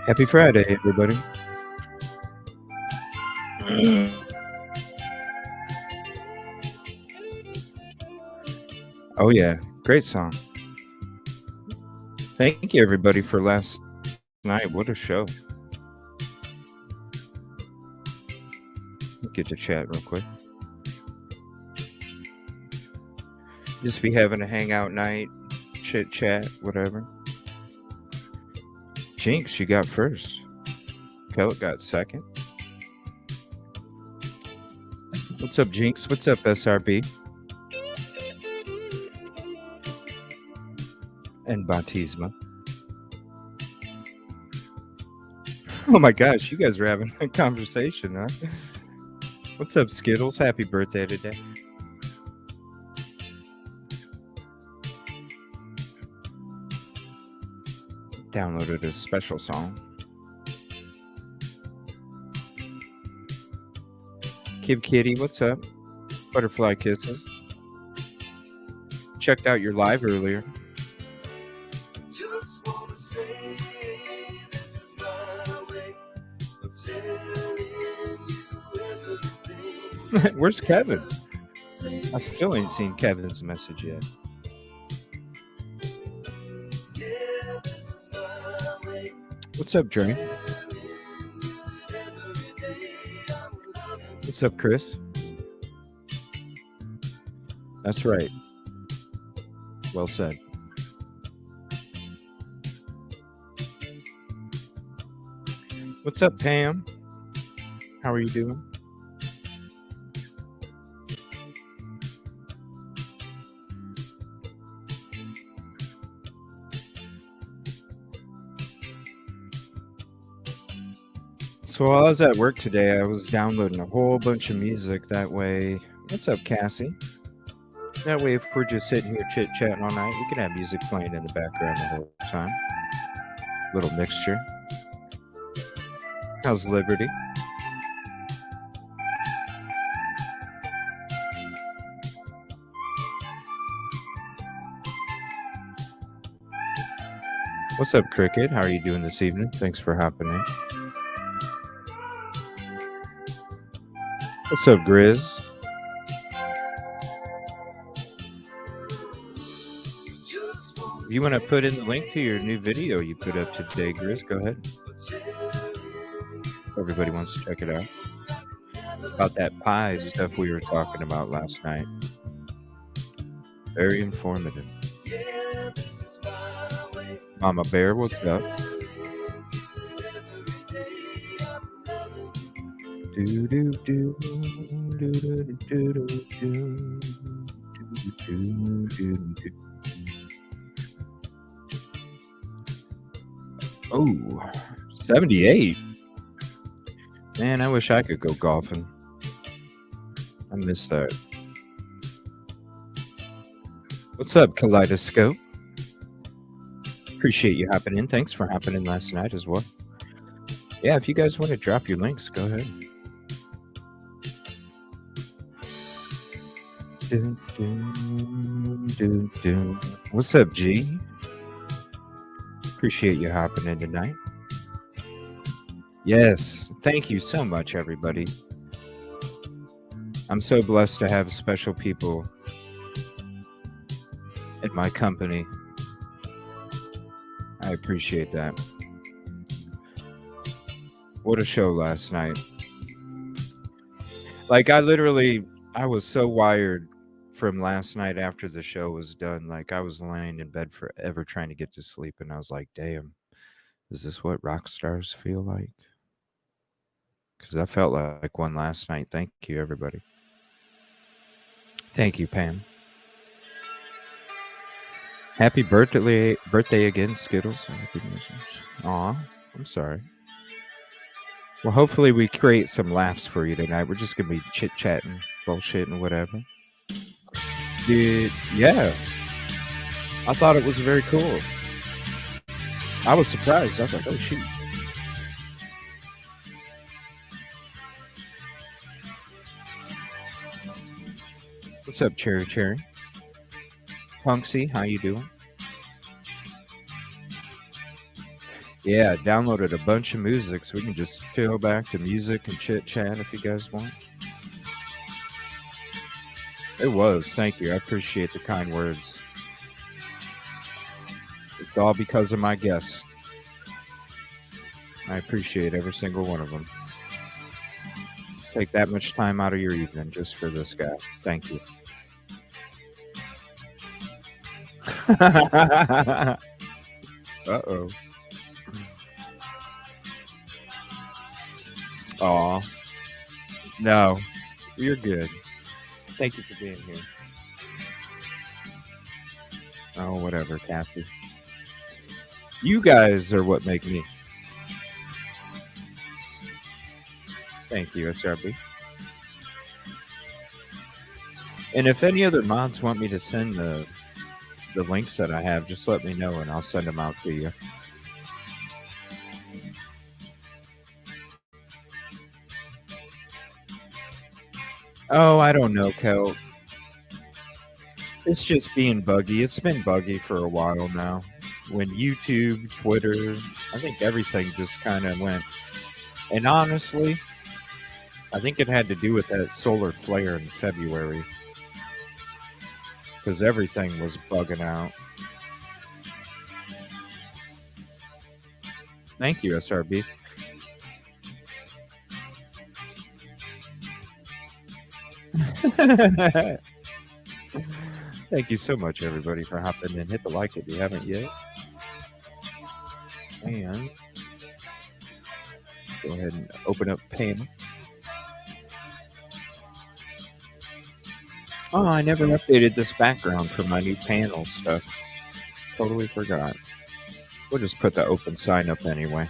Happy Friday, everybody. Oh, yeah. Great song. Thank you, everybody, for last night. What a show. Get to chat real quick. Just be having a hangout night, chit chat, whatever. Jinx, you got first. Pellet got second. What's up, Jinx? What's up, SRB? And Bautisma. Oh my gosh, you guys are having a conversation, huh? What's up, Skittles? Happy birthday today. Downloaded a special song. Kib Kitty, what's up? Butterfly Kisses. Checked out your live earlier. Just wanna say this is my way of telling you everything. Where's Kevin? I still ain't seen Kevin's message yet. Yeah, this is my way. What's up, Dre? What's up, Chris? That's right. Well said. What's up, Pam? How are you doing? So while I was at work today, I was downloading a whole bunch of music. That way, what's up, Cassie? That way, if we're just sitting here chit-chatting all night, we can have music playing in the background the whole time. Little mixture. How's Liberty? What's up, Cricket? How are you doing this evening? Thanks for hopping in. What's up, Grizz? If you want to put in the link to your new video you put up today, Grizz, go ahead. Everybody wants to check it out. It's about that pie stuff we were talking about last night. Very informative. Mama Bear, what's up? Do do do do do do do do. Oh, 78. Man, I wish I could go golfing. I miss that. What's up, Kaleidoscope? Appreciate you hopping in. Thanks for hopping in last night as well. Yeah, if you guys want to drop your links, go ahead. Dun, dun, dun, dun. What's up, G? Appreciate you hopping in tonight. Yes, thank you so much, everybody. I'm so blessed to have special people in my company. I appreciate that. What a show last night. Like, I was so wired from last night after the show was done. Like, I was laying in bed forever trying to get to sleep, and I was like, damn, is this what rock stars feel like? Because I felt like one last night. Thank you, everybody. Thank you, Pam. Happy birthday again, Skittles. Aw, I'm sorry. Well, hopefully we create some laughs for you tonight. We're just going to be chit-chatting, bullshitting, whatever. Dude, yeah. I thought it was very cool. I was surprised. I was like, oh, shoot. What's up, Cherry Cherry? Punksy, how you doing? Yeah, downloaded a bunch of music so we can just chill back to music and chit chat if you guys want. It was. Thank you. I appreciate the kind words. It's all because of my guests. I appreciate every single one of them. Take that much time out of your evening just for this guy. Thank you. Uh-oh. Aw. No, you're good. Thank you for being here. Oh, whatever, Kathy. You guys are what make me. Thank you, SRB. And if any other mods want me to send the links that I have, just let me know and I'll send them out to you. Oh, I don't know, Kel. It's just being buggy. It's been buggy for a while now. When YouTube, Twitter, I think everything just kind of went. And honestly, I think it had to do with that solar flare in February. Because everything was bugging out. Thank you, SRB. Thank you so much, everybody, for hopping in. Hit the like if you haven't yet. And go ahead and open up panel. Oh, I never updated this background for my new panel stuff. Totally forgot. We'll just put the open sign up anyway.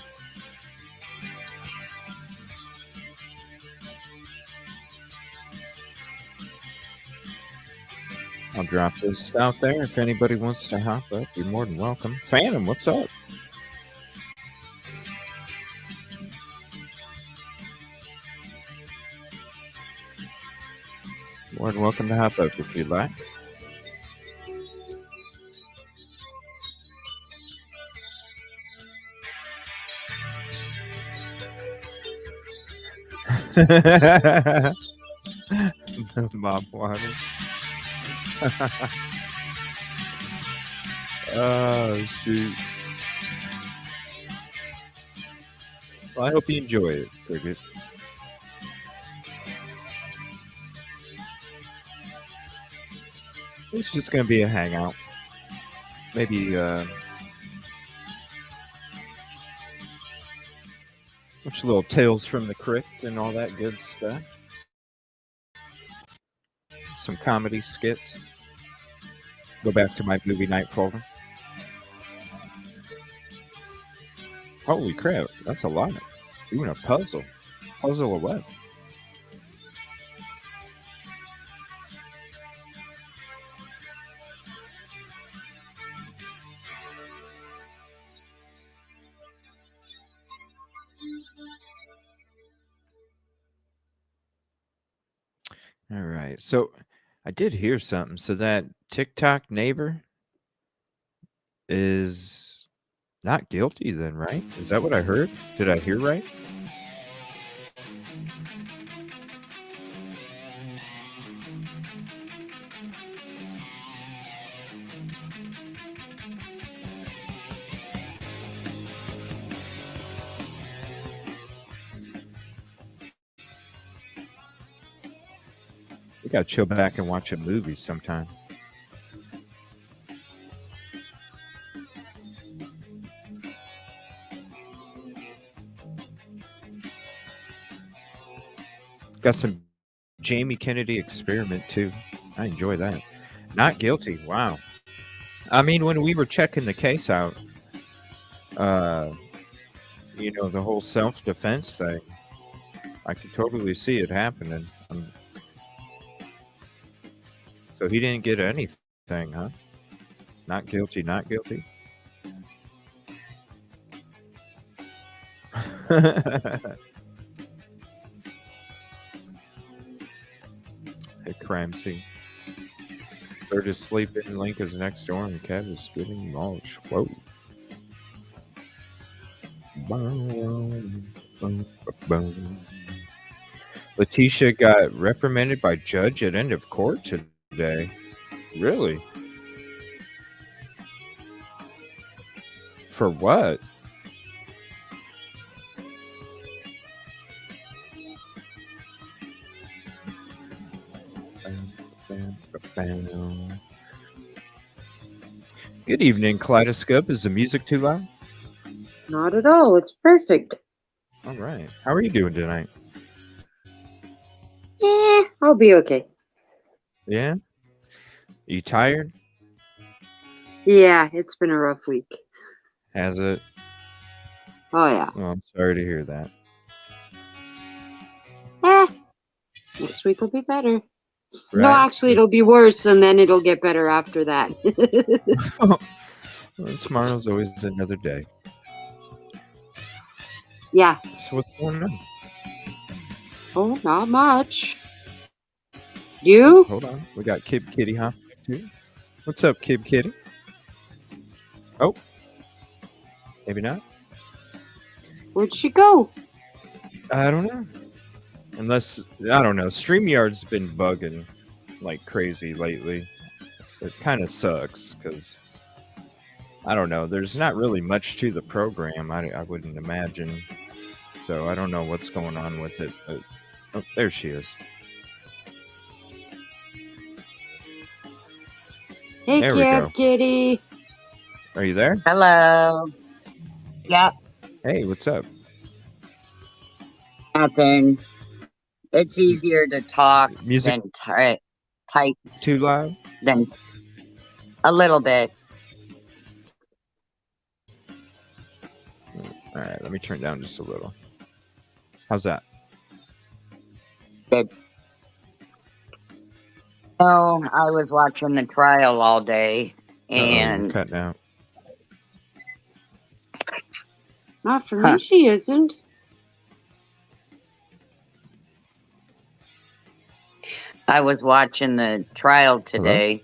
I'll drop this out there. If anybody wants to hop up, you're more than welcome. Phantom, what's up? More than welcome to hop up if you'd like. Mob water. Oh, shoot. Well, I hope you enjoy it, Cricket. It's just going to be a hangout. Maybe bunch of little tales from the crypt and all that good stuff. Some comedy skits. Go back to my movie night folder. Holy crap, that's a lot. Doing a puzzle. Puzzle of what? All right. So I did hear something. So that TikTok neighbor is not guilty then, right? Is that what I heard? Did I hear right? We gotta chill back and watch a movie sometime. Got some Jamie Kennedy Experiment too. I enjoy that. Not guilty. Wow. I mean, when we were checking the case out, the whole self-defense thing, I could totally see it happening. So he didn't get anything, huh? Not guilty, not guilty. A crime scene. Bird is sleeping, Link is next door, and Kev is getting mulch. Whoa. Letitia got reprimanded by judge at end of court today. Really? For what? Good evening, Kaleidoscope. Is the music too loud? Not at all. It's perfect. All right. How are you doing tonight? I'll be okay. Yeah? You tired? Yeah, it's been a rough week. Has it? Oh, yeah. Oh, I'm sorry to hear that. Next week will be better. Right? No, actually, it'll be worse, and then it'll get better after that. Well, tomorrow's always another day. Yeah. So what's going on? Oh, not much. You? Hold on. We got Kib Kitty, huh? Too. What's up, Kib Kitty? Oh. Maybe not. Where'd she go? I don't know. Unless, I don't know. StreamYard's been bugging like crazy lately. It kind of sucks because, I don't know. There's not really much to the program, I wouldn't imagine. So I don't know what's going on with it. But, oh, there she is. Hey, There we go. Kitty. Are you there? Hello. Yep, Hey, what's up? nothing. It's easier to talk Music than type too loud? than a little bit. All right, let me turn down just a little. How's that? Good. No, I was watching the trial all day, You're and cutting out. Not for Huh. me, she isn't. I was watching the trial today,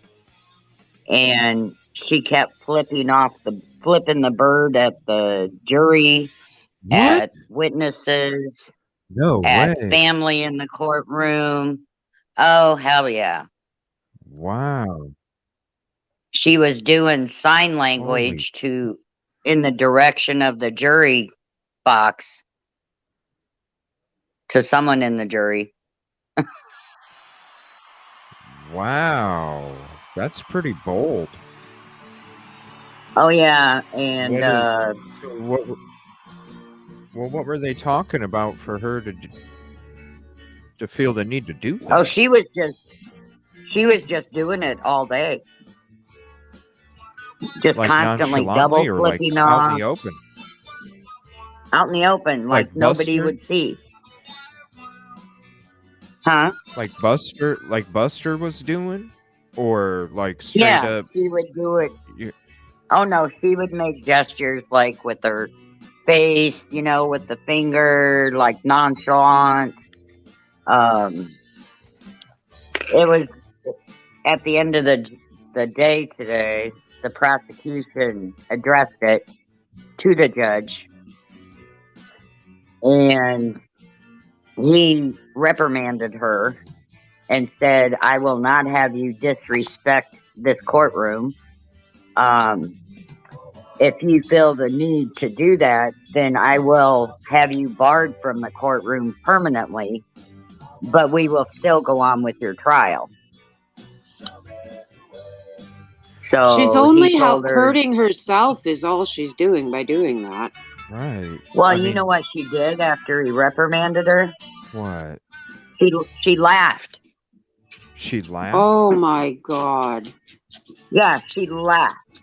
and she kept flipping the bird at the jury, What? at witnesses, No at way. family in the courtroom. Oh, hell yeah. Wow. She was doing sign language in the direction of the jury box to someone in the jury. Wow. That's pretty bold. Oh yeah, and So what were they talking about for her to feel the need to do that? oh, she was just doing it all day, just like constantly nonchalantly double or like flipping out off in the open? out in the open, like nobody Buster? would see. Huh? Like Buster was doing? Or like straight Yeah, up she would do it. you- Oh no, she would make gestures like with her face, with the finger, like nonchalant. It was at the end of the day today, the prosecution addressed it to the judge, and he reprimanded her and said, "I will not have you disrespect this courtroom. If you feel the need to do that, then I will have you barred from the courtroom permanently, but we will still go on with your trial." So She's only he told her, hurting herself is all she's doing by doing that. right. well, I you mean, know what she did after he reprimanded her? what? She laughed. She laughed? Oh my God. Yeah, she laughed.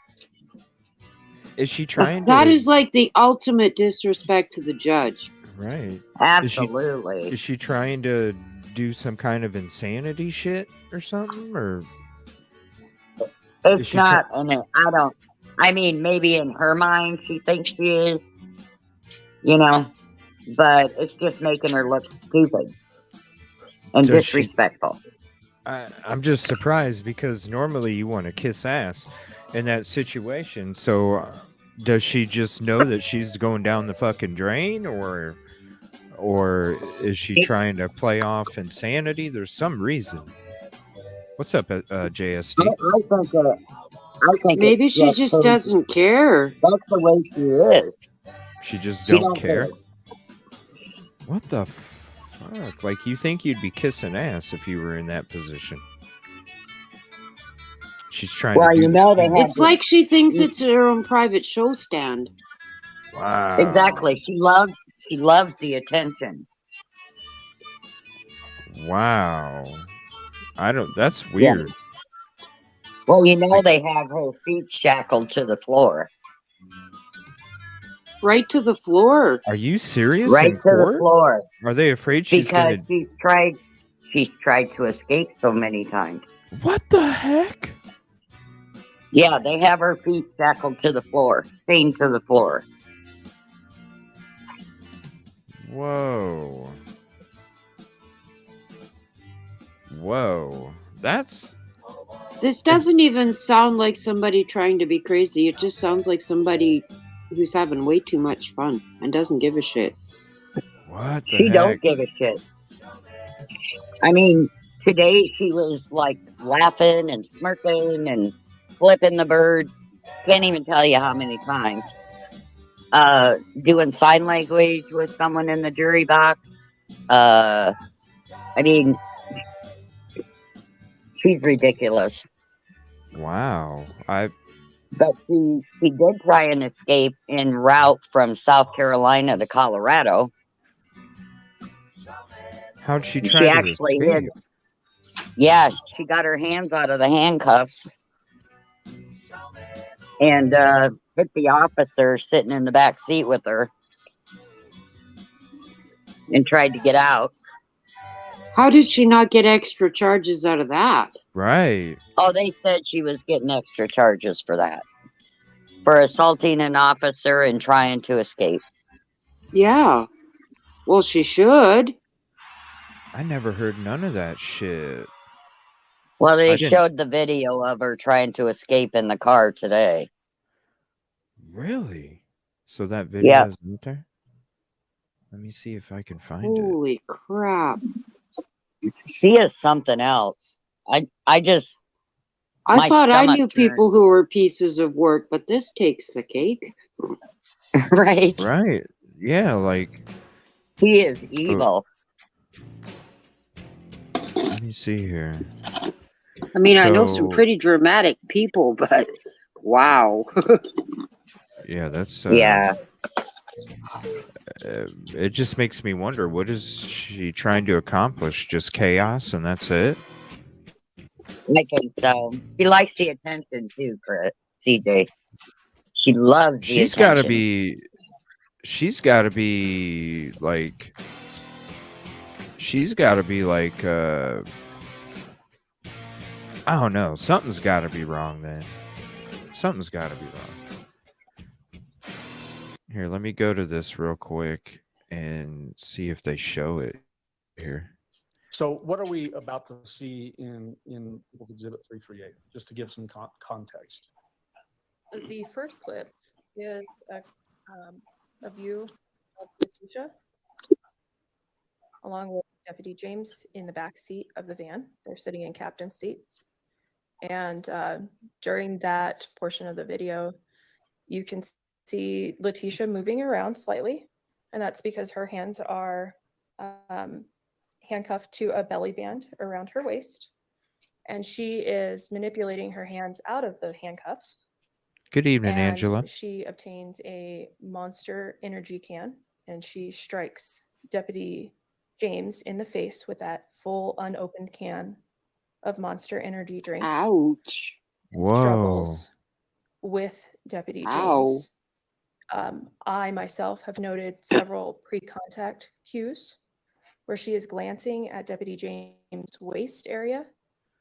Is she trying to That is like the ultimate disrespect to the judge. right. Absolutely. Is she trying to do some kind of insanity shit or something? Or It's she not in it. I mean, maybe in her mind she thinks she is, but it's just making her look stupid and Does she- disrespectful. I'm just surprised because normally you want to kiss ass in that situation. So Does she just know that she's going down the fucking drain, or is she trying to play off insanity? There's some reason. What's up, JST? I think it's Maybe she just just her. doesn't care. That's the way she is. She just She don't don't care. care. What the fuck? Like, you think you'd be kissing ass if you were in that position? She's trying Well, to do you the know they thing. have It's like she thinks it's her own private show stand. Wow. exactly. She loves the attention. Wow. I don't. That's Yeah. weird. Well, you know they have her feet shackled to the floor, Right to the floor. Are you serious? right In to the court? floor, Are they afraid she's because gonna? she's tried to escape so many times. What the heck? Yeah, they have her feet shackled to the floor, chained to the floor. Whoa. Whoa. That's This doesn't even sound like somebody trying to be crazy. It just sounds like somebody who's having way too much fun and doesn't give a shit. what the She heck. don't give a shit. I mean, today she was like laughing and smirking and flipping the bird. Can't even tell you how many times. Doing sign language with someone in the jury box. I mean, she's ridiculous. Wow. But she did try and escape en route from South Carolina to Colorado. How'd she She try to actually hid. escape? Yeah, she got her hands out of the handcuffs and hit the officer sitting in the back seat with her and tried to get out. How did she not get extra charges out of that? Right. Oh, they said she was getting extra charges for that. For assaulting an officer and trying to escape. Yeah. Well, she should. I never heard none of that shit. Well, I they didn't- showed the video of her trying to escape in the car today. Really? So that video Yeah. is out there? Let me see if I can find it. Holy crap. She is something else. I just I My thought I stomach knew turned. people who were pieces of work, but this takes the cake. right. Right. Yeah, like, He is evil. let me see here. I mean, I know some So- pretty dramatic people, but wow. Yeah, that's Yeah. It just makes me wonder, what is she trying to accomplish? Just chaos and that's it? I think so. She likes the attention too, Chris. CJ. She loves the She's attention. she's got to be like I don't know, something's got to be wrong then. Something's got to be wrong. Here, let me go to this real quick and see if they show it here. So what are we about to see in Exhibit 338, just to give some context? The first clip is a view of Letitia along with Deputy James in the back seat of the van. They're sitting in captain's seats. And during that portion of the video, you can see Letitia moving around slightly. And that's because her hands are handcuffed to a belly band around her waist. And she is manipulating her hands out of the handcuffs. Good evening, And Angela. she obtains a Monster energy can and she strikes Deputy James in the face with that full unopened can of Monster energy drink. Ouch. Whoa. Struggles with Deputy Ow. James. I myself have noted several pre-contact cues where she is glancing at Deputy James' waist area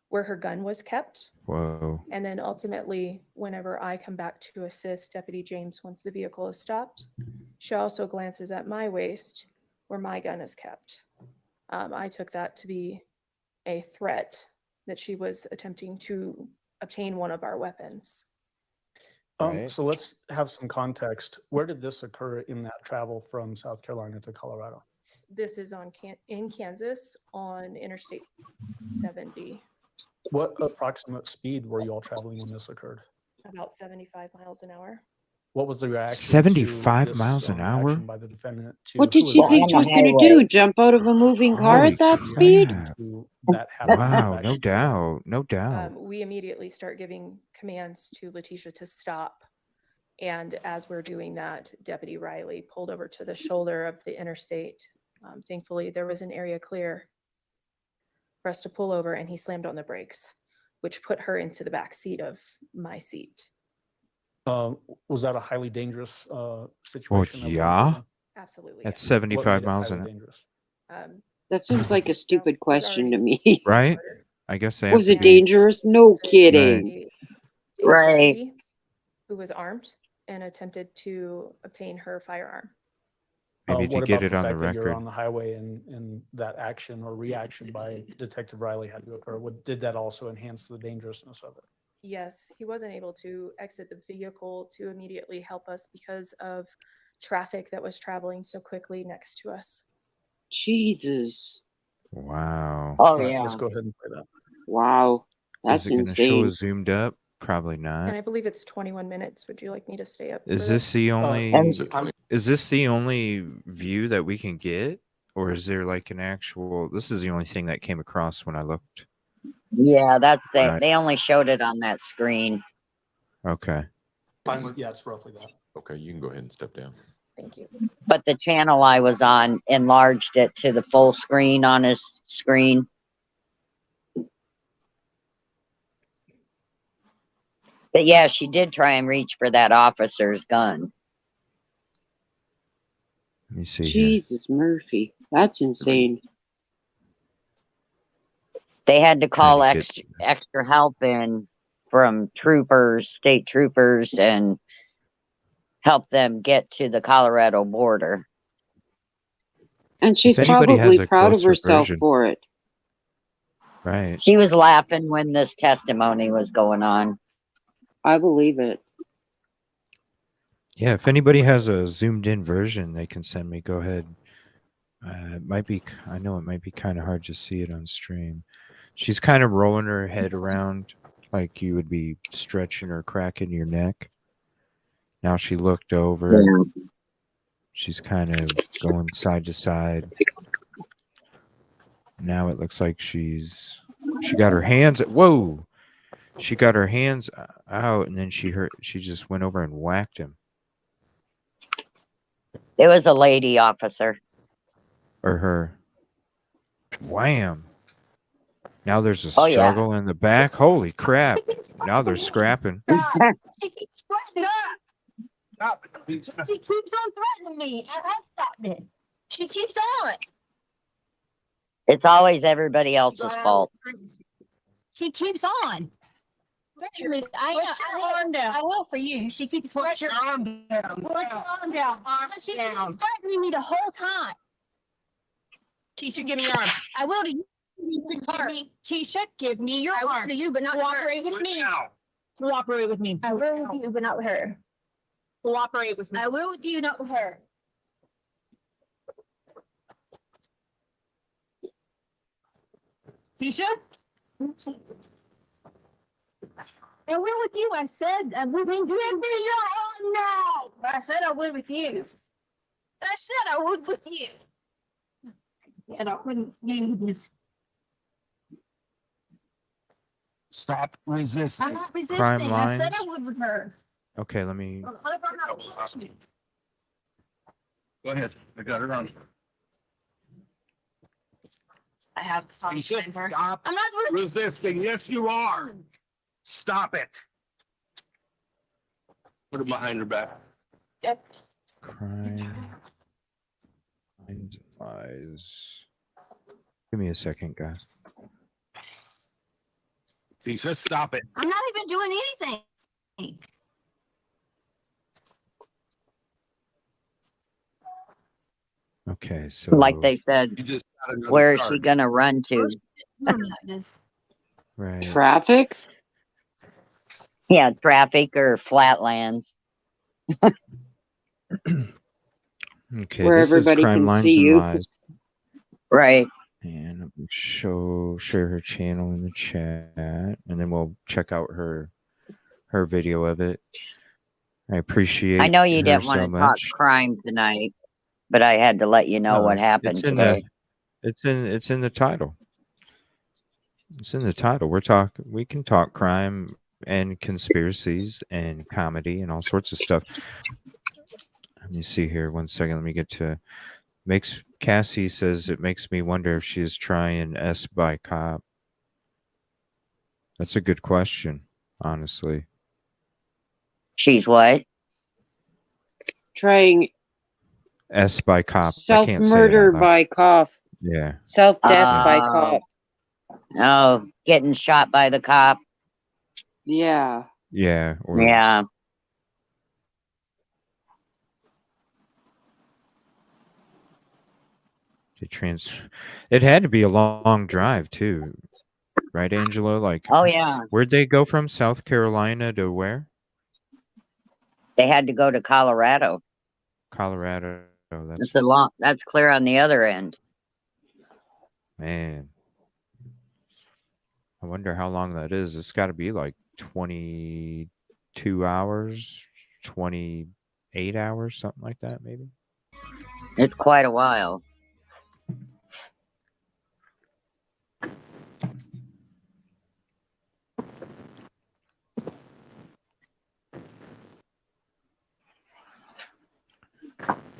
where her gun was kept. Whoa. And then ultimately, whenever I come back to assist Deputy James once the vehicle is stopped, she also glances at my waist where my gun is kept. I took that to be a threat that she was attempting to obtain one of our weapons. Right. So let's have some context. Where did this occur in that travel from South Carolina to Colorado? This is in Kansas on Interstate 70, What approximate speed were you all traveling when this occurred? about 75 miles an hour. What was the reaction? 75 to this, miles an hour? action by the defendant? To What did who she was think on she the was going to highway. do? Jump out of a moving car Holy at that the speed? reaction to that happening Wow, back no speed? doubt. No doubt. We immediately start giving commands to Letitia to stop. And as we're doing that, Deputy Riley pulled over to the shoulder of the interstate. Thankfully, there was an area clear for us to pull over, and he slammed on the brakes, which put her into the back seat of my seat. Was that a highly dangerous situation? that we're yeah. observing? Absolutely. That's yes. 75 What made it miles highly an hour. dangerous? That seems like a He's stupid question to already me. Right? murdered. I guess they have Was to it be. dangerous? No Assaulted kidding. a Right. deputy who was armed and attempted to obtain her firearm. Maybe to What get about it the on the fact that you're record. on the highway and that action or reaction by Detective Riley had to occur? Did that also enhance the dangerousness of it? Yes, he wasn't able to exit the vehicle to immediately help us because of traffic that was traveling so quickly next to us. Jesus. Wow. Oh, All right, yeah. let's go ahead and play that. Wow. Is That's it going to show insane. us zoomed up? Probably not. And I believe it's 21 minutes. Would you like me to stay up? Is for this the only And is this the only view that we can get? Or is there like an actual this is the only thing that came across when I looked. yeah, that's it. Right. They only showed it on that screen. Okay. Yeah, it's roughly that. Okay, you can go ahead and step down. Thank you. But the channel I was on enlarged it to the full screen on his screen. But yeah, she did try and reach for that officer's gun. Let me see here. Jesus Murphy. That's insane. They had to call Trying to get- extra help in from troopers, state troopers, and help them get to the Colorado border. And she's If anybody has probably a proud of closer herself version. for it. Right. She was laughing when this testimony was going on. I believe it. Yeah, if anybody has a zoomed in version, they can send me. Go ahead. It might be. I know it might be kind of hard to see it on stream. She's kind of rolling her head around like you would be stretching or cracking your neck. Now she looked over. Yeah. She's kind of going side to side. Now it looks like she got her hands. Whoa! She got her hands out, and then she just went over and whacked him. It was a lady officer. Or her. Wham! Now there's a Oh, yeah. struggle in the back. Holy crap! Now they're scrapping. She keeps threatening me. She keeps on threatening me. I have stopped it. She keeps on. It's always everybody else's fault. She keeps on. Threatening me. I will for you. She keeps put your arm down. Put your arm down. She keeps threatening me the whole time. Tisha, give me your arm. I will to you. Tisha, give me your arm. I will to you, but not cooperate with me. Cooperate with me. I will with you, but not with her. Cooperate with me. I will with you, not with her. Tisha? I will with you. I said I would with you. Give me your arm now. I said I would with you. I said I would with you. And I couldn't do this. Stop resisting. I'm not resisting. Crime I said I lines. would with her. Okay, let me. Go ahead. I got her on. I have the You should stop I'm not resisting. Yes, you are. Stop it. Put it behind her back. Crime lines, lies. Give me a second, guys. Tisha, stop it. I'm not even doing anything. Okay, so Like they said, You just got another where is she charge. going to run to? right. Traffic? Yeah, traffic or flatlands. Okay, Where this is everybody Crime can Lines see and you. Lies. Right. And we'll share her channel in the chat, and then we'll check out her video of it. I appreciate I know you her didn't want so to talk much. crime tonight, but I had to let you know what happened today. It's in the title. It's in the title. We can talk crime and conspiracies and comedy and all sorts of stuff. Let me see here. 1 second. Let me get to Cassie says it makes me wonder if she is trying S by cop. That's a good question, honestly. She's what? Trying S by cop. I self can't say it murder out loud. by cop. Yeah. Self death by cop. Oh, getting shot by the cop. Yeah. Yeah. Or Yeah. It had to be a long drive too, right, Angela? Like, Oh yeah. Where'd they go from? South Carolina to where? They had to go to Colorado. Colorado. That's clear on the other end. Man. I wonder how long that is. It's got to be like 22 hours, 28 hours, something like that, maybe. It's quite a while.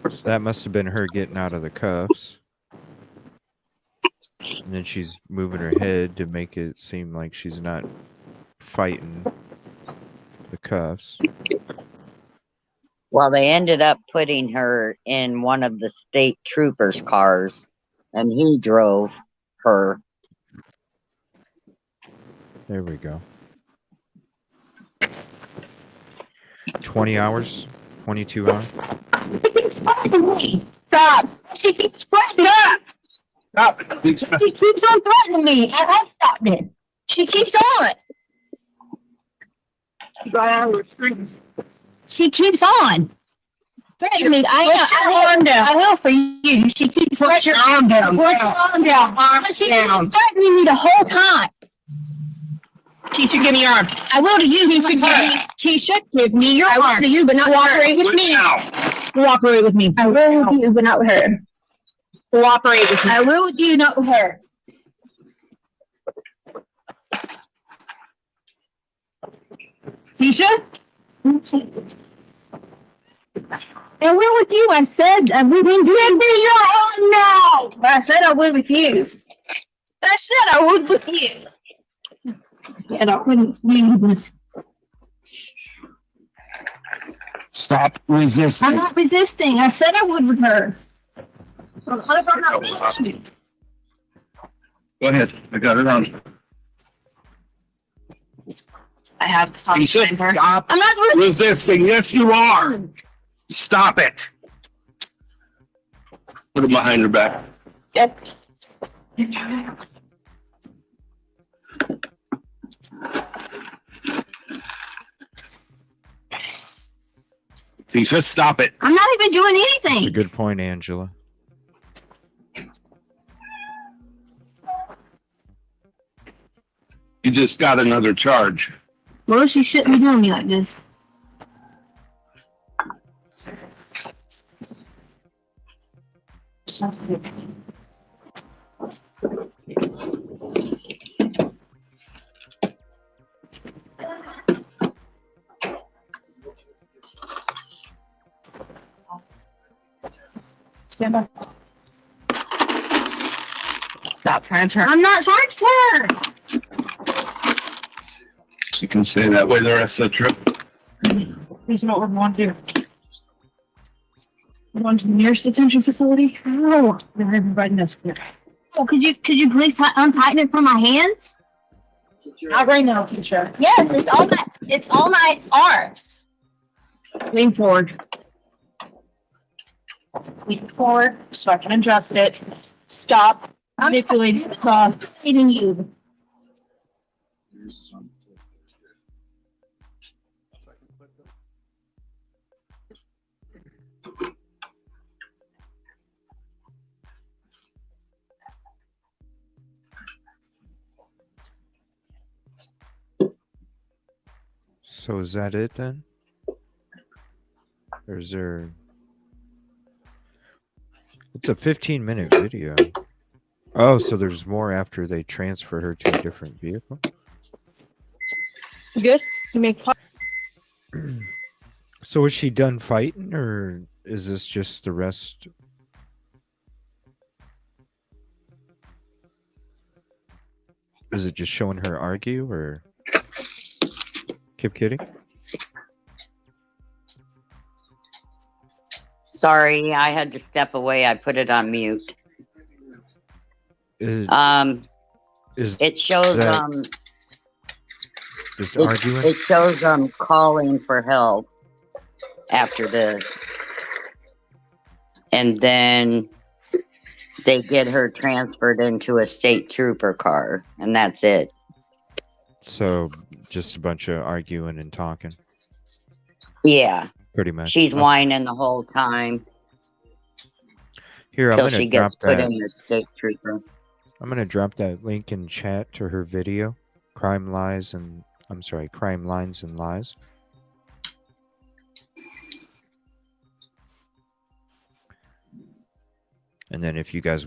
So that must have been her getting out of the cuffs. And then she's moving her head to make it seem like she's not fighting the cuffs. Well, they ended up putting her in one of the state troopers' cars, and he drove her. There we go. 20 hours? 22 hours? Stop. She keeps threatening me. Stop. She keeps on threatening me. I've stopped it. She keeps on. Got out of the streets. She keeps on. Threatening me. I will for you. She keeps Put your arm down. Put your arm down. She's threatening me the whole time. Tisha, give me your arm. I will to you. Tisha, give me your arm. I will to you, but not cooperate with me. Cooperate with me. I will with you, but not with her. Cooperate with me. I will with you, not with her. Tisha? I will with you. I said I would with you. Give me your arm now. I said I would with you. I said I would with you. And I couldn't leave this. Stop resisting. I'm not resisting. I said I would with her. Go ahead. I got it on. I have to stop. Stop I'm not resisting. Yes, you are. Stop it. Put it behind her back. Yep. Tisha, stop it. I'm not even doing That's a anything. good point, Angela. You just got another charge. Well, she shouldn't be doing me like this. Stand up. Stop trying to turn. I'm not trying to turn. You can stay that way the rest of the trip. Please know what we want to do. We're going to the nearest detention facility. No, everybody knows. Oh, could you please untighten it from my hands? Not right now, Tisha. Yes, it's all my arms. Lean forward. Lean forward. So I can adjust it. Stop manipulating the cloth. Eating you. So is that it then? Or is there... It's a 15-minute video. Oh, so there's more after they transfer her to a different vehicle? Good. You make So is she done fighting, or is this just the rest? Is it just showing her argue, or Kip Kitty? Sorry, I had to step away. I put it on mute. Is It shows that just it, arguing? it shows calling for help after this. And then they get her transferred into a state trooper car, and that's it. So just a bunch of arguing and talking, Yeah. pretty much. She's Okay. whining the whole time Here, I'm till gonna she drop gets put that. in the state trooper. I'm gonna drop that link in chat to her video, Crime Lines and Lies. And then if you guys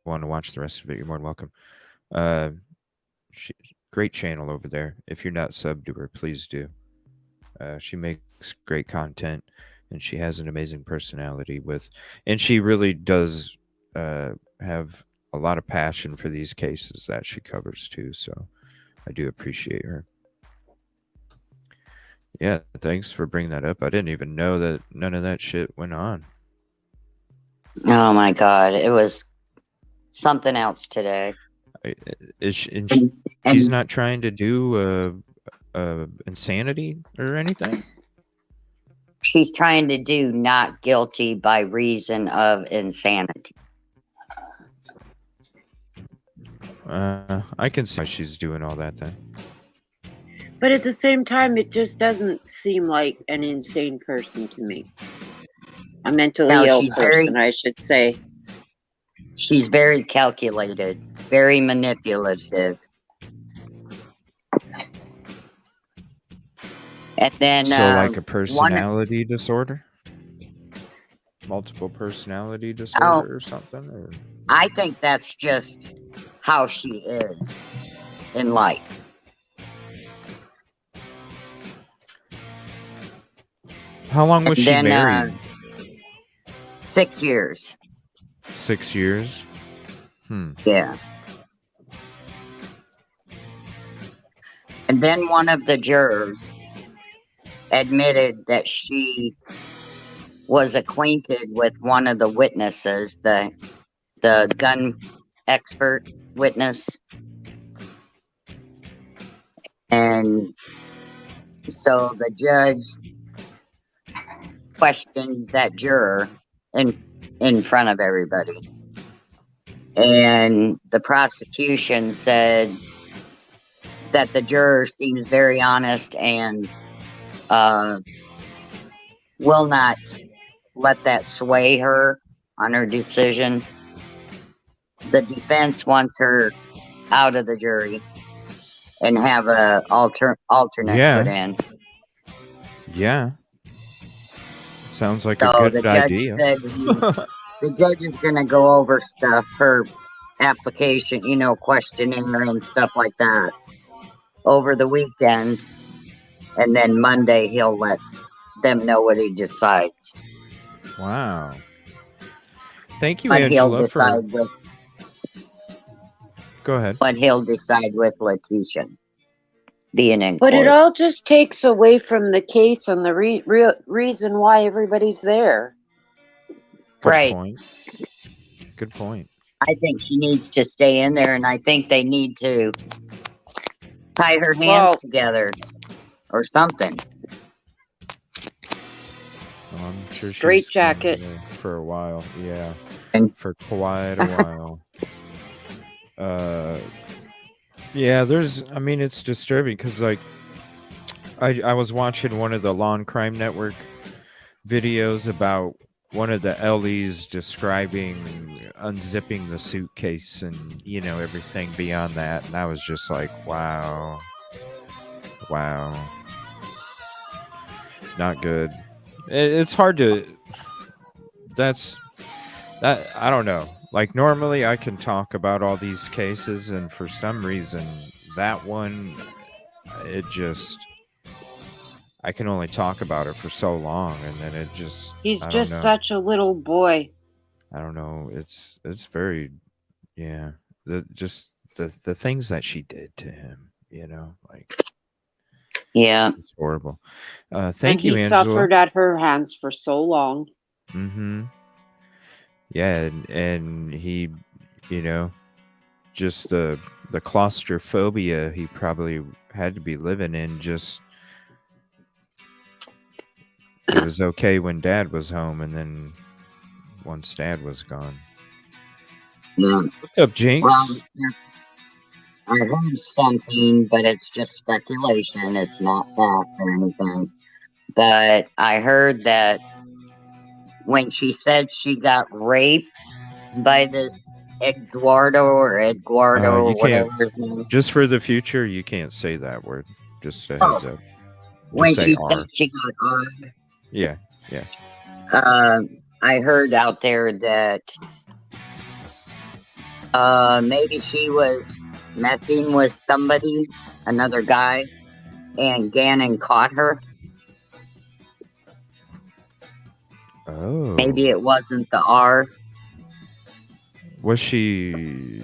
want to watch the rest of it, you're more than welcome. Great channel over there. If you're not subbed to her, please do. She makes great content, and she has an amazing personality and she really does have a lot of passion for these cases that she covers too. So I do appreciate her. Yeah, thanks for bringing that up. I didn't even know that none of that shit went on. Oh my God, it was something else today. She's not trying to do insanity or anything? She's trying to do not guilty by reason of insanity. I can see why she's doing all that then. But at the same time, it just doesn't seem like an insane person to me. A mentally ill person, I should say. She's very calculated, very manipulative. And then, so like a personality disorder? Multiple personality disorder or something? Or? I think that's just how she is in life. How long was she married? 6 years. 6 years? Yeah. And then one of the jurors admitted that she was acquainted with one of the witnesses, the gun expert witness. And so the judge questioned that juror in front of everybody. And the prosecution said that the juror seems very honest and will not let that sway her on her decision. The defense wants her out of the jury and have a alternate put in. Yeah. Sounds like a good idea. The judge is going to go over stuff, her application, questionnaire and stuff like that over the weekend. And then Monday he'll let them know what he decides. Wow. Thank you, but Angela. He'll decide with. Go ahead. But he'll decide with Letitia being in But court. it all just takes away from the case and the real reason why everybody's there. Right. Good point. I think she needs to stay in there, and I think they need to tie her hands together or something. Well, I'm sure Straight she's jacket for a while. Yeah, and for quite a while. Yeah, it's disturbing because I was watching one of the Law and Crime Network videos about one of the Ellies describing unzipping the suitcase and everything beyond that, and I was just like, wow. not good. It's hard to. That's that. I don't know. Like normally, I can talk about all these cases, and for some reason, that one, it just. I can only talk about it for so long, and then it just. He's I don't just know. such a little boy. I don't know. It's very. Yeah. The things that she did to him. Like Yeah. it's horrible. And Thank you, he Angela. suffered at her hands for so long. Mm-hmm. Yeah, and he, you know, just the claustrophobia he probably had to be living in. Just it was okay when Dad was home, and then once Dad was gone. Yeah. What's up, Jinx? Well, I heard something, but it's just speculation. It's not fact or anything. But I heard that when she said she got raped by this Eduardo or You whatever can't. his name. Just for the future, you can't say that word. Just a Oh, heads up. when Just say she R. said she got armed, Yeah. I heard out there that maybe she was messing with somebody, another guy, and Gannon caught her. Oh. Maybe it wasn't the R. Was she?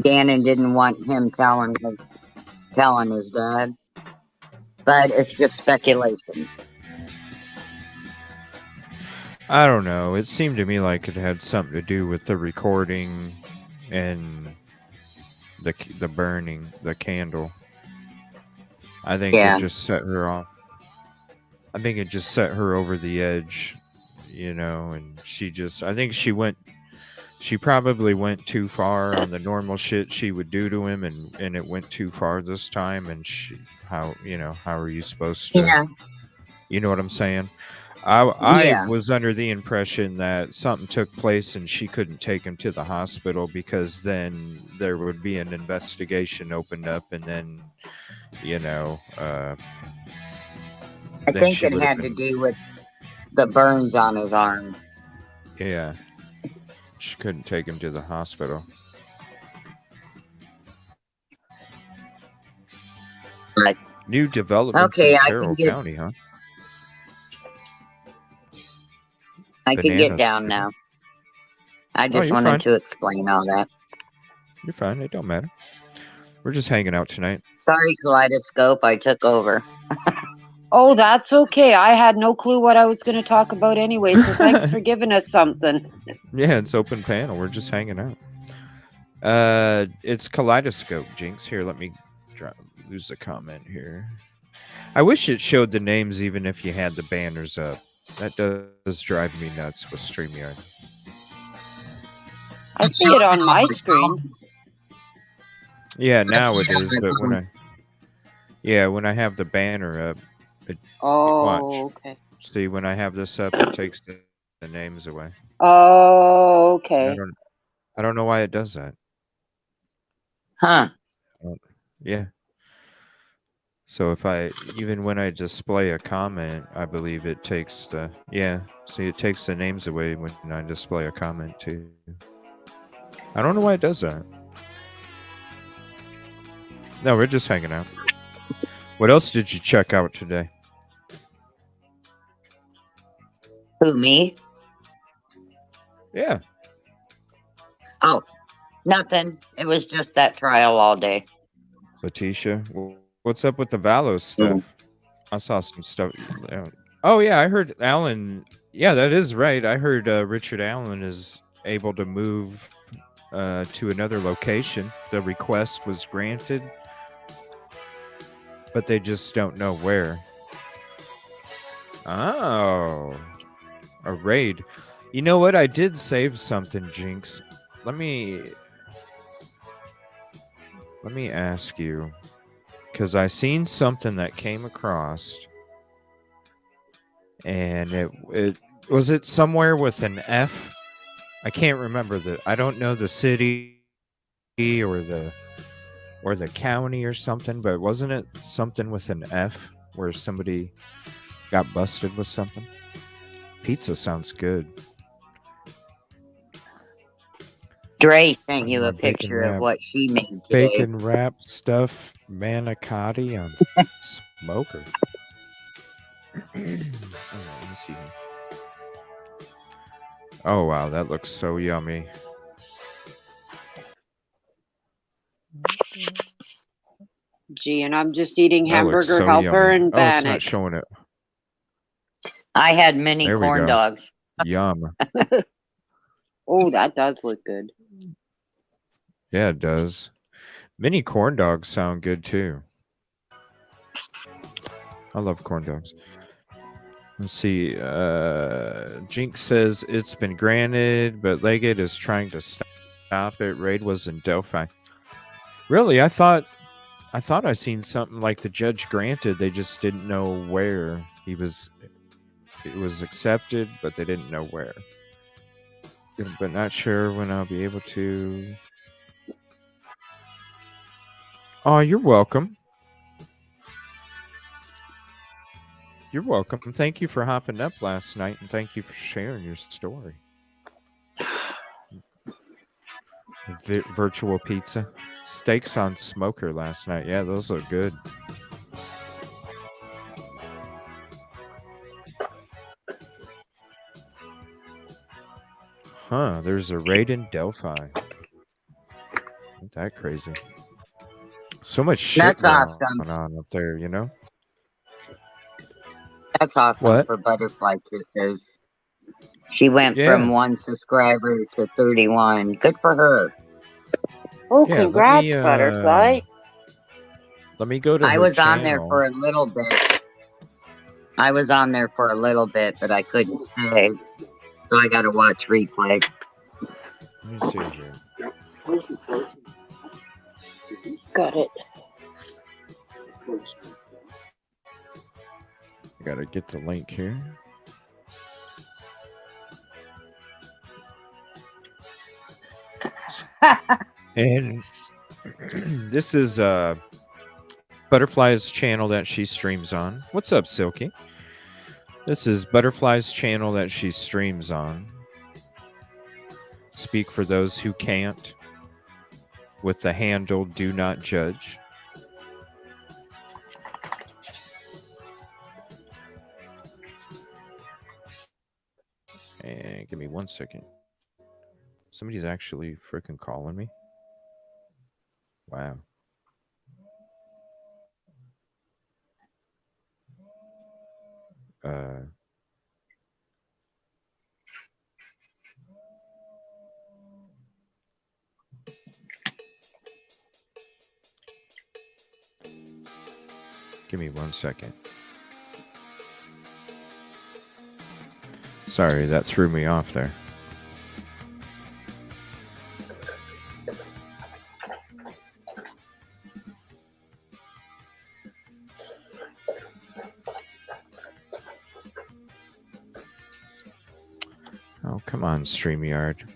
Gannon didn't want him telling his dad. But it's just speculation. I don't know. It seemed to me like it had something to do with the recording and the burning the candle. I think Yeah. it just set her off. I think it just set her over the edge, and I think she probably went too far on the normal shit she would do to him, and it went too far this time, and how are you supposed to, Yeah. you know what I'm saying? I Yeah. was under the impression that something took place and she couldn't take him to the hospital because then there would be an investigation opened up, and then I then think she it would have had to been, do with the burns on his arm. yeah, she couldn't take him to the hospital. But New developments okay, in I Carroll can get County, huh? get down Skittles. now. I Oh, just you're wanted fine. to explain all that. You're fine. It don't matter. We're just hanging out tonight. Sorry, Kaleidoscope, I took over. Oh, that's okay. I had no clue what I was going to talk about anyway, so thanks for giving us something. Yeah, it's open panel. We're just hanging out. It's Kaleidoscope, Jinx. Here, let me lose a comment here. I wish it showed the names even if you had the banners up. That does drive me nuts with StreamYard. I see it on my screen. Yeah, now it is, but when I have the banner up, watch. Oh, okay. See, when I have this up, it takes the names away. Oh, okay. I don't know why it does that. Huh. Yeah. So even when I display a comment, I believe it takes it takes the names away when I display a comment too. I don't know why it does that. No, we're just hanging out. What else did you check out today? Who, me? Yeah. Oh, nothing. It was just that trial all day. Letitia, what's up with the Valos stuff? I saw some stuff. Oh, yeah, I heard Alan. Yeah, that is right. I heard Richard Allen is able to move to another location. The request was granted, but they just don't know where. Oh, a raid. You know what? I did save something, Jinx. Let me ask you, because I seen something that came across, and it was it somewhere with an F. I can't remember I don't know the city or the county or something, but wasn't it something with an F where somebody got busted with something. Pizza sounds good. Dre sent you My a bacon picture of wrap. what she made today. Bacon wrap stuff manicotti on smoker. All right, let me see here. Oh wow, that looks so yummy. Gee, and I'm just eating That looks hamburger so helper yummy. and Oh, it's not bannock. showing it. I had mini There we corn go. dogs. Yum. Oh, that does look good. Yeah, it does. Mini corn dogs sound good too. I love corn dogs. Let's see. Jinx says it's been granted, but Leggett is trying to stop it. Raid was in Delphi. Really? I thought I seen something like the judge granted. They just didn't know where he was. It was accepted, but they didn't know where. But not sure when I'll be able to. Oh, you're welcome. You're welcome. Thank you for hopping up last night, and thank you for sharing your story. Virtual pizza. Steaks on smoker last night. Yeah, those look good. Huh, there's a raid in Delphi. Ain't that crazy? So much shit That's going awesome. on up there, you know? That's awesome What? for Butterfly Kisses. She went Yeah. from 1 subscriber to 31. Good for her. Oh, Yeah, congrats, Butterfly. Let me go to I her was channel. on there for a little bit. But I couldn't stay. So I got to watch replay. Let me see here. Got it. I gotta get the link here. And this is Butterfly's channel that she streams on. What's up, Silky? This is Butterfly's channel that she streams on. Speak for those who can't. With the handle Do Not Judge. And give me 1 second. Somebody's actually freaking calling me. Wow. Give me 1 second. Sorry, that threw me off there. Oh, come on, StreamYard.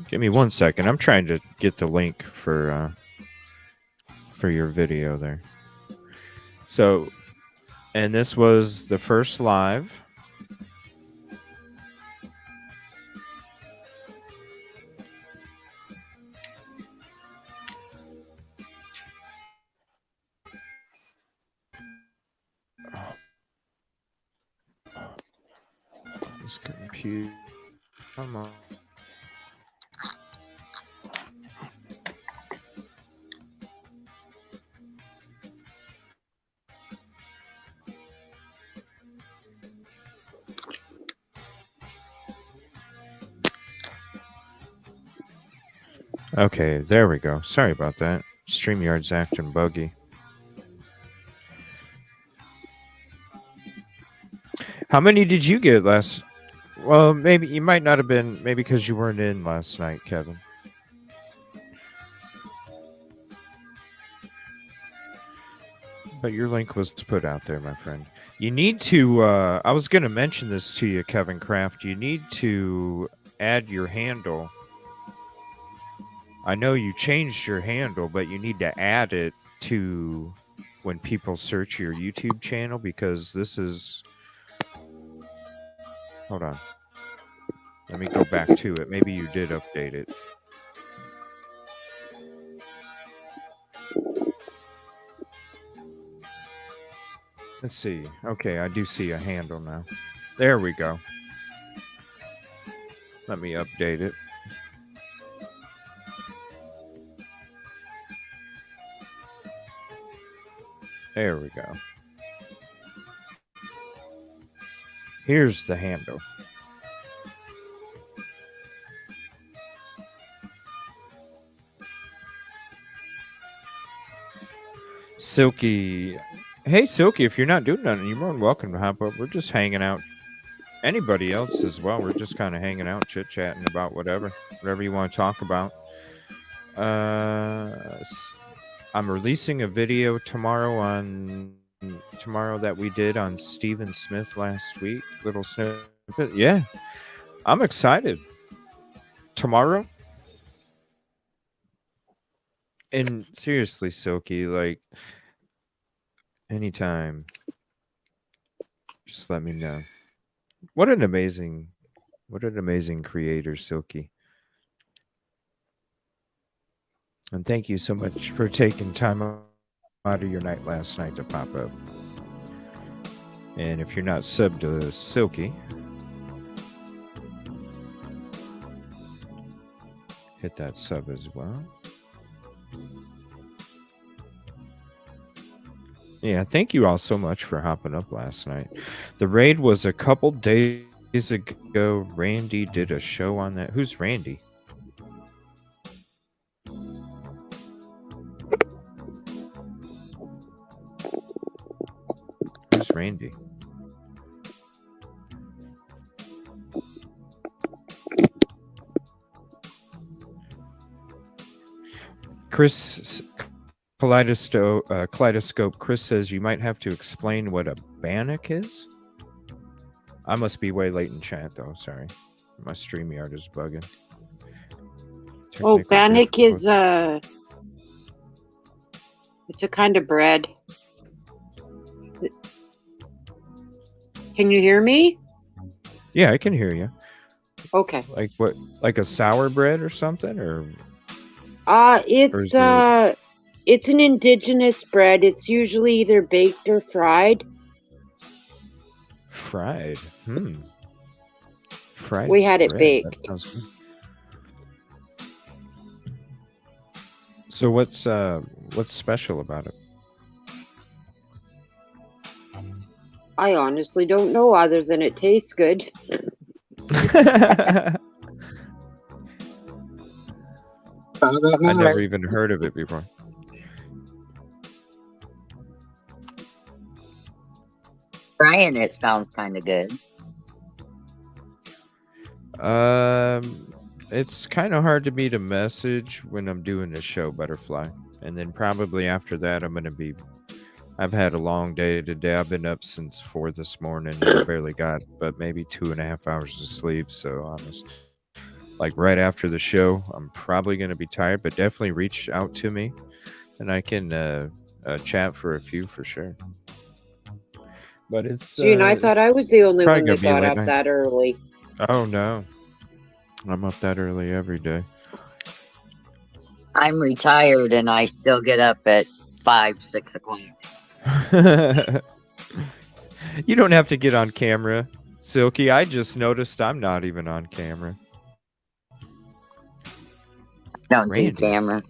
Give me 1 second. I'm trying to get the link for your video there. So, and this was the first live. This computer. Come on. Okay, there we go. Sorry about that. StreamYard's acting buggy. How many did you get last? Well, maybe you might not have been, maybe because you weren't in last night, Kevin. But your link was put out there, my friend. You need to, I was going to mention this to you, Kevin Kraft. You need to add your handle I know you changed your handle, but you need to add it to when people search your YouTube channel because this is. Hold on. Let me go back to it. Maybe you did update it. Let's see. Okay, I do see a handle now. There we go. Let me update it. There we go. Here's the handle. Silky. Hey, Silky, if you're not doing nothing, you're more than welcome to hop up. We're just hanging out. Anybody else as well. We're just kind of hanging out, chit-chatting about whatever you want to talk about. I'm releasing a video tomorrow that we did on Stephen Smith last week. Little snippet. Yeah, I'm excited. Tomorrow. And seriously, Silky, like anytime, just let me know. What an amazing creator, Silky. And thank you so much for taking time out of your night last night to pop up. And if you're not subbed to Silky, hit that sub as well. Yeah, thank you all so much for hopping up last night. The raid was a couple days ago. Randy did a show on that. Who's Randy? Who's Randy? Chris Kaleidoscope. Chris says you might have to explain what a bannock is. I must be way late in chat though. Sorry, my StreamYard is bugging. Oh, Technical bannock is difficulty. it's a kind of bread. Can you hear me? Yeah, I can hear you. Okay. Like what? Like a sour bread or something, or it's an indigenous bread. It's usually either baked or fried. fried? Fried. We had it bread. baked. That sounds good. So what's special about it? I honestly don't know other than it tastes good. I never even heard of it before. Trying it sounds kind of good. It's kind of hard to me to message when I'm doing the show, Butterfly, and then probably after that I've had a long day today. I've been up since 4 this morning and I barely got but maybe 2.5 hours of sleep. So honest, like right after the show, I'm probably going to be tired, but definitely reach out to me and I can chat for a few for sure. But it's Gee, and I thought I was the only one that got up night. that early. Oh no, I'm up that early every day. I'm retired and I still get up at 5, 6 o'clock. You don't have to get on camera, Silky. I just noticed I'm not even on camera. Don't Randy. do camera.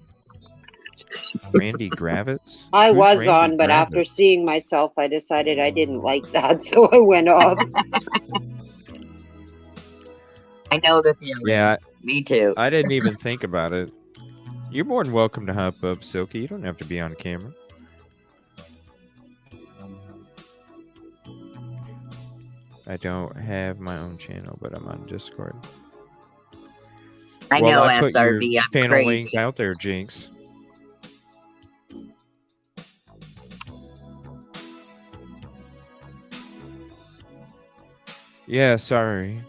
Randy Gravitz? I Who's was Randy on, but after Gravitz? seeing myself, I decided I didn't like that, so I went off. I know the feeling. Yeah, Me too. I didn't even think about it. You're more than welcome to hop up, Silky. You don't have to be on camera. I don't have my own channel, but I'm on Discord. I know I put your SRB. I'm channel crazy. link out there, Jinx. Yeah, sorry.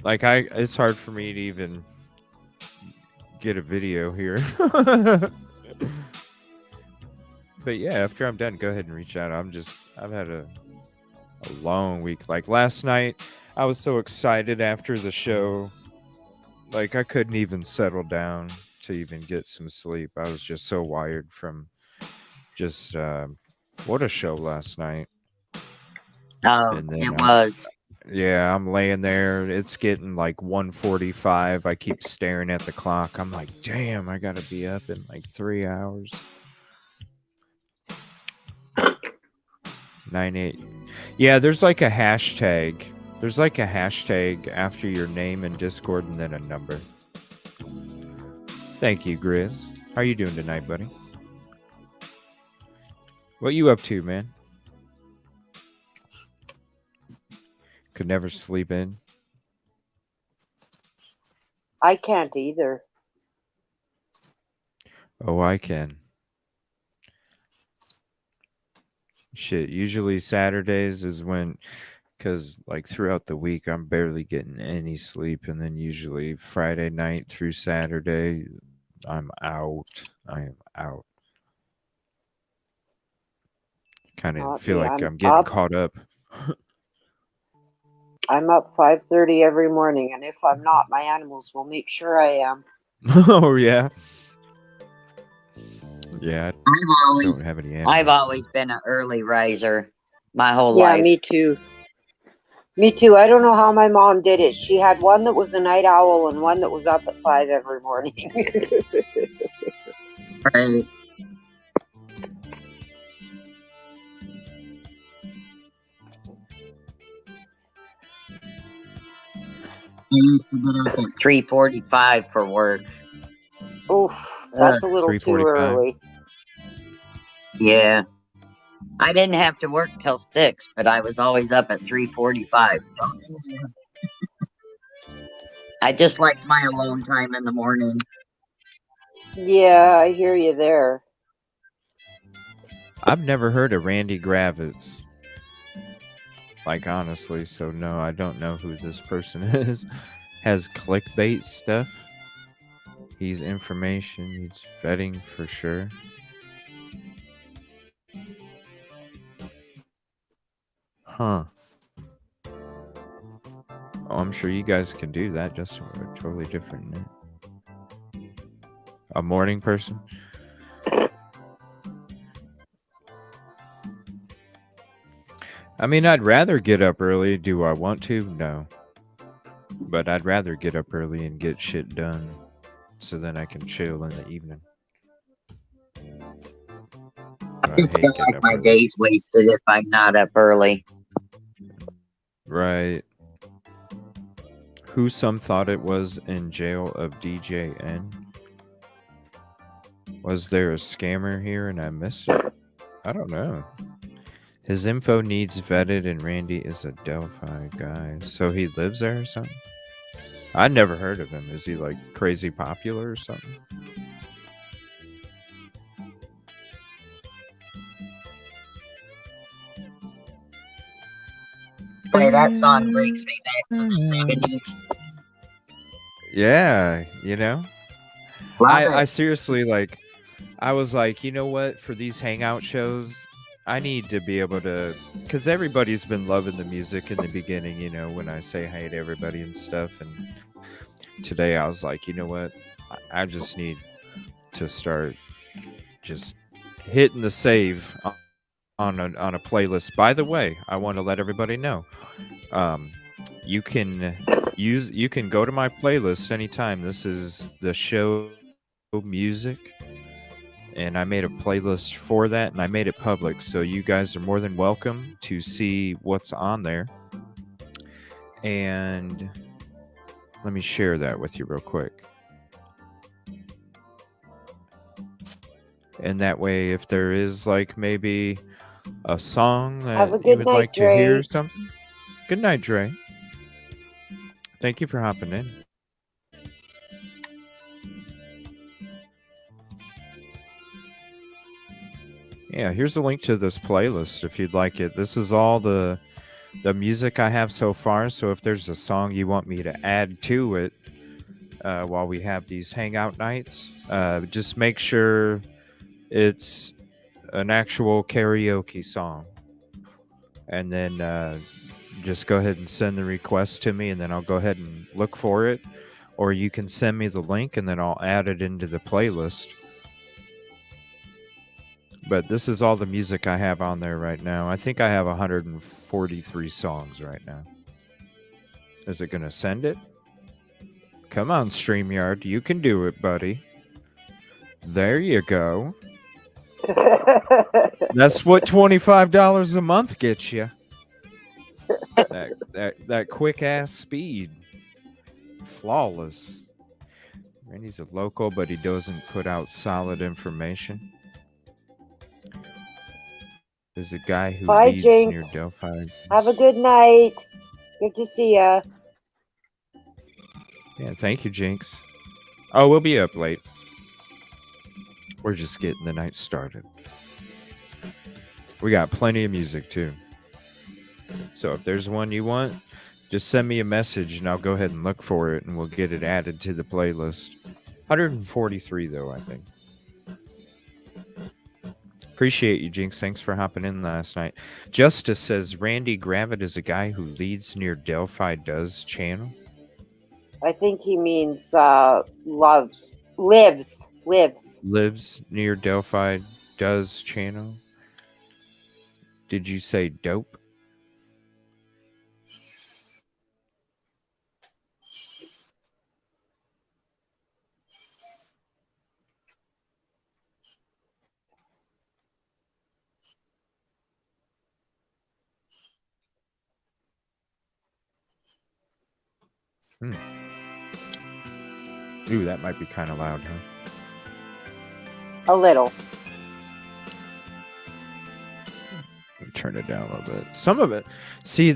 Like it's hard for me to even get a video here. But yeah, after I'm done, go ahead and reach out. I've had a long week. Like last night, I was so excited after the show. Like I couldn't even settle down to even get some sleep. I was just so wired from just what a show last night. Oh, And then it was. yeah, I'm laying there. It's getting like 1:45. I keep staring at the clock. I'm like, damn, I gotta be up in like 3 hours. 9-8. Yeah, there's like a hashtag. There's like a hashtag after your name in Discord and then a number. Thank you, Grizz. How you doing tonight, buddy? What you up to, man? Could never sleep in. I can't either. Oh, I can. Shit, usually Saturdays is when, because like throughout the week I'm barely getting any sleep, and then usually Friday night through Saturday I'm out. I am out. Kind of Not feel me. like I'm I'm getting up. caught up. I'm up 5:30 every morning, and if I'm not, my animals will make sure I am. Oh yeah. Yeah, I I've don't have any animals. always been an early riser my whole Yeah, life. me too. Me too. I don't know how my mom did it. She had one that was a night owl and one that was up at 5 every morning. Right. I used to get up at 3:45 for work. Oof, that's a little too 3:45. early. Yeah. I didn't have to work till 6, but I was always up at 3:45. I just liked my alone time in the morning. Yeah, I hear you there. I've never heard of Randy Gravitz. Like honestly, so no, I don't know who this person is. Has clickbait stuff. He's information. He's vetting for sure. Huh. Oh, I'm sure you guys can do that. Just a totally different name. A morning person. I mean, I'd rather get up early. Do I want to? No. But I'd rather get up early and get shit done so then I can chill in the evening. I just feel like my day's wasted if I'm not up early. Right. Who some thought it was in jail of DJN? Was there a scammer here and I missed it? I don't know. His info needs vetted and Randy is a Delphi guy. So he lives there or something? I never heard of him. Is he like crazy popular or something? Boy, that song brings me back to the 70s. Yeah, you know? Love I it. seriously like I was like, you know what, for these hangout shows, I need to be able to, because everybody's been loving the music in the beginning, you know, when I say hey to everybody and stuff. And today I was like, you know what, I just need to start just hitting the save on a playlist. By the way, I want to let everybody know, you can go to my playlist anytime. This is the show music. And I made a playlist for that, and I made it public, so you guys are more than welcome to see what's on there. And let me share that with you real quick. And that way, if there is like maybe a song Have a that you good would night, like to hear or Dre. something. Good night, Dre. Thank you for hopping in. Yeah, here's a link to this playlist if you'd like it. This is all the music I have so far, so if there's a song you want me to add to it, while we have these hangout nights. Just make sure it's an actual karaoke song, and then just go ahead and send the request to me, and then I'll go ahead and look for it. Or you can send me the link, and then I'll add it into the playlist. But this is all the music I have on there right now. I think I have 143 songs right now. Is it going to send it? Come on, StreamYard. You can do it, buddy. There you go. That's what $25 a month gets you. That quick ass speed. Flawless. Randy's a local, but he doesn't put out solid information. There's a guy who Bye, leads near Jinx. Delphi. Have a good night. Good to see ya. Yeah, thank you, Jinx. Oh, we'll be up late. We're just getting the night started. We got plenty of music, too. So if there's one you want, just send me a message and I'll go ahead and look for it and we'll get it added to the playlist. 143, though, I think. Appreciate you, Jinx. Thanks for hopping in last night. Justice says Randy Gravitt is a guy who leads near Delphi Does channel. I think he means lives Lives near Delphi Does channel. Did you say dope? Ooh, that might be kind of loud, huh? a little. Turn it down a little bit. Some of it, see,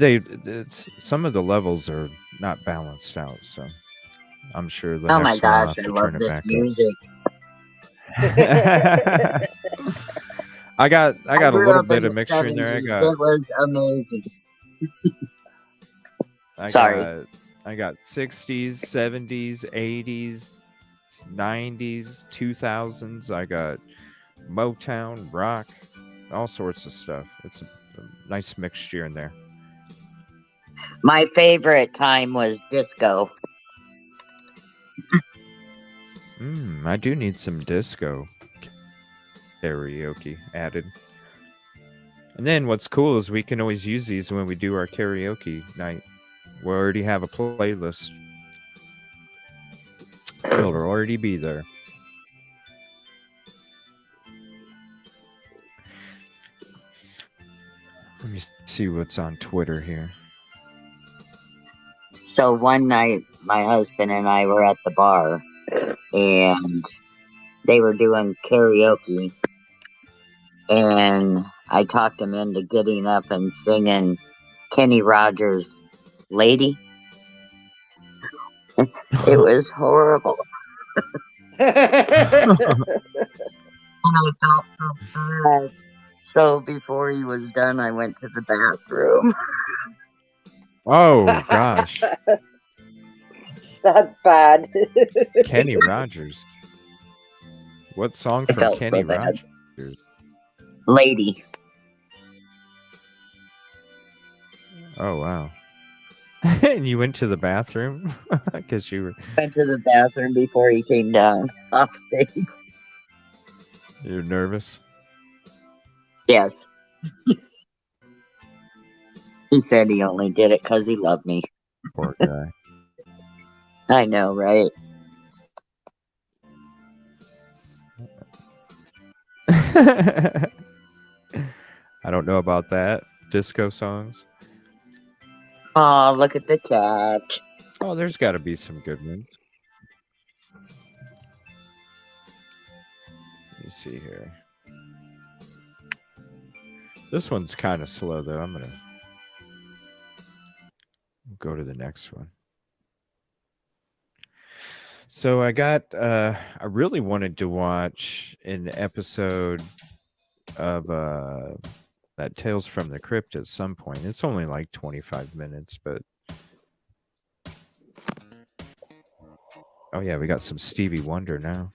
some of the levels are not balanced out, so I'm sure the Oh my next one I'll gosh, have I to love turn it this back music. up. I got I a grew little up bit in of the mixture in there. 70s. It was amazing. Sorry. I got 60s, 70s, 80s, 90s, 2000s. I got Motown, rock, all sorts of stuff. It's a nice mixture in there. My favorite time was disco. I do need some disco karaoke added. And then what's cool is we can always use these when we do our karaoke night. We already have a playlist. It'll already be there. Let me see what's on Twitter here. So one night, my husband and I were at the bar, and they were doing karaoke, and I talked him into getting up and singing Kenny Rogers' Lady. It was horrible. And I felt so bad. So before he was done, I went to the bathroom. Oh, gosh. That's bad. Kenny Rogers. What song I from felt Kenny so bad. Rogers? Lady. Oh, wow. And you went to the bathroom? Because you were... Went to the bathroom before he came down off stage. You're nervous? Yes. He said he only did it because he loved me. Poor guy. I know, right? I don't know about that. Disco songs? Oh, look at the chat. Oh, there's got to be some good ones. Let me see here. This one's kind of slow, though. I'm going to go to the next one. So I really wanted to watch an episode of that Tales from the Crypt at some point. It's only like 25 minutes, but Oh yeah, we got some Stevie Wonder now.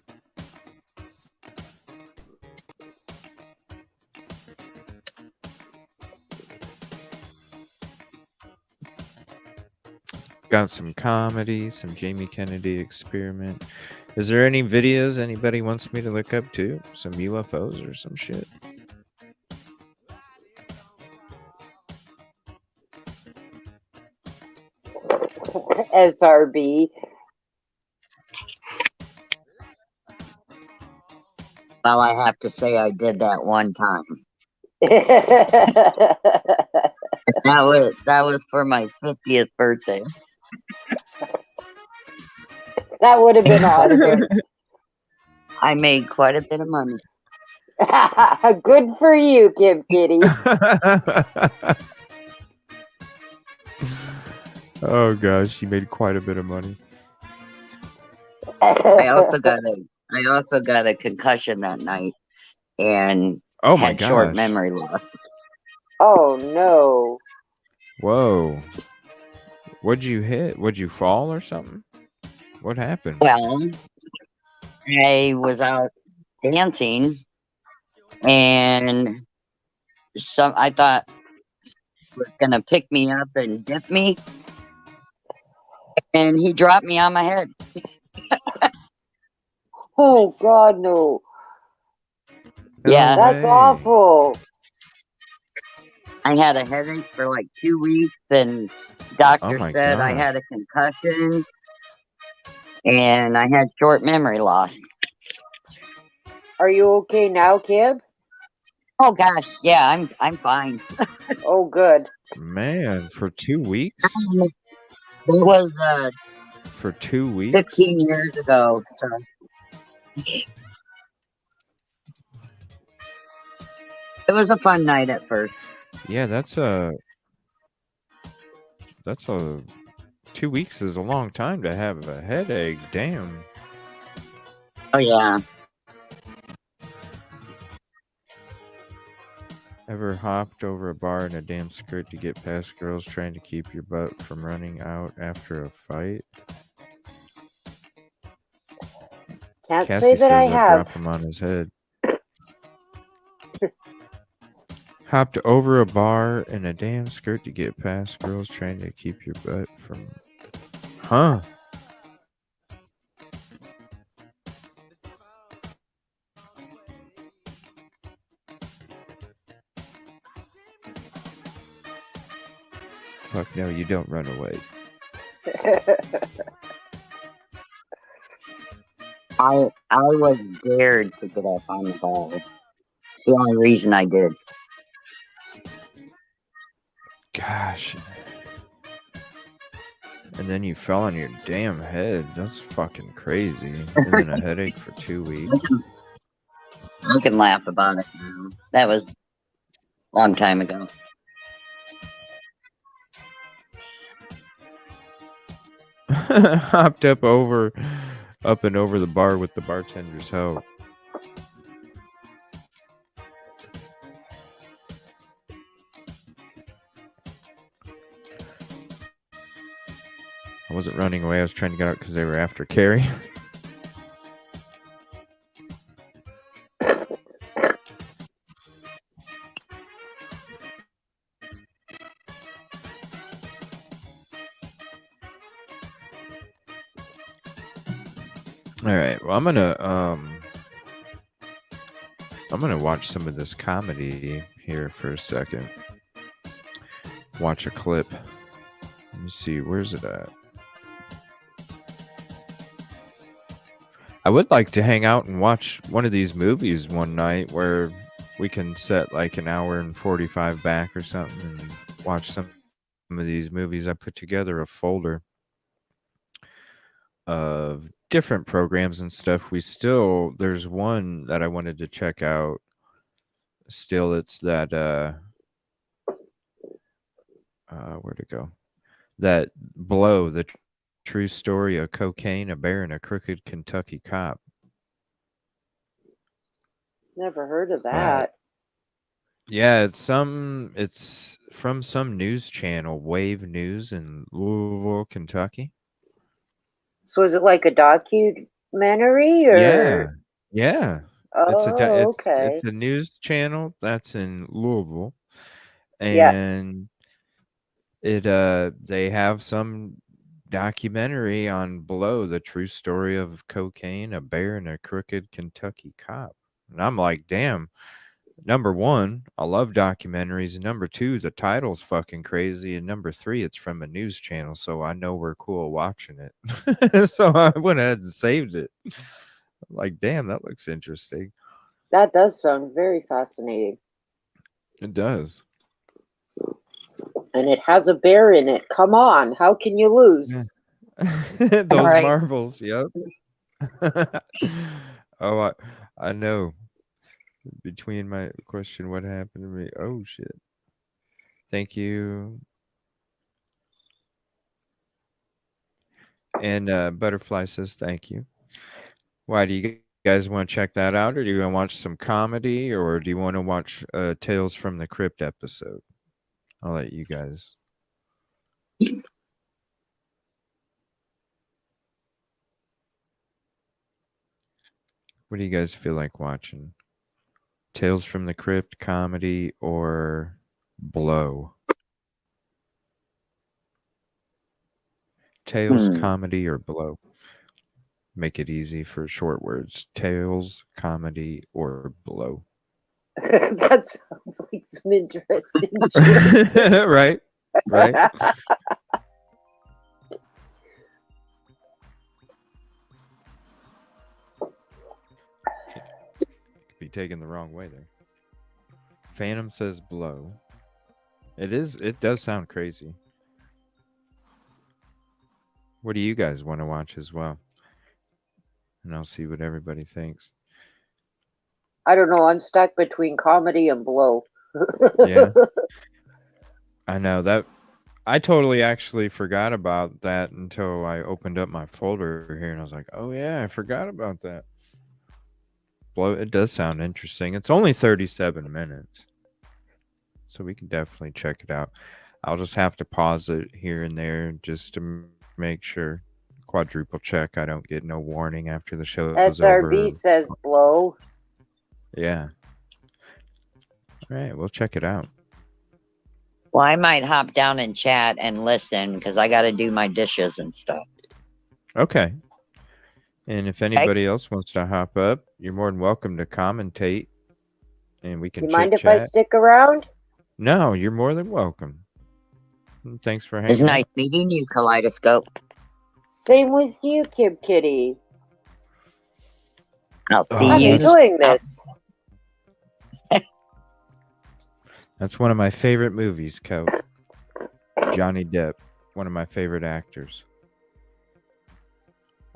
Got some comedy, some Jamie Kennedy Experiment. Is there any videos anybody wants me to look up too? Some UFOs or some shit? SRB. Well, I have to say I did that one time. That was for my 50th birthday. That would have been awesome. I made quite a bit of money. Good for you, Kim Kitty. Oh gosh, you made quite a bit of money. I also got a concussion that night and Oh my had short gosh. memory loss. Oh no. Whoa. What'd you hit? Would you fall or something? What happened? Well, I was out dancing and I thought was gonna pick me up and dip me, and he dropped me on my head. Oh God, no. Yeah. That's way. awful. I had a headache for like 2 weeks, and doctor Oh my said I gosh. had a concussion and I had short memory loss. Are you okay now, Kib? Oh gosh, yeah, I'm fine. Oh, good. Man, for 2 weeks? It was For 2 weeks? 15 years ago. So. It was a fun night at first. Yeah, that's a 2 weeks is a long time to have a headache. Damn. Oh yeah. Ever hopped over a bar in a damn skirt to get past girls trying to keep your butt from running out after a fight? Can't Cassie say that says I I'd have. drop him on his head. Hopped over a bar in a damn skirt to get past girls trying to keep your butt from... Huh? Fuck no, you don't run away. I was dared to get up on the bar. The only reason I did. Gosh. And then you fell on your damn head. That's fucking crazy. And then a headache for 2 weeks. I can laugh about it now. That was a long time ago. Hopped up and over the bar with the bartender's help. I wasn't running away. I was trying to get out because they were after Carrie. All right. Well, I'm gonna watch some of this comedy here for a second. Watch a clip. Let me see. Where's it at? I would like to hang out and watch one of these movies one night where we can set like an hour and 45 back or something and watch some of these movies. I put together a folder of different programs and stuff. There's one that I wanted to check out. Still, it's that where'd it go? That Blow, the true story of cocaine, a bear, and a crooked Kentucky cop. Never heard of that. Yeah, it's from some news channel, Wave News in Louisville, Kentucky. So is it like a documentary or? Yeah. Oh, It's okay. a news channel that's in Louisville, Yeah. and they have some documentary on Below, the true story of cocaine, a bear, and a crooked Kentucky cop. And I'm like, damn. Number one, I love documentaries. And number two, the title's fucking crazy. And number three, it's from a news channel, so I know we're cool watching it. So I went ahead and saved it. Like, damn, that looks interesting. That does sound very fascinating. It does. And it has a bear in it. Come on, how can you lose? Those Right. marbles, yep. Oh, I know. Between my question, what happened to me? Oh shit. Thank you. And Butterfly says thank you. Why do you guys want to check that out, or do you want to watch some comedy, or do you want to watch Tales from the Crypt episode? I'll let you guys. What do you guys feel like watching? Tales from the Crypt, comedy, or Blow? Tales, comedy, or Blow? Make it easy for short words. Tales, comedy, or Blow? That sounds like some interesting choices. Right. Could be taken the wrong way there. Phantom says Blow. It does sound crazy. What do you guys want to watch as well? And I'll see what everybody thinks. I don't know. I'm stuck between comedy and Blow. Yeah. I know that. I totally actually forgot about that until I opened up my folder here, and I was like, oh yeah, I forgot about that. Blow. It does sound interesting. It's only 37 minutes, so we can definitely check it out. I'll just have to pause it here and there just to make sure, quadruple check I don't get no warning after the show is over. SRB says Blow. Yeah. All right, we'll check it out. Well, I might hop down and chat and listen because I got to do my dishes and stuff. Okay. And if anybody else wants to hop up, you're more than welcome to commentate, and we can You mind if chit-chat. I stick around? No, you're more than welcome. And thanks for hanging It's nice out. meeting you, Kaleidoscope. Same with you, Kib Kitty. I'll see I'm you. enjoying this. That's one of my favorite movies, Coat. Johnny Depp, one of my favorite actors.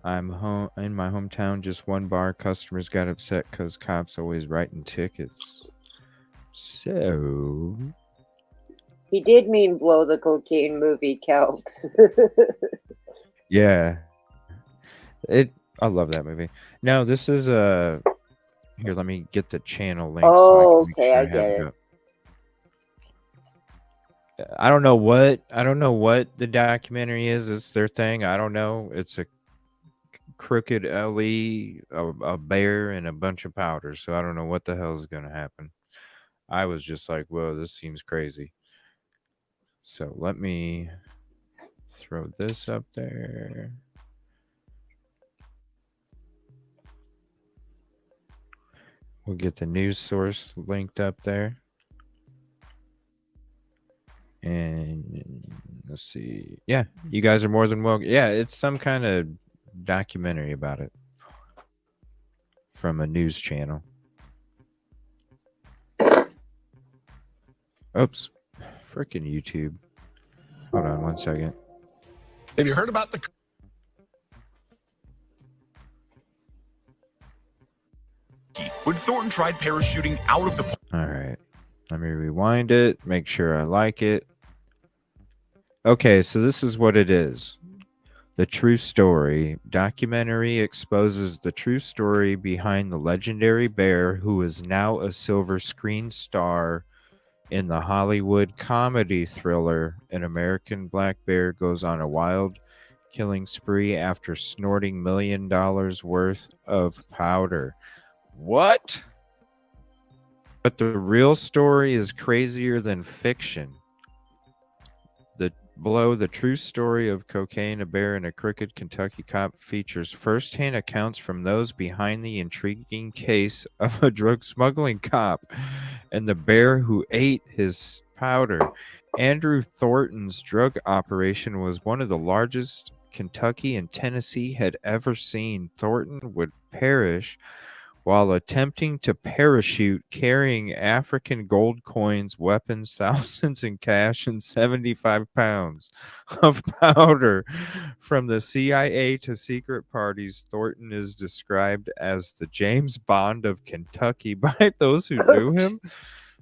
I'm home in my hometown, just one bar. Customers got upset because cops always writing tickets. So He did mean Blow, the cocaine movie, Celt. yeah, I love that movie. No, this is here. Let me get the channel link. Oh, so I can make okay, sure I have get it. up. I don't know what the documentary is. It's their thing. I don't know. It's a crooked LE, a bear, and a bunch of powder. So I don't know what the hell is going to happen. I was just like, whoa, this seems crazy. So let me throw this up there. We'll get the news source linked up there. And let's see. Yeah, you guys are more than welcome. Yeah, it's some kind of documentary about it from a news channel. Oops. Freaking YouTube. Hold on one second. Have you heard about the... When Thornton tried parachuting out of the... All right. Let me rewind it, make sure I like it. Okay, so this is what it is. The true story. Documentary exposes the true story behind the legendary bear who is now a silver screen star in the Hollywood comedy thriller An American Black Bear Goes on a Wild killing spree after snorting $1 million worth of powder. What? But the real story is crazier than fiction. The true story of cocaine, a bear, and a crooked Kentucky cop features firsthand accounts from those behind the intriguing case of a drug smuggling cop and the bear who ate his powder. Andrew Thornton's drug operation was one of the largest Kentucky and Tennessee had ever seen. Thornton would perish while attempting to parachute carrying African gold coins, weapons, thousands in cash, and 75 pounds of powder from the CIA to secret parties. Thornton is described as the James Bond of Kentucky by those who knew him.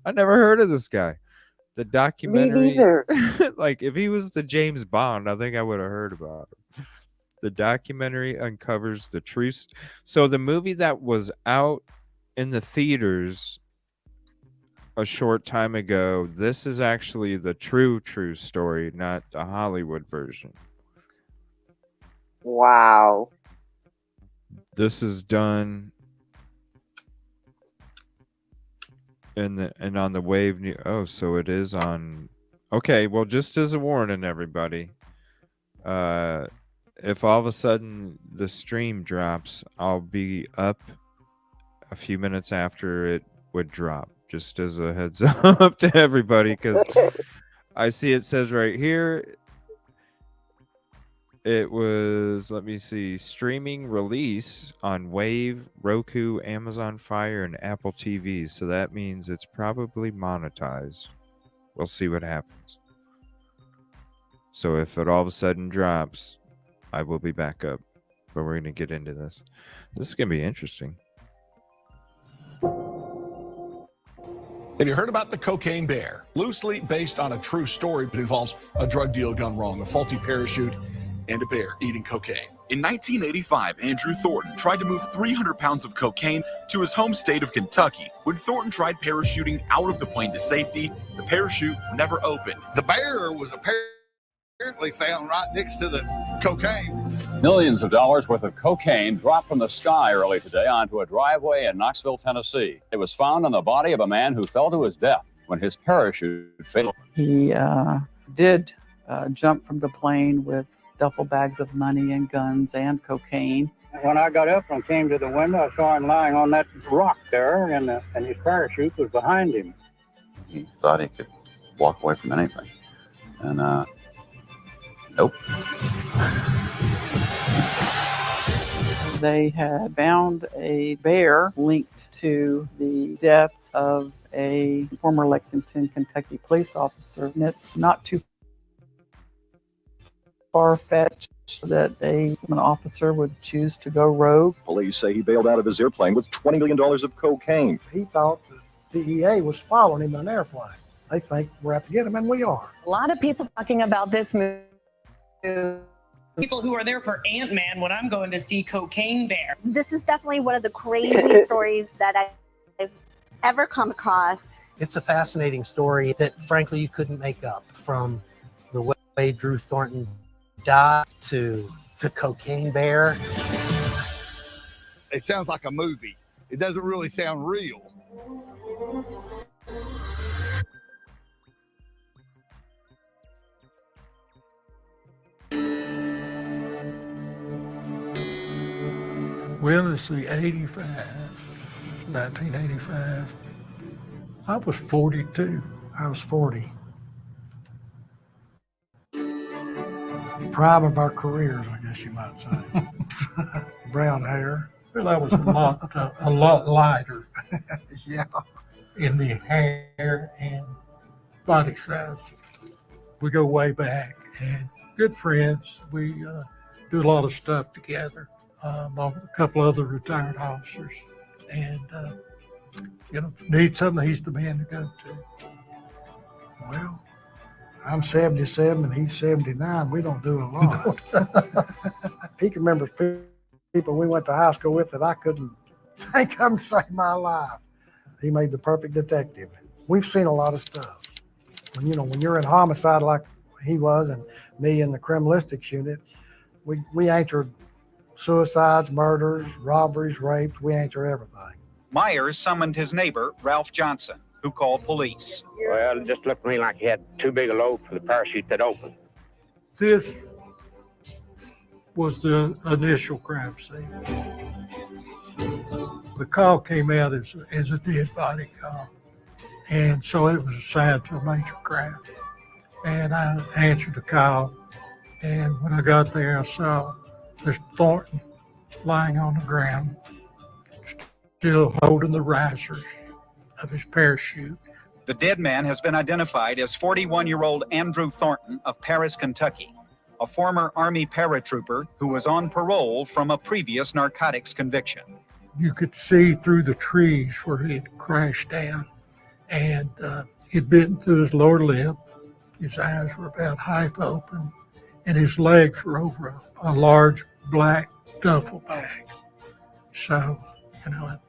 I never heard of this guy. The Me documentary, neither. like if he was the James Bond, I think I would have heard about him. The documentary uncovers the truth. So the movie that was out in the theaters a short time ago, this is actually the true story, not the Hollywood version. Wow. This is done and on the Wave New. Oh, so it is on. Okay, well, just as a warning, everybody. If all of a sudden the stream drops, I'll be up a few minutes after it would drop, just as a heads up to everybody, because I see it says right here it was, let me see, streaming release on Wave, Roku, Amazon Fire, and Apple TV. So that means it's probably monetized. We'll see what happens. So if it all of a sudden drops, I will be back up. But we're going to get into this. This is going to be interesting. Have you heard about the cocaine bear? Loosely based on a true story, but involves a drug deal gone wrong, a faulty parachute, and a bear eating cocaine. In 1985, Andrew Thornton tried to move 300 pounds of cocaine to his home state of Kentucky. When Thornton tried parachuting out of the plane to safety, the parachute never opened. The bear was apparently found right next to the cocaine. Millions of dollars worth of cocaine dropped from the sky early today onto a driveway in Knoxville, Tennessee. It was found on the body of a man who fell to his death when his parachute failed. He did jump from the plane with duffel bags of money and guns and cocaine. When I got up and came to the window, I saw him lying on that rock there, and his parachute was behind him. He thought he could walk away from anything. And, nope. They had found a bear linked to the death of a former Lexington, Kentucky police officer. And it's not too far-fetched that an officer would choose to go rogue. Police say he bailed out of his airplane with $20 million of cocaine. He thought the DEA was following him in an airplane. They think we're out to get him, and we are. A lot of people talking about this move. People who are there for Ant-Man when I'm going to see Cocaine Bear. This is definitely one of the crazy stories that I've ever come across. It's a fascinating story that, frankly, you couldn't make up. From the way Drew Thornton died to the Cocaine Bear. It sounds like a movie. It doesn't really sound real. Well, let's see, 1985. I was 42. I was 40. Prime of our careers, I guess you might say. Brown hair. Well, I was a lot lighter. Yeah. In the hair and body size. We go way back and good friends. We do a lot of stuff together. A couple other retired officers. And, need something, he's the man to go to. Well, I'm 77 and he's 79. We don't do a lot. He can remember people we went to high school with that I couldn't think of to save my life. He made the perfect detective. We've seen a lot of stuff. When you're in homicide like he was and me in the criminalistics unit, We answered suicides, murders, robberies, rapes. We answer everything. Myers summoned his neighbor, Ralph Johnson, who called police. Well, it just looked to me like he had too big a load for the parachute that opened. This was the initial crime scene. The call came out as a dead body call, and so it was assigned to a major crime. And I answered the call, and when I got there, I saw Mr. Thornton lying on the ground, still holding the risers of his parachute. The dead man has been identified as 41-year-old Andrew Thornton of Paris, Kentucky, a former Army paratrooper who was on parole from a previous narcotics conviction. You could see through the trees where he had crashed down, and he'd bitten through his lower lip. His eyes were about half open, and his legs were over a large black duffel bag. So, it's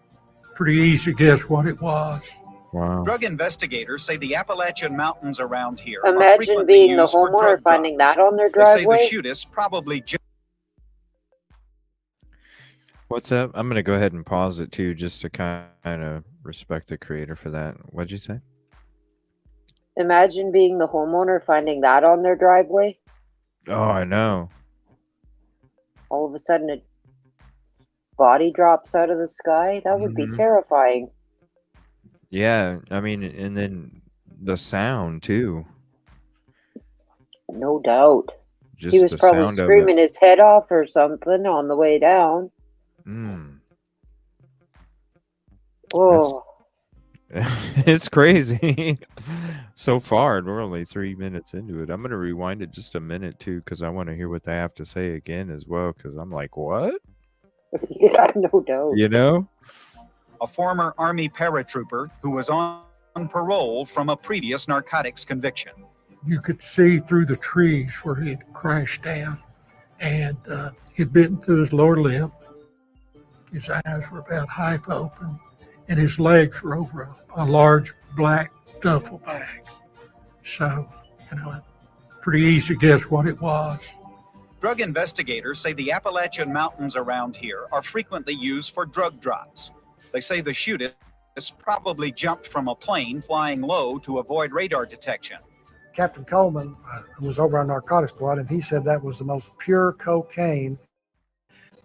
pretty easy to guess what it was. Wow. Drug investigators say the Appalachian Mountains around here are Imagine frequently being the used for homeowner drug finding drops. that on their They say the driveway. shootist probably What's up? I'm gonna go ahead and pause it too, just to kind of respect the creator for that. What'd you say? Imagine being the homeowner finding that on their driveway. Oh, I know. All of a sudden, a body drops out of the sky. That would be Mhm. terrifying. Yeah, I mean, and then the sound too. No doubt. Just He was the probably sound of it. screaming his head off or something on the way down. Mm. Oh, It's crazy. So far, we're only 3 minutes into it. I'm gonna rewind it just a minute too, because I want to hear what they have to say again as well. Because I'm like, what? yeah, no doubt. You know? a former Army paratrooper who was on parole from a previous narcotics conviction. You could see through the trees where he had crashed down, and he'd bitten through his lower lip. His eyes were about half open, and his legs were over a large black duffel bag. So, pretty easy to guess what it was. Drug investigators say the Appalachian Mountains around here are frequently used for drug drops. They say the shootist probably jumped from a plane flying low to avoid radar detection. Captain Coleman was over on narcotics squad, and he said that was the most pure cocaine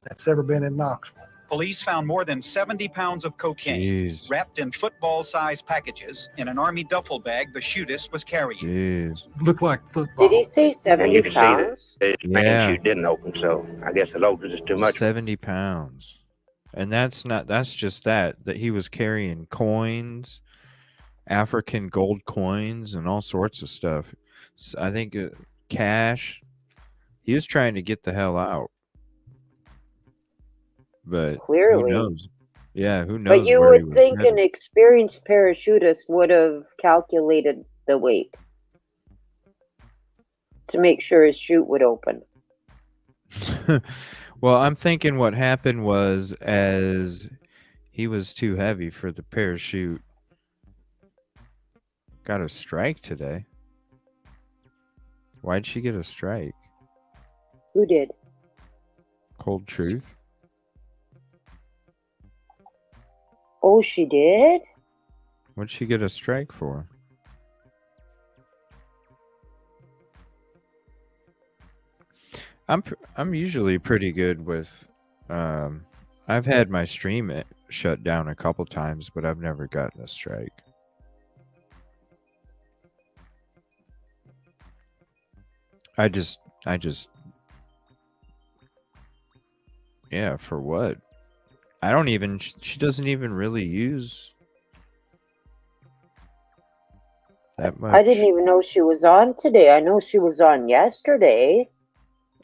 that's ever been in Knoxville. Police found more than 70 pounds of cocaine wrapped in football-sized packages in an Army duffel bag the shootist was carrying. Looked like football. Did he say And 70 you can see that pounds? the parachute didn't open, so I guess the load was just too much. 70 pounds. And that's just that he was carrying coins, African gold coins, and all sorts of stuff. I think cash. He was trying to get the hell out. But Clearly. who knows? Yeah, who knows? But you where he would was think headed. an experienced parachutist would have calculated the weight to make sure his chute would open. Well, I'm thinking what happened was, as he was too heavy for the parachute, got a strike today. Why'd she get a strike? Who did? Cold Truth. Oh, she did? What'd she get a strike for? I'm usually pretty good with. I've had my stream shut down a couple times, but I've never gotten a strike. I just. Yeah, for what? I don't even. She doesn't even really use that much. I didn't even know she was on today. I know she was on yesterday.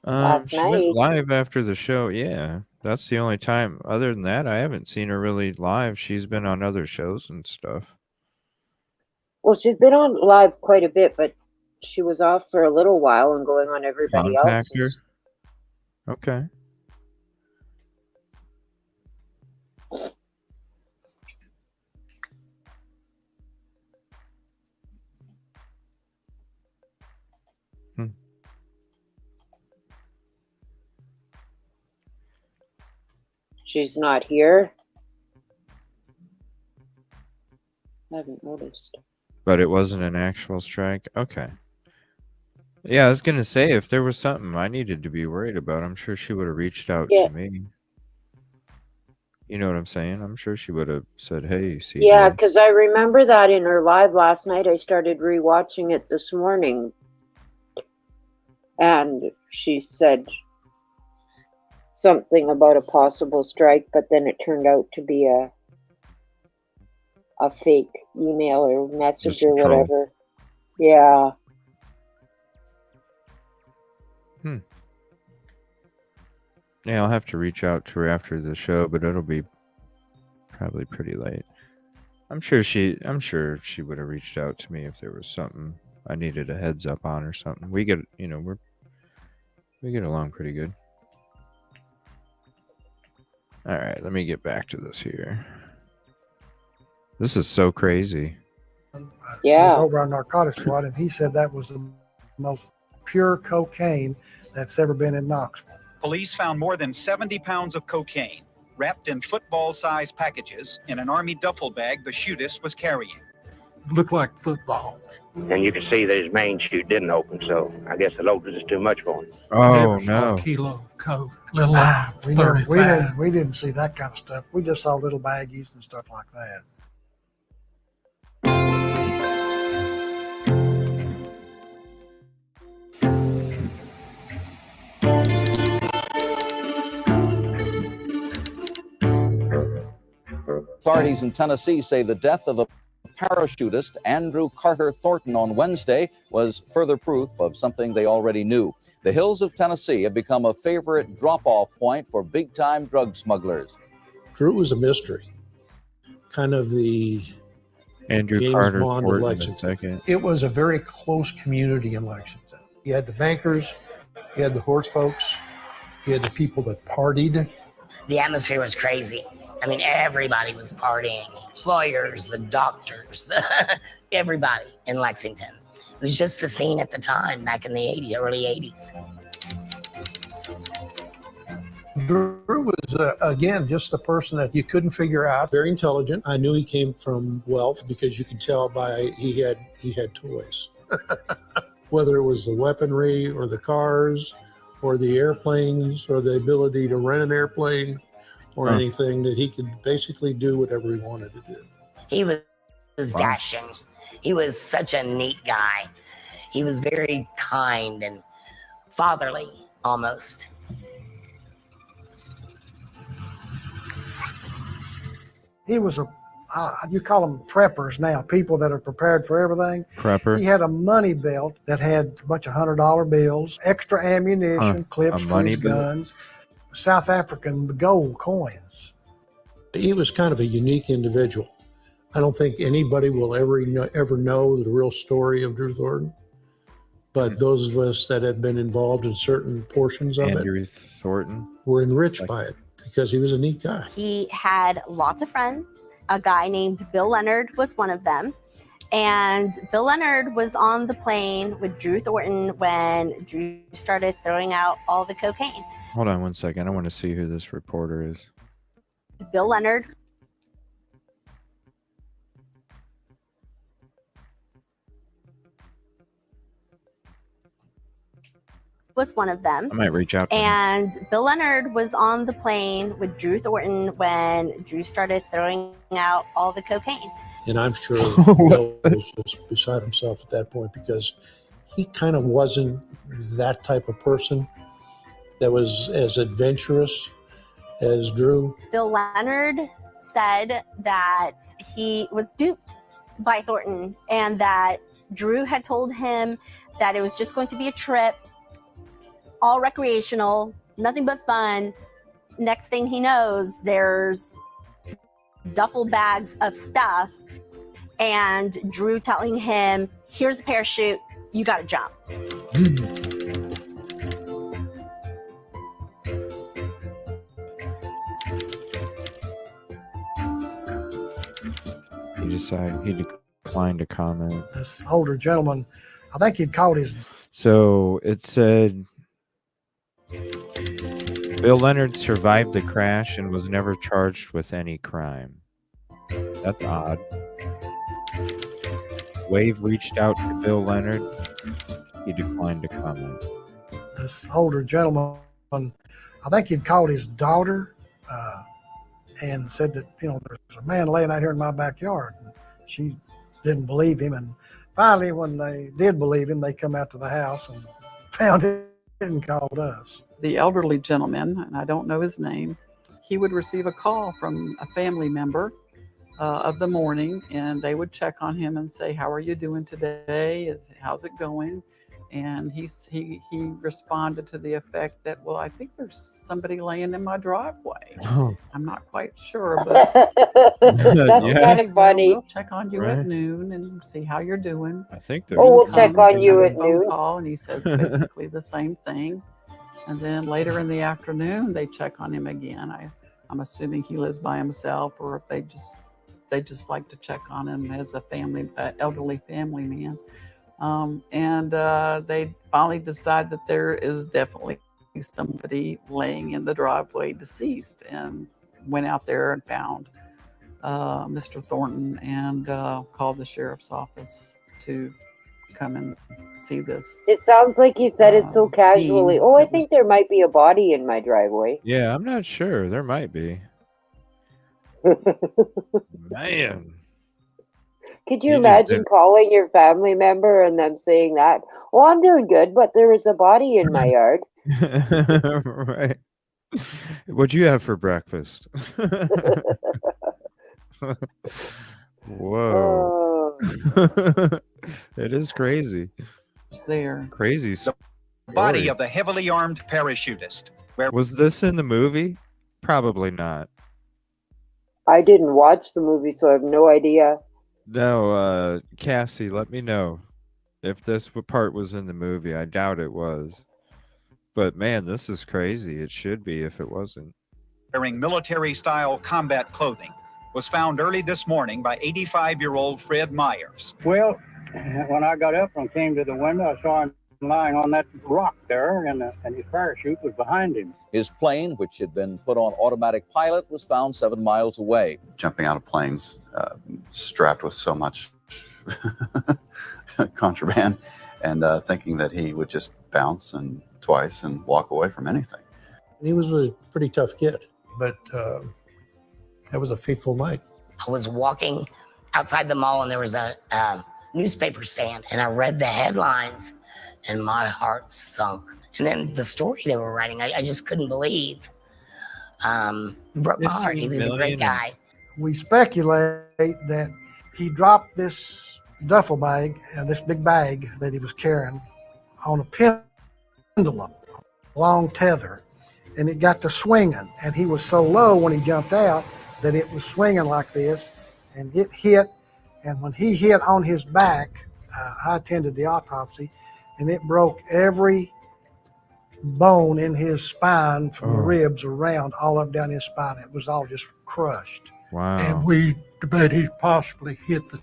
Last She went night. live after the show. Yeah, that's the only time. Other than that, I haven't seen her really live. She's been on other shows and stuff. Well, she's been on live quite a bit, but she was off for a little while and going on everybody Contact her. else's. Okay. She's not here. I haven't noticed. But it wasn't an actual strike? Okay. Yeah, I was going to say, if there was something I needed to be worried about, I'm sure she would have reached out Yeah. to me. You know what I'm saying? I'm sure she would have said, hey, CJ. Yeah, because I remember that in her live last night. I started rewatching it this morning. And she said something about a possible strike, but then it turned out to be a fake email or message Just a or troll. whatever. Yeah. Yeah, I'll have to reach out to her after the show, but it'll be probably pretty late. I'm sure she would have reached out to me if there was something I needed a heads up on or something. We get, we get along pretty good. All right, let me get back to this here. This is so crazy. He was over our narcotics squad, and he said that was the most pure cocaine that's ever been in Knoxville. Police found more than 70 pounds of cocaine wrapped in football-sized packages in an army duffel bag the shootist was carrying. Looked like footballs. And you could see that his main chute didn't open, so I guess the load was just too much for him. Oh, Never saw no. a kilo of coke. Little we didn't see that kind of stuff. We just saw little baggies and stuff like that. Authorities in Tennessee say the death of a parachutist, Andrew Carter Thornton, on Wednesday was further proof of something they already knew. The hills of Tennessee have become a favorite drop-off point for big-time drug smugglers. Drew was a mystery. Kind of the Andrew James Carter Bond of Thornton Lexington. It was a very close community in Lexington. You had the bankers, you had the horse folks, you had the people that partied. The atmosphere was crazy. I mean, everybody was partying. Lawyers, the doctors, everybody in Lexington. It was just the scene at the time, back in the early 80s. Drew was, again, just a person that you couldn't figure out. Very intelligent. I knew he came from wealth because you could tell by he had toys. Whether it was the weaponry or the cars or the airplanes or the ability to rent an airplane or anything, that he could basically do whatever he wanted to do. He was dashing. He was such a neat guy. He was very kind and fatherly, almost. He was you call them preppers now, people that are prepared for everything. Prepper. He had a money belt that had a bunch of $100 bills, extra ammunition, clips for his guns, South African gold coins. He was kind of a unique individual. I don't think anybody will ever know the real story of Drew Thornton. But those of us that have been involved in certain portions of Andrew Thornton were enriched by it because he was a neat guy. He had lots of friends. A guy named Bill Leonard was one of them. And Bill Leonard was on the plane with Drew Thornton when Drew started throwing out all the cocaine. Hold on one second. I want to see who this reporter is. Bill Leonard was one of them. I might reach out to him. And Bill Leonard was on the plane with Drew Thornton when Drew started throwing out all the cocaine. And I'm sure Bill was just beside himself at that point because he kind of wasn't that type of person that was as adventurous as Drew. Bill Leonard said that he was duped by Thornton and that Drew had told him that it was just going to be a trip, all recreational, nothing but fun. Next thing he knows, there's duffel bags of stuff and Drew telling him, here's a parachute, you gotta jump. He declined to comment. This older gentleman, I think he'd called his... So it said Bill Leonard survived the crash and was never charged with any crime. That's odd. Wave reached out to Bill Leonard. He declined to comment. This older gentleman, I think he'd called his daughter and said that, you know, there's a man laying out here in my backyard. And she didn't believe him. And finally, when they did believe him, they come out to the house and found it and called us. The elderly gentleman, and I don't know his name, he would receive a call from a family member of the morning, and they would check on him and say, "How are you doing today? How's it going?" And he responded to the effect that, "Well, I think there's somebody laying in my driveway." Oh. I'm not quite sure, but That's kind of funny. We'll check on you at noon and see how you're doing. I think we'll check on you at noon. Call, and he says basically the same thing. And then later in the afternoon, they check on him again. I'm assuming he lives by himself, or if they just like to check on him as a elderly family man. They finally decide that there is definitely somebody laying in the driveway deceased, and went out there and found Mr. Thornton and called the sheriff's office to come and see this. It sounds like he said it so casually. Oh, I think there might be a body in my driveway. Yeah, I'm not sure. There might be. Man. Could you imagine calling your family member and them saying that? "Oh, I'm doing good, but there is a body in my yard." Right. What'd you have for breakfast? Whoa. It is crazy. It's there. Crazy. The body of the heavily armed parachutist. Was this in the movie? Probably not. I didn't watch the movie, so I have no idea. No, Cassie, let me know if this part was in the movie. I doubt it was. But man, this is crazy. It should be if it wasn't. Wearing military-style combat clothing was found early this morning by 85-year-old Fred Myers. Well, when I got up and came to the window, I saw him lying on that rock there, and his parachute was behind him. His plane, which had been put on automatic pilot, was found 7 miles away. Jumping out of planes, strapped with so much contraband, and thinking that he would just bounce twice and walk away from anything. He was a pretty tough kid, but that was a fateful night. I was walking outside the mall, and there was a newspaper stand, and I read the headlines, and my heart sunk. And then the story they were writing, I just couldn't believe. Broke my heart. He was a great guy. We speculate that he dropped this duffel bag, this big bag that he was carrying, on a pendulum, long tether, and it got to swinging. And he was so low when he jumped out that it was swinging like this, and it hit. And when he hit on his back, I attended the autopsy, and it broke every bone in his spine from the ribs around all up down his spine. It was all just crushed. Wow. And we debate he possibly hit the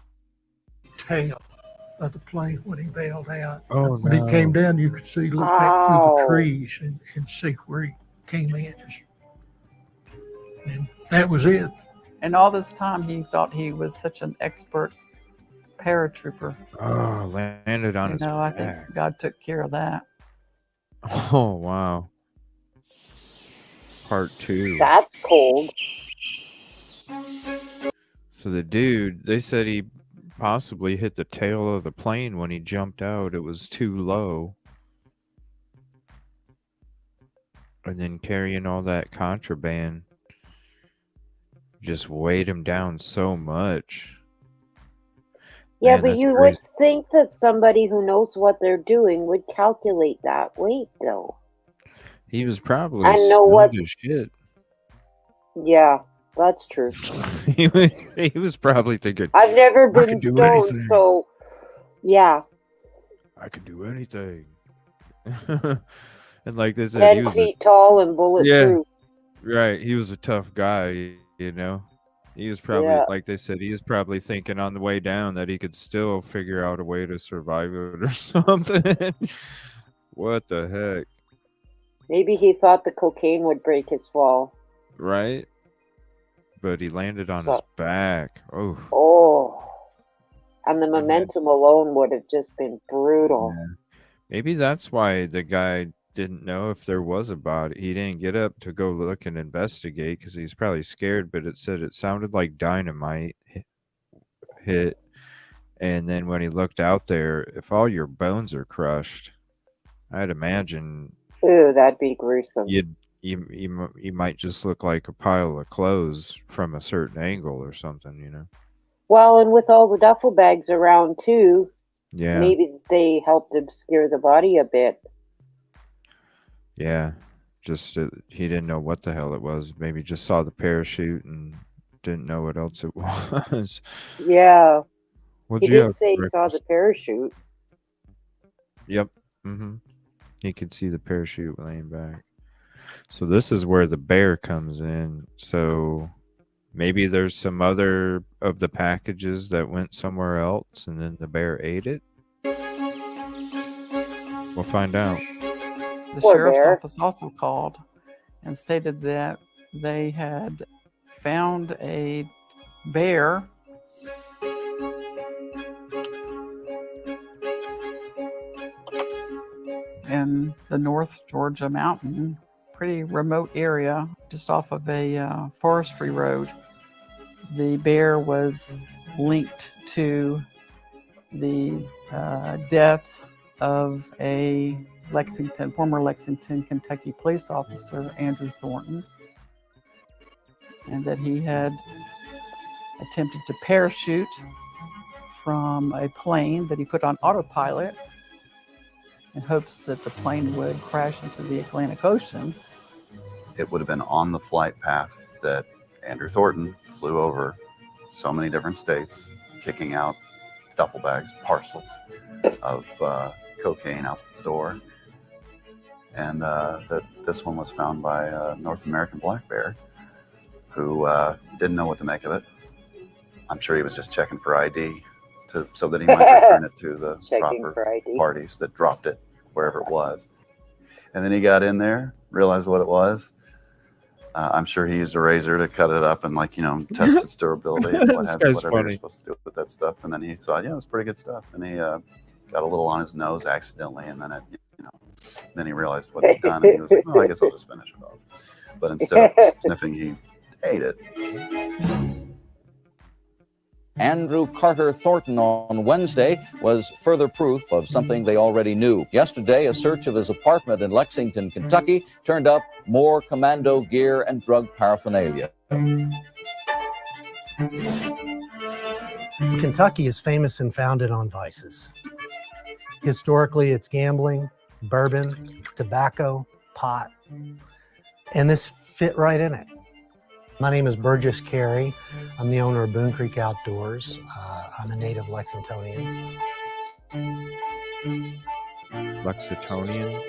tail of the plane when he bailed out. Oh, when he came down, you could see, look back through the trees and see where he came in. And that was it. And all this time, he thought he was such an expert paratrooper. Oh, landed on his I back. think God took care of that. Oh, wow. Part 2. That's cold. So the dude, they said he possibly hit the tail of the plane when he jumped out. It was too low. And then carrying all that contraband just weighed him down so much. Yeah, Man, but that's you crazy. would think that somebody who knows what they're doing would calculate that weight, though. He was probably I know what. stoned as shit. Yeah, that's true. He was probably thinking, I've never I been can do stoned, anything. so yeah. I could do anything. And like they said, 10 he was feet tall and bulletproof. right. He was a tough guy, you know. He was probably, Yeah. like they said, he was probably thinking on the way down that he could still figure out a way to survive it or something. What the heck? Maybe he thought the cocaine would break his fall. Right? But he landed on So- his back. Oh. Oh. And the momentum alone would have just been brutal. Yeah. Maybe that's why the guy didn't know if there was a body. He didn't get up to go look and investigate because he's probably scared, but it said it sounded like dynamite hit. And then when he looked out there, if all your bones are crushed, I'd imagine Ooh, that'd be gruesome. you might just look like a pile of clothes from a certain angle or something, you know? Well, and with all the duffel bags around too, Yeah. maybe they helped obscure the body a bit. Yeah. Just he didn't know what the hell it was. Maybe just saw the parachute and didn't know what else it was. Yeah. What'd He you did have say for he saw the parachute. Yep. He could see the parachute laying back. So this is where the bear comes in. So maybe there's some other of the packages that went somewhere else and then the bear ate it. We'll find out. The Poor sheriff's bear. office also called and stated that they had found a bear in the North Georgia mountain, pretty remote area, just off of a forestry road. The bear was linked to the death of a former Lexington, Kentucky police officer, Andrew Thornton, and that he had attempted to parachute from a plane that he put on autopilot in hopes that the plane would crash into the Atlantic Ocean. It would have been on the flight path that Andrew Thornton flew over so many different states, kicking out duffel bags, parcels of cocaine out the door. And that this one was found by a North American black bear who didn't know what to make of it. I'm sure he was just checking for ID so that he might return it to the proper parties that dropped it wherever it was. And then he got in there, realized what it was. I'm sure he used a razor to cut it up and test its durability and whatever you're supposed to do with that stuff. And then he thought, yeah, it's pretty good stuff. And he got a little on his nose accidentally, and then then he realized what he'd done, and he was like, oh, I guess I'll just finish it off. But instead of sniffing, he ate it. Andrew Carter Thornton on Wednesday was further proof of something they already knew. Yesterday, a search of his apartment in Lexington, Kentucky, turned up more commando gear and drug paraphernalia. Kentucky is famous and founded on vices. Historically, it's gambling, bourbon, tobacco, pot, and this fit right in it. My name is Burgess Carey. I'm the owner of Boone Creek Outdoors. I'm a native Lexingtonian. Lexingtonian?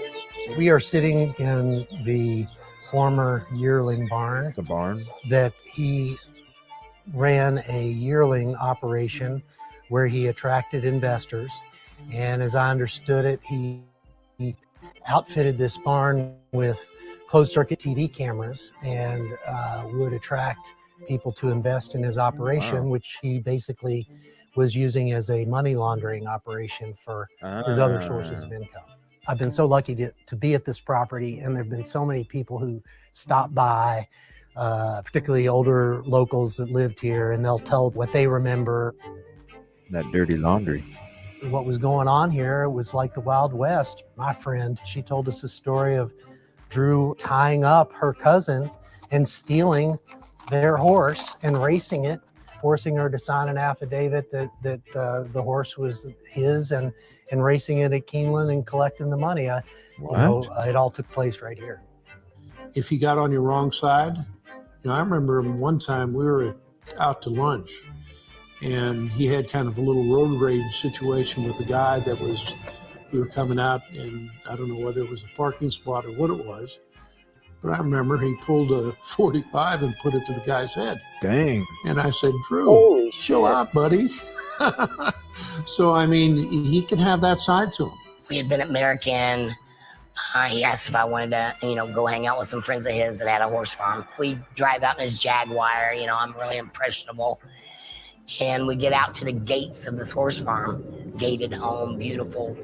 We are sitting in the former yearling barn. The barn? That he ran a yearling operation where he attracted investors. And as I understood it, he outfitted this barn with closed circuit TV cameras and would attract people to invest in his operation, which he basically was using as a money laundering operation for his other sources of income. I've been so lucky to be at this property, and there have been so many people who stop by, particularly older locals that lived here, and they'll tell what they remember. That dirty laundry. What was going on here was like the Wild West. My friend, she told us a story of Drew tying up her cousin and stealing their horse and racing it, forcing her to sign an affidavit that the horse was his, and racing it at Keeneland and collecting the money. It all took place right here. If he got on your wrong side, I remember one time we were out to lunch, and he had kind of a little road rage situation with a guy we were coming out, and I don't know whether it was a parking spot or what it was, but I remember he pulled a 45 and put it to the guy's head. Dang. And I said, Drew, chill out, buddy. So, he can have that side to him. We had been at American He asked if I wanted to, go hang out with some friends of his that had a horse farm. We drive out in his Jaguar. I'm really impressionable. And we get out to the gates of this horse farm, gated home, beautiful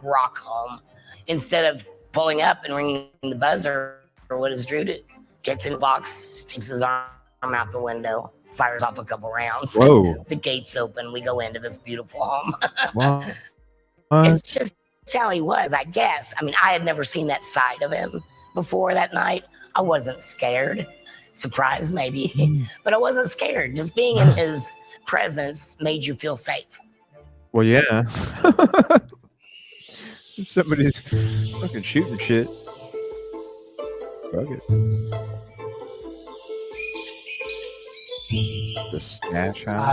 rock home. Instead of pulling up and ringing the buzzer, or what does Drew do? Gets in the box, sticks his arm out the window, fires off a couple rounds. Whoa. The gates open. We go into this beautiful home. What? It's just how he was, I guess. I mean, I had never seen that side of him before that night. I wasn't scared. Surprised, maybe. But I wasn't scared. Just being in his presence made you feel safe. Well, yeah. Somebody's fucking shooting shit. Fuck it. The stash house.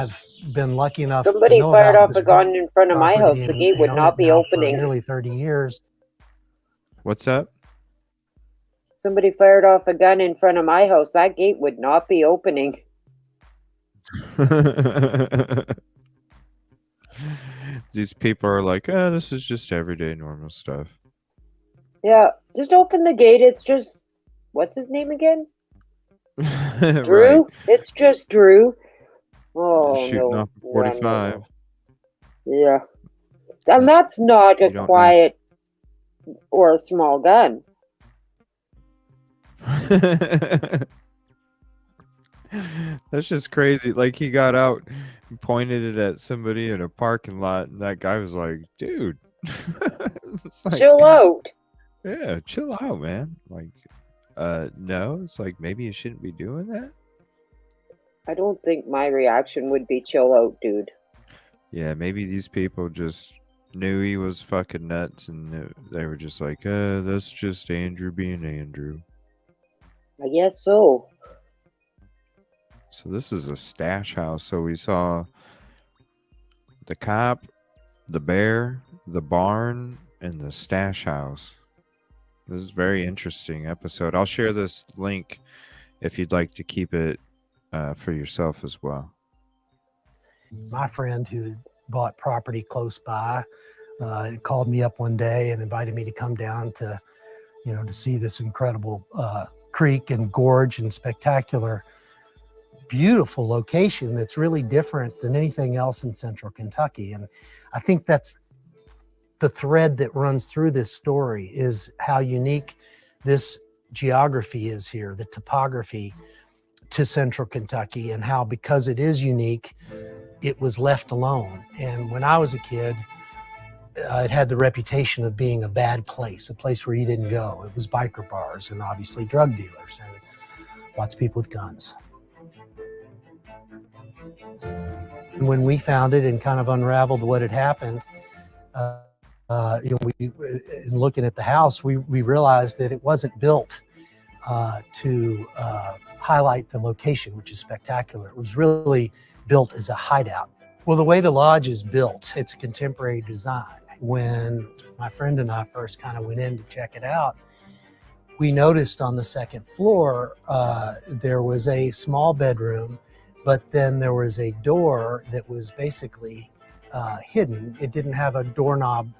I've been lucky enough Somebody to know fired about off this a gun in front of my house. property The and- gate and would own not it be now for opening. nearly 30 years. What's up? Somebody fired off a gun in front of my house. That gate would not be opening. These people are like, oh, this is just everyday normal stuff. Yeah, just open the gate. It's just, what's his name again? Drew? Right. It's just Drew. Oh, Shooting no. off a 45. Yeah. And that's not You a don't know. quiet or a small gun. That's just crazy. Like, he got out and pointed it at somebody in a parking lot, and that guy was like, dude. It's like, Chill out. yeah, chill out, man. Like, no, it's like, maybe you shouldn't be doing that. I don't think my reaction would be chill out, dude. Yeah, maybe these people just knew he was fucking nuts, and they were just like, that's just Andrew being Andrew. I guess so. So this is a stash house. So we saw the cop, the bear, the barn, and the stash house. This is a very interesting episode. I'll share this link if you'd like to keep it for yourself as well. My friend who bought property close by called me up one day and invited me to come down to, to see this incredible creek and gorge and spectacular, beautiful location that's really different than anything else in central Kentucky. And I think that's the thread that runs through this story, is how unique this geography is here, the topography to central Kentucky, and how, because it is unique, it was left alone. And when I was a kid, it had the reputation of being a bad place, a place where you didn't go. It was biker bars and obviously drug dealers and lots of people with guns. And when we found it and kind of unraveled what had happened, in looking at the house, we realized that it wasn't built to highlight the location, which is spectacular. It was really built as a hideout. Well, the way the lodge is built, it's a contemporary design. When my friend and I first kind of went in to check it out, we noticed on the second floor there was a small bedroom, but then there was a door that was basically hidden. It didn't have a doorknob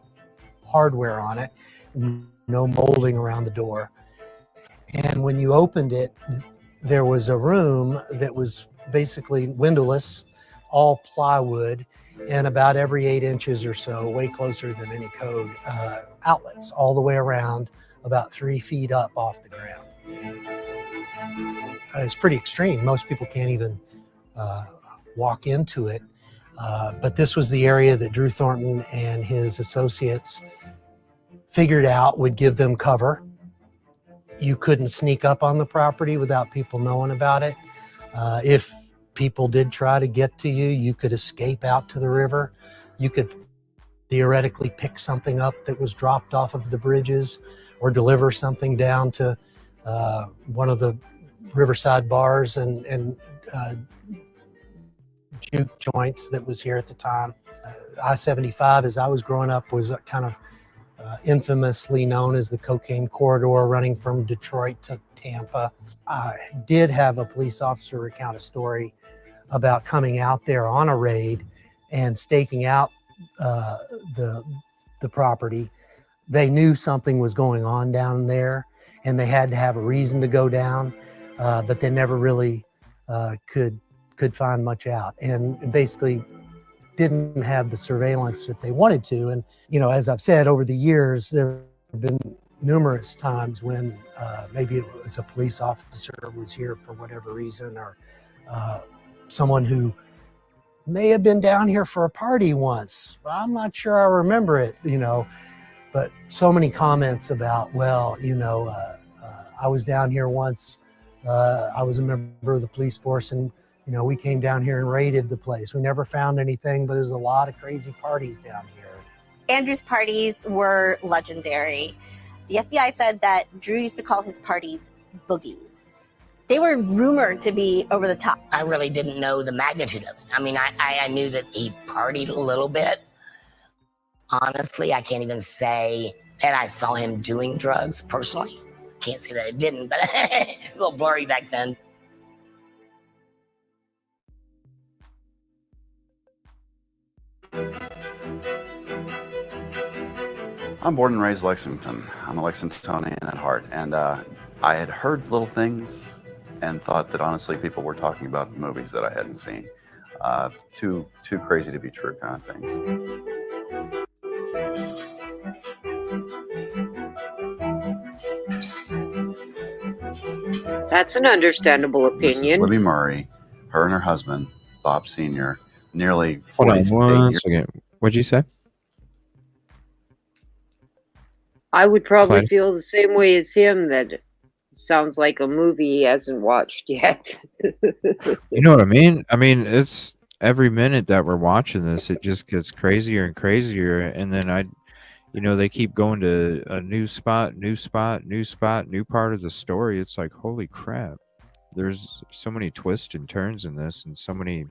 hardware on it, no molding around the door. And when you opened it, there was a room that was basically windowless, all plywood, and about every 8 inches or so, way closer than any code, outlets all the way around, about 3 feet up off the ground. It's pretty extreme. Most people can't even walk into it. But this was the area that Drew Thornton and his associates figured out would give them cover. You couldn't sneak up on the property without people knowing about it. If people did try to get to you, you could escape out to the river. You could theoretically pick something up that was dropped off of the bridges, or deliver something down to one of the riverside bars and juke joints that was here at the time. I-75, as I was growing up, was kind of infamously known as the cocaine corridor, running from Detroit to Tampa. I did have a police officer recount a story about coming out there on a raid and staking out the property, they knew something was going on down there, and they had to have a reason to go down, but they never really could find much out, and basically didn't have the surveillance that they wanted to. And as I've said over the years, there have been numerous times when maybe it was a police officer was here for whatever reason, or someone who may have been down here for a party once. I'm not sure I remember it, but so many comments about, I was down here once. I was a member of the police force, and we came down here and raided the place. We never found anything, but there's a lot of crazy parties down here. Andrew's parties were legendary. The FBI said that Drew used to call his parties boogies. They were rumored to be over the top. I really didn't know the magnitude of it. I mean, I knew that he partied a little bit. Honestly, I can't even say that I saw him doing drugs personally. Can't say that I didn't, but a little blurry back then. I'm born and raised Lexington. I'm a Lexingtonian at heart, and I had heard little things and thought that honestly people were talking about movies that I hadn't seen. Too crazy to be true kind of things. That's an understandable Mrs. opinion. Libby Murray, her and her husband, Bob Sr., nearly Hold on 48 one years. second. What'd you say? I would probably Clyde? feel the same way as him, that sounds like a movie he hasn't watched yet. You know what I mean? I mean, it's every minute that we're watching this, it just gets crazier and crazier. And then they keep going to a new spot, new part of the story. It's like, holy crap. There's so many twists and turns in this, and so many.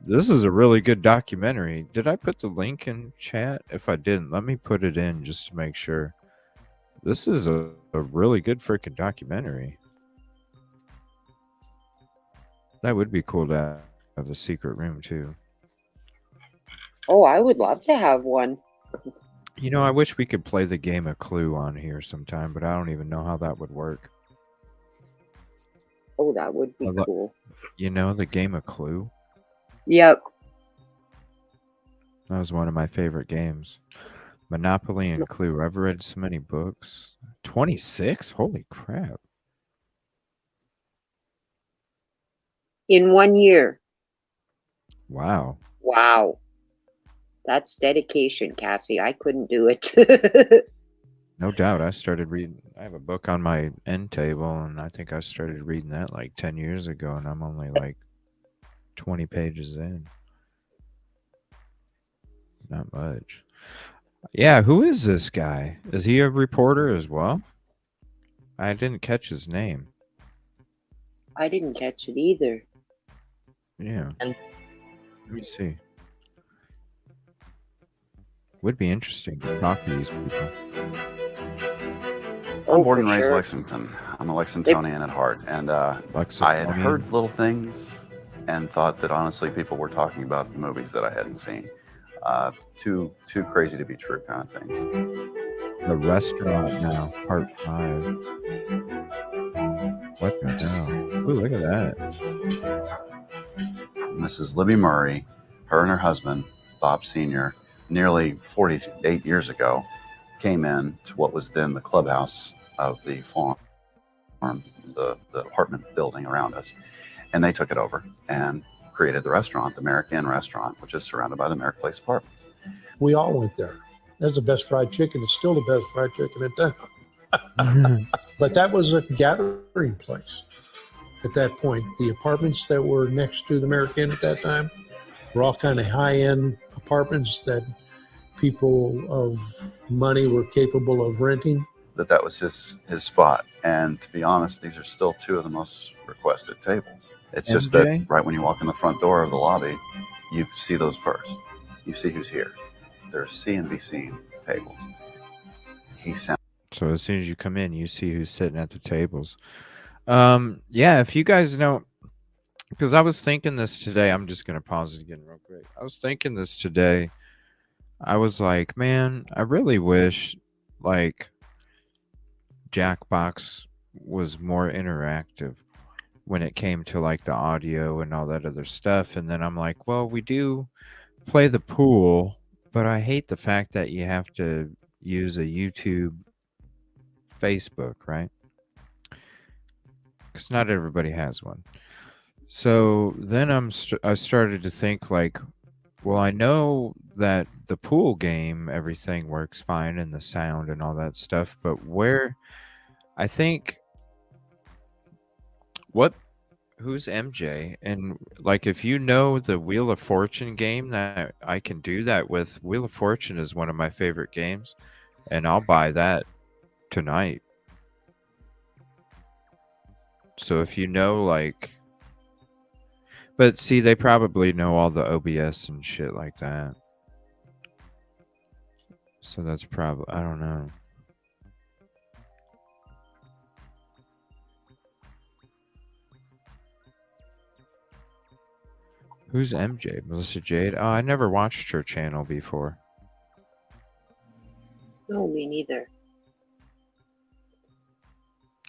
This is a really good documentary. Did I put the link in chat? If I didn't, let me put it in just to make sure. This is a really good freaking documentary. That would be cool to have a secret room too. Oh, I would love to have one. I wish we could play the game of Clue on here sometime, but I don't even know how that would work. Oh, that would be cool. The game of Clue? Yep. That was one of my favorite games. Monopoly and Clue. I've read so many books. 26? Holy crap. In 1 year. Wow. Wow. That's dedication, Cassie. I couldn't do it. No doubt. I started reading. I have a book on my end table, and I think I started reading that like 10 years ago, and I'm only like 20 pages in. Not much. Yeah, who is this guy? Is he a reporter as well? I didn't catch his name. I didn't catch it either. Yeah. Let me see. Would be interesting to talk to these people. I'm born and raised Lexington. I'm a Lexingtonian at heart, and I had heard little things and thought that honestly people were talking about movies that I hadn't seen. Too crazy to be true kind of things. The Restaurant Now, Part 5. What the hell? Ooh, look at that. Mrs. Libby Murray, her and her husband, Bob Sr., nearly 48 years ago, came in to what was then the clubhouse of the farm, the apartment building around us, and they took it over and created the restaurant, the Merrick Inn Restaurant, which is surrounded by the Merrick Place Apartments. We all went there. That's the best fried chicken. It's still the best fried chicken in town. But that was a gathering place at that point. The apartments that were next to the Merrick Inn at that time were all kind of high-end apartments that people of money were capable of renting. That was his spot. And to be honest, these are still two of the most requested tables. It's just that right when you walk in the front door of the lobby, you see those first. You see who's here. They're see and be seen tables. So as soon as you come in, you see who's sitting at the tables. Yeah, if you guys know, because I was thinking this today. I'm just going to pause it again real quick. I was thinking this today. I was like, man, I really wish like Jackbox was more interactive when it came to like the audio and all that other stuff. And then I'm like, well, we do play the pool, but I hate the fact that you have to use a YouTube Facebook, right? Because not everybody has one. So then I started to think like, well, I know that the pool game, everything works fine and the sound and all that stuff, but where I think what who's MJ? And like if you know the Wheel of Fortune game that I can do that with, Wheel of Fortune is one of my favorite games, and I'll buy that tonight. So if you know like but see they probably know all the OBS and shit like that. So that's probably I don't know. Who's MJ? Melissa Jade? Oh, I never watched her channel before. No, me neither.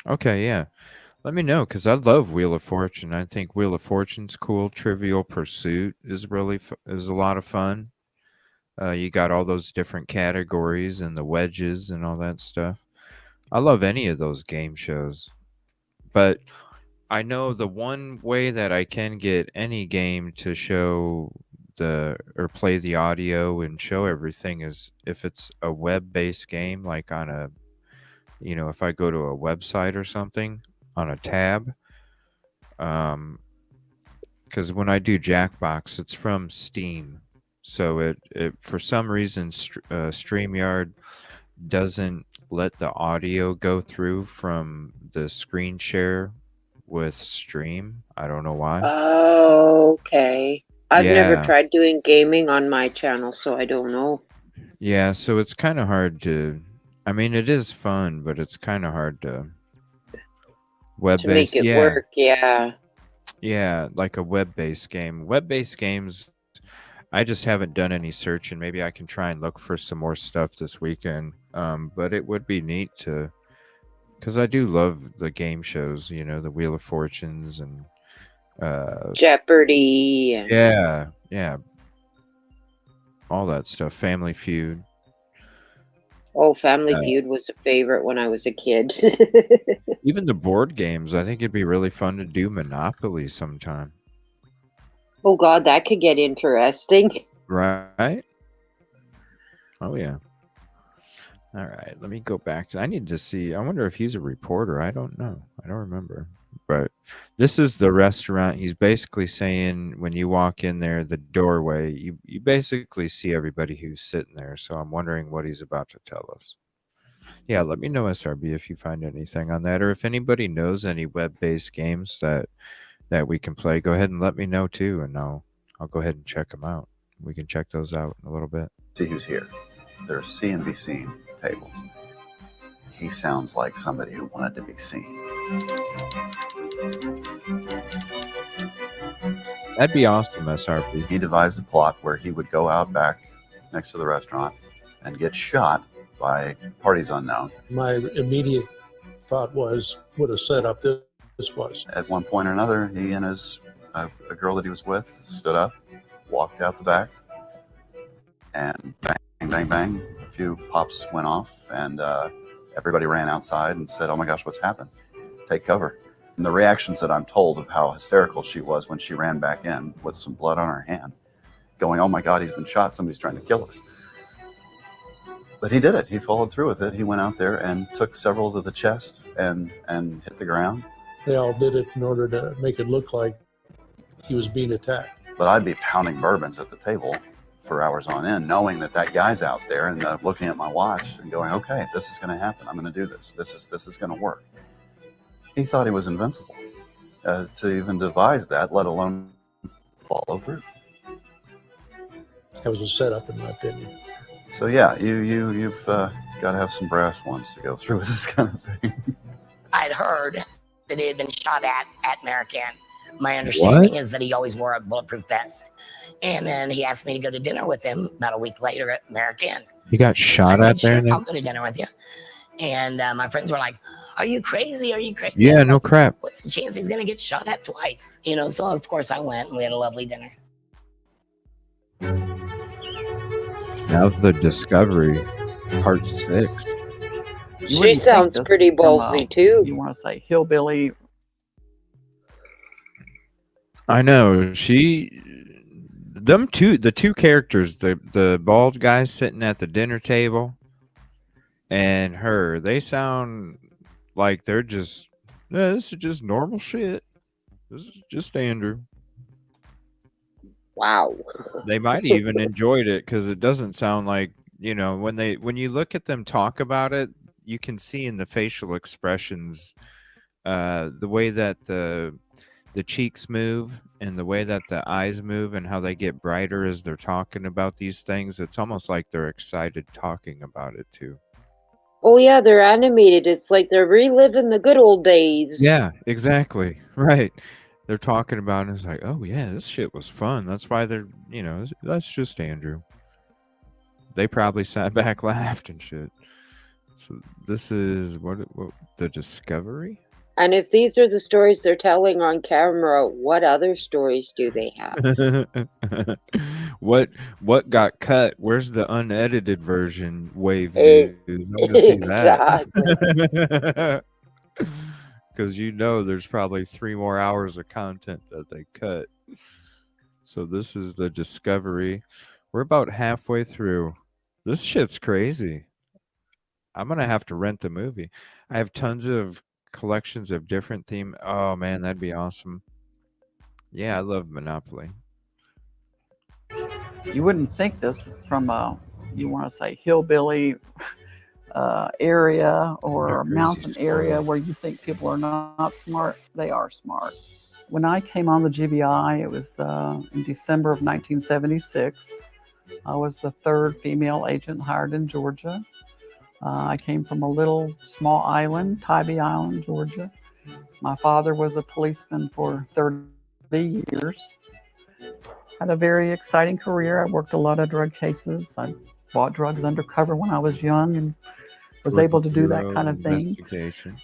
Okay, yeah. Let me know because I love Wheel of Fortune. I think Wheel of Fortune's cool. Trivial Pursuit is really is a lot of fun. You got all those different categories and the wedges and all that stuff. I love any of those game shows, but I know the one way that I can get any game to show the or play the audio and show everything is if it's a web-based game, like on a, if I go to a website or something on a tab. Because when I do Jackbox, it's from Steam, so it for some reason StreamYard doesn't let the audio go through from the screen share with Stream. I don't know why. Oh, okay. I've never Yeah. tried doing gaming on my channel, so I don't know. Yeah, so it's kind of hard to. I mean, it is fun, but it's kind of hard to. To make it work, yeah. Yeah, like a web-based game. Web-based games, I just haven't done any search, and maybe I can try and look for some more stuff this weekend. But it would be neat to, because I do love the game shows. The Wheel of Fortunes and Jeopardy. And yeah, all that stuff. Family Feud. Oh, Family Feud was a favorite when I was a kid. Even the board games, I think it'd be really fun to do Monopoly sometime. Oh God, that could get interesting. Right? Oh yeah. All right, let me go back to. I need to see. I wonder if he's a reporter. I don't know. I don't remember. But this is the restaurant. He's basically saying when you walk in there, the doorway, you basically see everybody who's sitting there. So I'm wondering what he's about to tell us. Yeah, let me know, SRB, if you find anything on that, or if anybody knows any web-based games that we can play. Go ahead and let me know too, and I'll go ahead and check them out. We can check those out in a little bit. See who's here. There are see and be seen tables. He sounds like somebody who wanted to be seen. That'd be awesome, SRP. He devised a plot where he would go out back next to the restaurant and get shot by parties unknown. My immediate thought was what a setup this was. At one point or another, he and a girl that he was with stood up, walked out the back, and bang, bang, bang, a few pops went off, and everybody ran outside and said, "Oh my gosh, what's happened? Take cover." And the reactions that I'm told of how hysterical she was when she ran back in with some blood on her hand, going, "Oh my God, he's been shot. Somebody's trying to kill us." But he did it. He followed through with it. He went out there and took several to the chest and hit the ground. They all did it in order to make it look like he was being attacked. But I'd be pounding bourbons at the table for hours on end, knowing that guy's out there and looking at my watch and going, "Okay, this is going to happen. I'm going to do this. This is going to work." He thought he was invincible. To even devise that, let alone follow through. That was a setup, in my opinion. So yeah, you've got to have some brass ones to go through with this kind of thing. I'd heard that he had been shot at American, My understanding is that he always wore a bulletproof vest. And then he asked me to go to dinner with him about a week later at American. He got I shot said, at there. sure, I'll go to dinner with you. And my friends were like, are you crazy? Are you crazy? Yeah, no crap. What's the chance he's going to get shot at twice? You know, so of course I went and we had a lovely dinner. Now the Discovery, part 6. She sounds pretty ballsy too. You want to say hillbilly? I know the two characters, the bald guy sitting at the dinner table, and her. They sound like they're just, this is just normal shit. This is just Andrew. Wow. They might even enjoyed it because it doesn't sound like, when you look at them talk about it, you can see in the facial expressions, the way that the cheeks move and the way that the eyes move and how they get brighter as they're talking about these things. It's almost like they're excited talking about it too. Oh yeah, they're animated. It's like they're reliving the good old days. Yeah, exactly. Right. They're talking about it and it's like, oh yeah, this shit was fun. That's why they're, that's just Andrew. They probably sat back, laughed and shit. So this is what the Discovery? And if these are the stories they're telling on camera, what other stories do they have? What got cut? Where's the unedited version? Wave news. I'm gonna see that. Because there's probably 3 more hours of content that they cut. So this is the Discovery. We're about halfway through. This shit's crazy. I'm gonna have to rent the movie. I have tons of collections of different theme. Oh man, that'd be awesome. Yeah, I love Monopoly. You wouldn't think this from you want to say hillbilly area or a mountain area where you think people are not smart. They are smart. When I came on the GBI, it was in December of 1976. I was the 3rd female agent hired in Georgia. I came from a little small island, Tybee Island, Georgia. My father was a policeman for 30 years. Had a very exciting career. I worked a lot of drug cases. I bought drugs undercover when I was young and was able to do that kind of thing.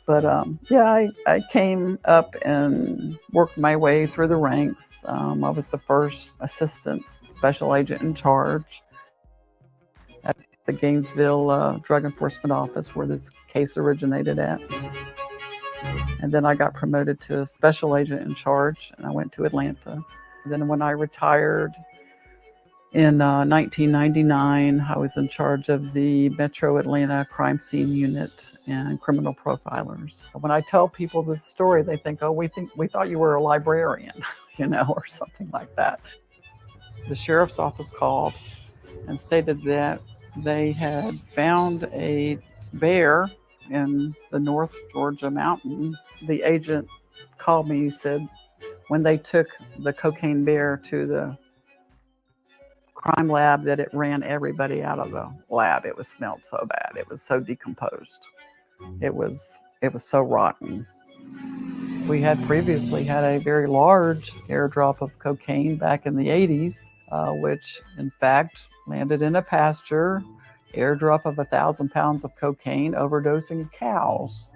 But I came up and worked my way through the ranks. I was the first assistant special agent in charge at the Gainesville Drug Enforcement Office where this case originated at. And then I got promoted to special agent in charge and I went to Atlanta. And then when I retired in 1999, I was in charge of the Metro Atlanta Crime Scene Unit and criminal profilers. When I tell people this story, they think, oh, we thought you were a librarian, or something like that. The sheriff's office called and stated that they had found a bear in the North Georgia mountain. The agent called me, he said, when they took the cocaine bear to the crime lab, that it ran everybody out of the lab. It smelled so bad. It was so decomposed. It was so rotten. We had previously had a very large airdrop of cocaine back in the 80s, which in fact landed in a pasture. Airdrop of 1,000 pounds of cocaine overdosing cows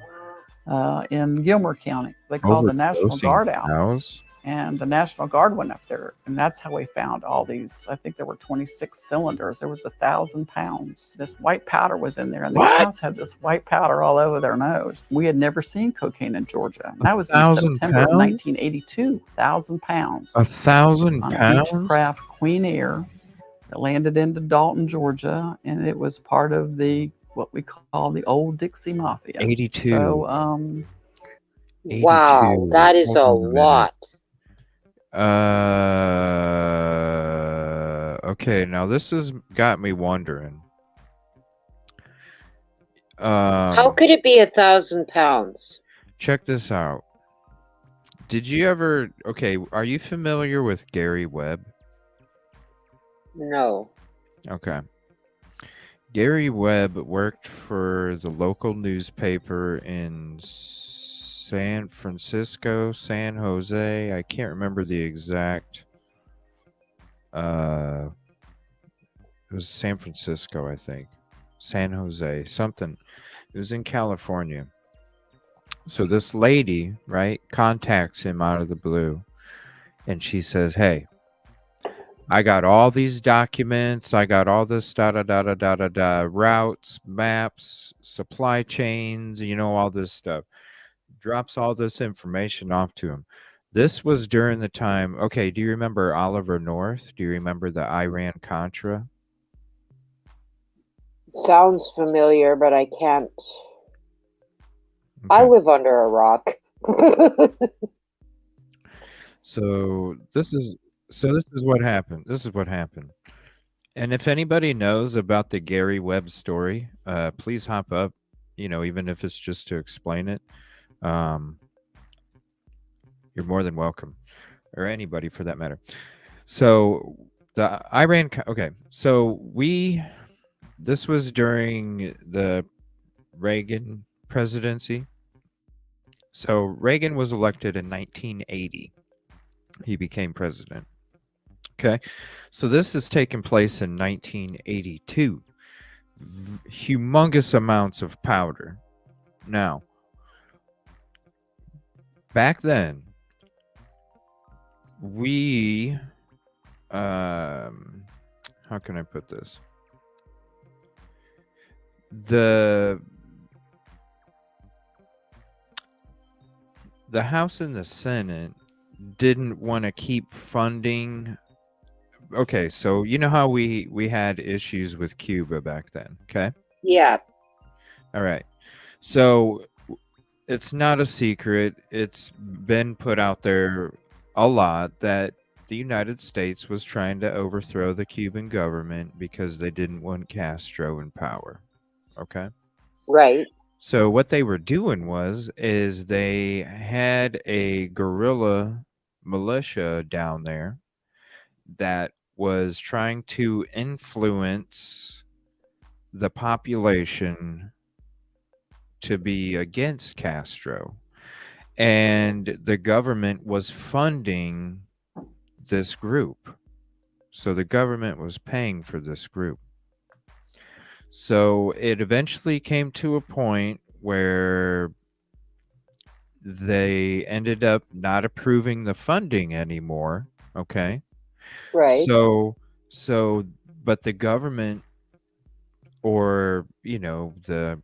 in Gilmer County. They called the National Guard out. Cows? And the National Guard went up there, and that's how we found all these. I think there were 26 cylinders. There was 1,000 pounds. This white powder was in there, and the cows had this white powder all over their nose. We had never seen cocaine in Georgia. And that was in September of 1982. 1,000 pounds. 1,000 pounds? On a Beechcraft Queen Air that landed into Dalton, Georgia, and it was part of what we call the Old Dixie Mafia. 82. So, 82. Wow, that is a lot. Okay, now this has got me wondering. How could it be 1,000 pounds? Check this out. Did you ever... Okay, are you familiar with Gary Webb? No. Okay. Gary Webb worked for the local newspaper in San Francisco, San Jose. I can't remember the exact. It was San Francisco, I think. San Jose, something. It was in California. So this lady, right, contacts him out of the blue, and she says, "Hey, I got all these documents. I got all this routes, maps, supply chains, all this stuff." Drops all this information off to him. This was during the time. Okay, do you remember Oliver North? Do you remember the Iran-Contra? Sounds familiar, but I can't. I Okay. live under a rock. So this is what happened. This is what happened. And if anybody knows about the Gary Webb story, please hop up. Even if it's just to explain it, you're more than welcome, or anybody for that matter. So the Iran. Okay, so this was during the Reagan presidency. So Reagan was elected in 1980. He became president. Okay, so this has taken place in 1982. Humongous amounts of powder. Now, back then, we, how can I put this? The House and the Senate didn't want to keep funding. Okay, so you know how we had issues with Cuba back then, okay? Yeah. All right. So it's not a secret. It's been put out there a lot that the United States was trying to overthrow the Cuban government because they didn't want Castro in power. Okay? Right. So what they were doing is they had a guerrilla militia down there that was trying to influence the population to be against Castro. And the government was funding this group. So the government was paying for this group. So it eventually came to a point where they ended up not approving the funding anymore. Okay. Right. But the government, or, the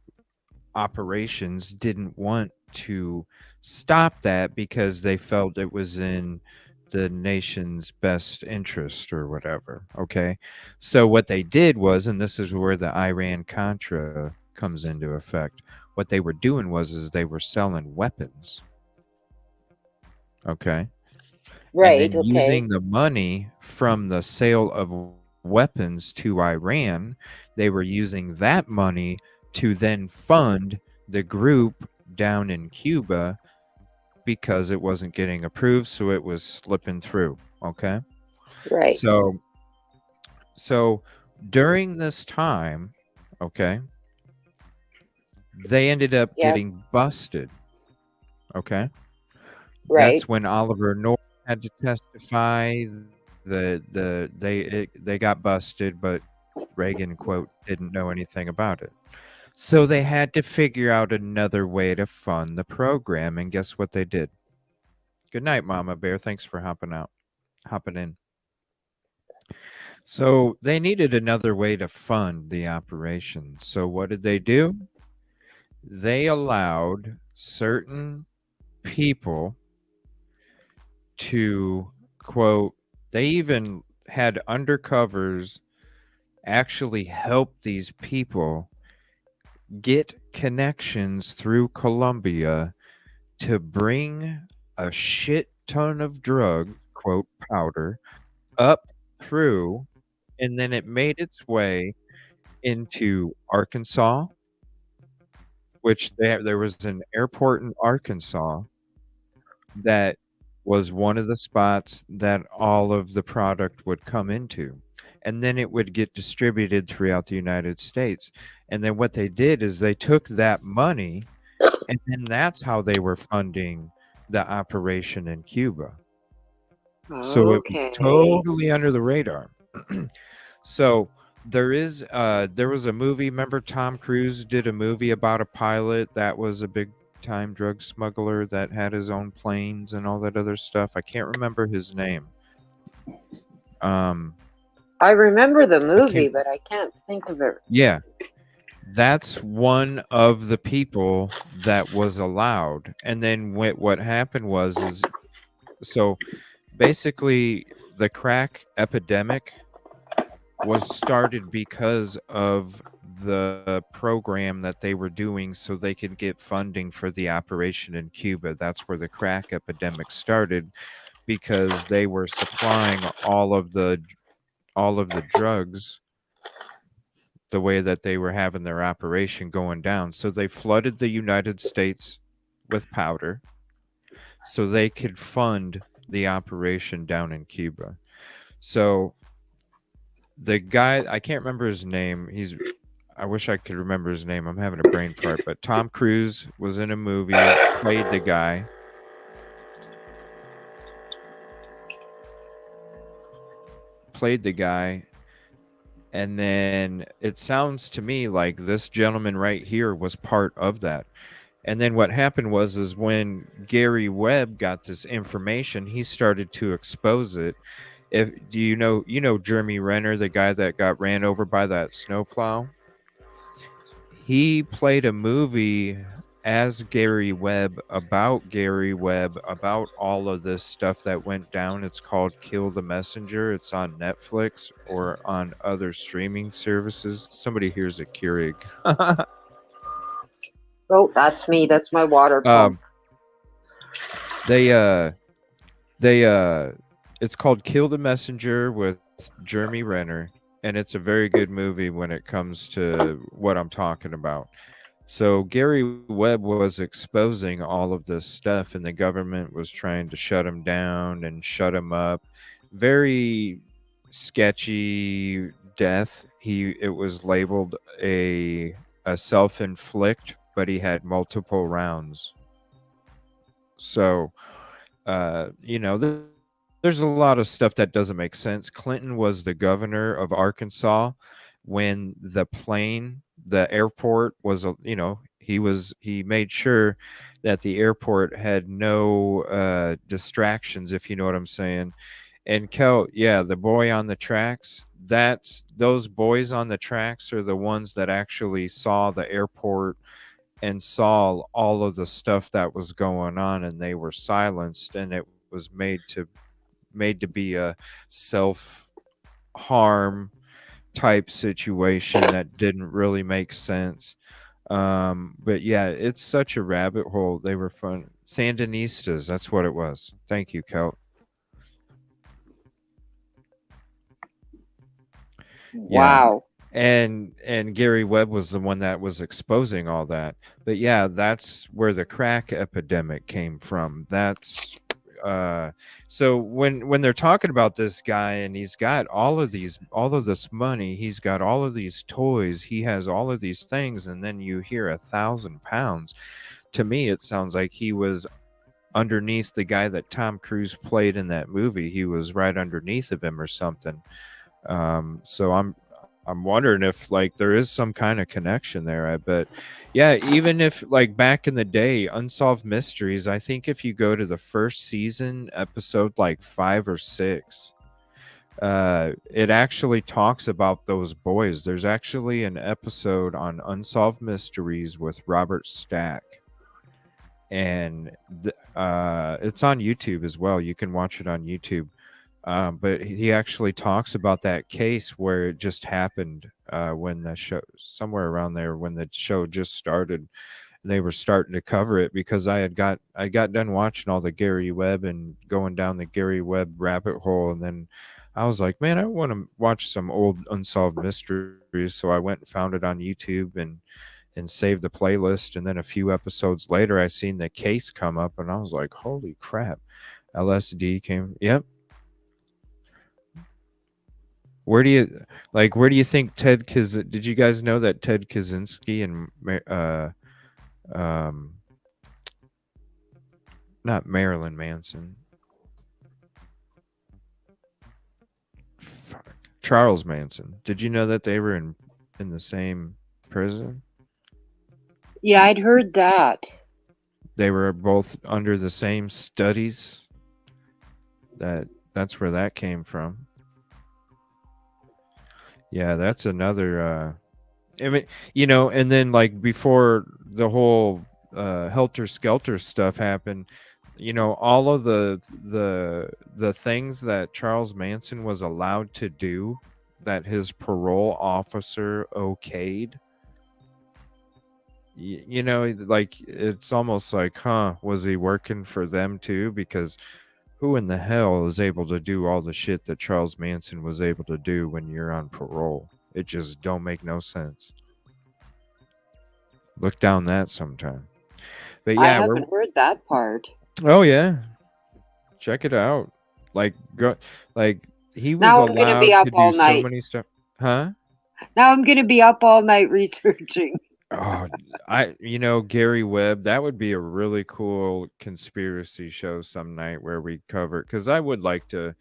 operations didn't want to stop that because they felt it was in the nation's best interest or whatever. Okay. So what they did was, and this is where the Iran-Contra comes into effect, what they were doing is they were selling weapons. Okay. Right. And then Okay. using the money from the sale of weapons to Iran, they were using that money to then fund the group down in Cuba because it wasn't getting approved, so it was slipping through. Okay. Right. So during this time, okay, they ended up Yeah. getting busted. Okay. Right. That's when Oliver North had to testify. They got busted, but Reagan, quote, didn't know anything about it. So they had to figure out another way to fund the program, and guess what they did? Good night, Mama Bear. Thanks for hopping in. So they needed another way to fund the operation. So what did they do? They allowed certain people to, quote, they even had undercovers actually help these people get connections through Colombia to bring a shit ton of drug, quote, powder, up through, and then it made its way into Arkansas, which there was an airport in Arkansas that was one of the spots that all of the product would come into. And then it would get distributed throughout the United States. And then what they did is they took that money And then that's how they were funding the operation in Cuba. So it was Okay. totally under the radar. So there was a movie. Remember, Tom Cruise did a movie about a pilot that was a big time drug smuggler that had his own planes and all that other stuff. I can't remember his name. I remember the I movie, can't. but I can't think of it. Yeah, that's one of the people that was allowed. And then what happened is so basically the crack epidemic was started because of the program that they were doing so they could get funding for the operation in Cuba. That's where the crack epidemic started, because they were supplying all of the drugs the way that they were having their operation going down. So they flooded the United States with powder so they could fund the operation down in Cuba. So the guy, I can't remember his name. I wish I could remember his name. I'm having a brain fart, but Tom Cruise was in a movie, played the guy. And then it sounds to me like this gentleman right here was part of that. And then what happened is when Gary Webb got this information, he started to expose it. Do you know Jeremy Renner, the guy that got ran over by that snowplow? He played a movie as Gary Webb, about all of this stuff that went down. It's called Kill the Messenger. It's on Netflix or on other streaming services. Somebody here's a Keurig. Oh, that's me. That's my water pump. It's called Kill the Messenger with Jeremy Renner, and it's a very good movie when it comes to what I'm talking about. So Gary Webb was exposing all of this stuff, and the government was trying to shut him down and shut him up. Very sketchy death. It was labeled a self-inflict, but he had multiple rounds. So, there's a lot of stuff that doesn't make sense. Clinton was the governor of Arkansas when the airport was, he made sure that the airport had no distractions, if you know what I'm saying. And the boy on the tracks, those boys on the tracks are the ones that actually saw the airport and saw all of the stuff that was going on, and they were silenced, and it was made to be a self-harm type situation that didn't really make sense. But yeah, it's such a rabbit hole. They were fun. Sandinistas, that's what it was. Thank you, Kelt. Wow. And Gary Webb was the one that was exposing all that. But yeah, that's where the crack epidemic came from. That's so when they're talking about this guy, and he's got all of this money, he's got all of these toys, he has all of these things, and then you hear 1,000 pounds. To me, it sounds like he was underneath the guy that Tom Cruise played in that movie. He was right underneath of him or something. So I'm wondering if like there is some kind of connection there. I bet. Yeah, even if like back in the day, Unsolved Mysteries, I think if you go to the first season, episode like 5 or 6, it actually talks about those boys. There's actually an episode on Unsolved Mysteries with Robert Stack. And it's on YouTube as well. You can watch it on YouTube. But he actually talks about that case where it just happened when the show, somewhere around there, when the show just started. They were starting to cover it because I got done watching all the Gary Webb and going down the Gary Webb rabbit hole, and then I was like, man, I want to watch some old Unsolved Mysteries. So I went and found it on YouTube and saved the playlist. And then a few episodes later, I seen the case come up, and I was like, holy crap, LSD came. Yep. Where do you think did you guys know that Ted Kaczynski and Not Marilyn Manson. Fuck. Charles Manson. Did you know that they were in the same prison? Yeah, I'd heard that. They were both under the same studies. That's where that came from. Yeah, that's another I mean, and then like before the whole Helter Skelter stuff happened, all of the things that Charles Manson was allowed to do that his parole officer okayed, like it's almost like, was he working for them too? Because who in the hell is able to do all the shit that Charles Manson was able to do when you're on parole? It just don't make no sense. Look down that sometime. But I yeah, haven't heard that part. oh yeah, check it out. Like he was Now I'm gonna be allowed up to do all so night. many stuff, huh? Now I'm gonna be up all night researching. Oh, Gary Webb, that would be a really cool conspiracy show some night where we cover, because I would like to,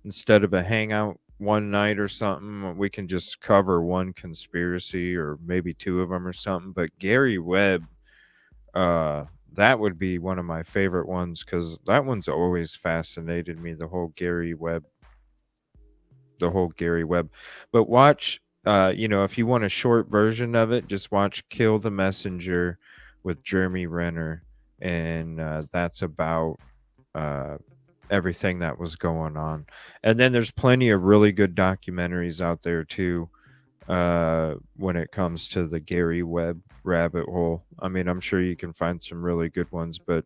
instead of a hangout one night or something, we can just cover one conspiracy or maybe two of them or something. But Gary Webb, that would be one of my favorite ones, because that one's always fascinated me, the whole Gary Webb. But watch, if you want a short version of it, just watch Kill the Messenger with Jeremy Renner, and that's about everything that was going on. And then there's plenty of really good documentaries out there too, when it comes to the Gary Webb rabbit hole. I mean, I'm sure you can find some really good ones, but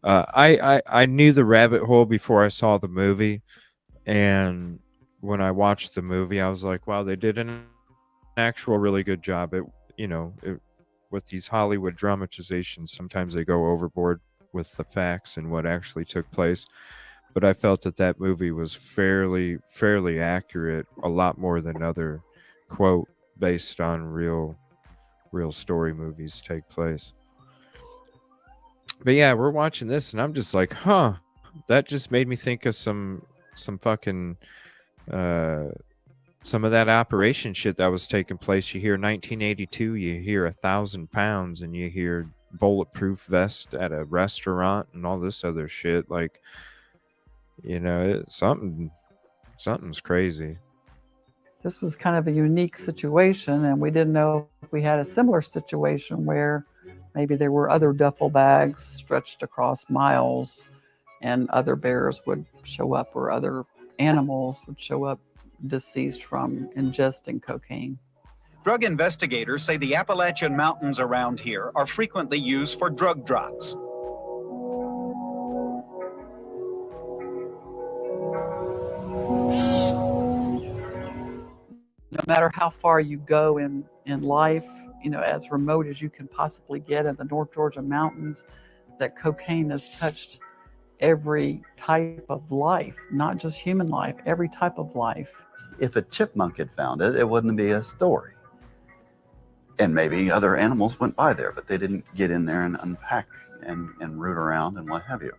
I knew the rabbit hole before I saw the movie, and when I watched the movie, I was like, wow, they did an actual really good job. With these Hollywood dramatizations, sometimes they go overboard with the facts and what actually took place. But I felt that movie was fairly accurate, a lot more than other quote based on real story movies take place. But yeah, we're watching this, and I'm just like, that just made me think of some fucking some of that operation shit that was taking place. You hear 1982, you hear 1,000 pounds, and you hear bulletproof vest at a restaurant and all this other shit. Like, something's crazy. This was kind of a unique situation, and we didn't know if we had a similar situation where maybe there were other duffel bags stretched across miles and other bears would show up, or other animals would show up deceased from ingesting cocaine. Drug investigators say the Appalachian Mountains around here are frequently used for drug drops. No matter how far you go in life, as remote as you can possibly get in the North Georgia mountains, that cocaine has touched every type of life, not just human life, every type of life. If a chipmunk had found it, it wouldn't be a story. And maybe other animals went by there, but they didn't get in there and unpack and root around and what have you.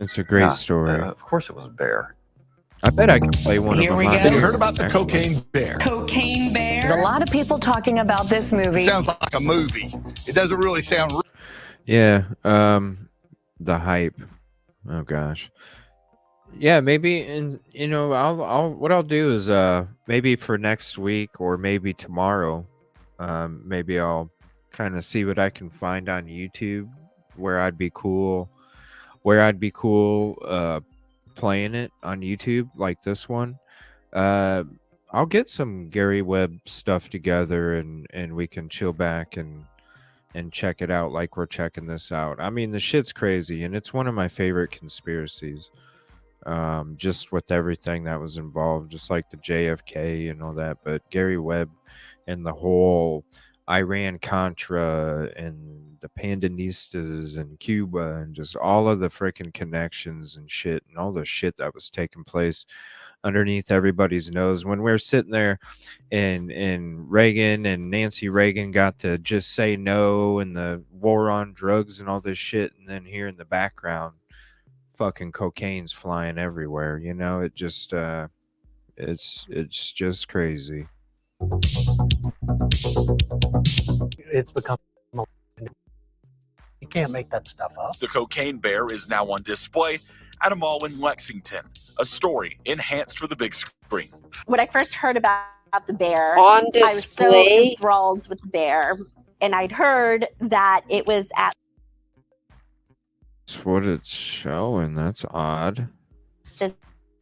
It's a great story. Of course it was a bear. I bet I can play one Here of we them. go. Have you heard about the cocaine bear? Cocaine Bear. There's a lot of people talking about this movie. It sounds like a movie. It doesn't really sound real. Yeah, the hype. Oh gosh. Yeah, maybe, and I'll what I'll do is maybe for next week or maybe tomorrow, maybe I'll kind of see what I can find on YouTube where I'd be cool playing it on YouTube like this one. I'll get some Gary Webb stuff together, and we can chill back and check it out like we're checking this out. I mean, the shit's crazy, and it's one of my favorite conspiracies. Just with everything that was involved, just like the JFK and all that. But Gary Webb and the whole Iran Contra and the Pandinistas and Cuba and just all of the freaking connections and shit and all the shit that was taking place underneath everybody's nose when we're sitting there, and Reagan and Nancy Reagan got to just say no, and the war on drugs and all this shit, and then here in the background fucking cocaine's flying everywhere. You know, it just it's just crazy. It's become. You can't make that stuff up. The cocaine bear is now on display at a mall in Lexington. A story enhanced for the big screen. When I first heard about the bear, On I was so display? enthralled with the bear. And I'd heard that it was at That's what it's showing. That's odd. this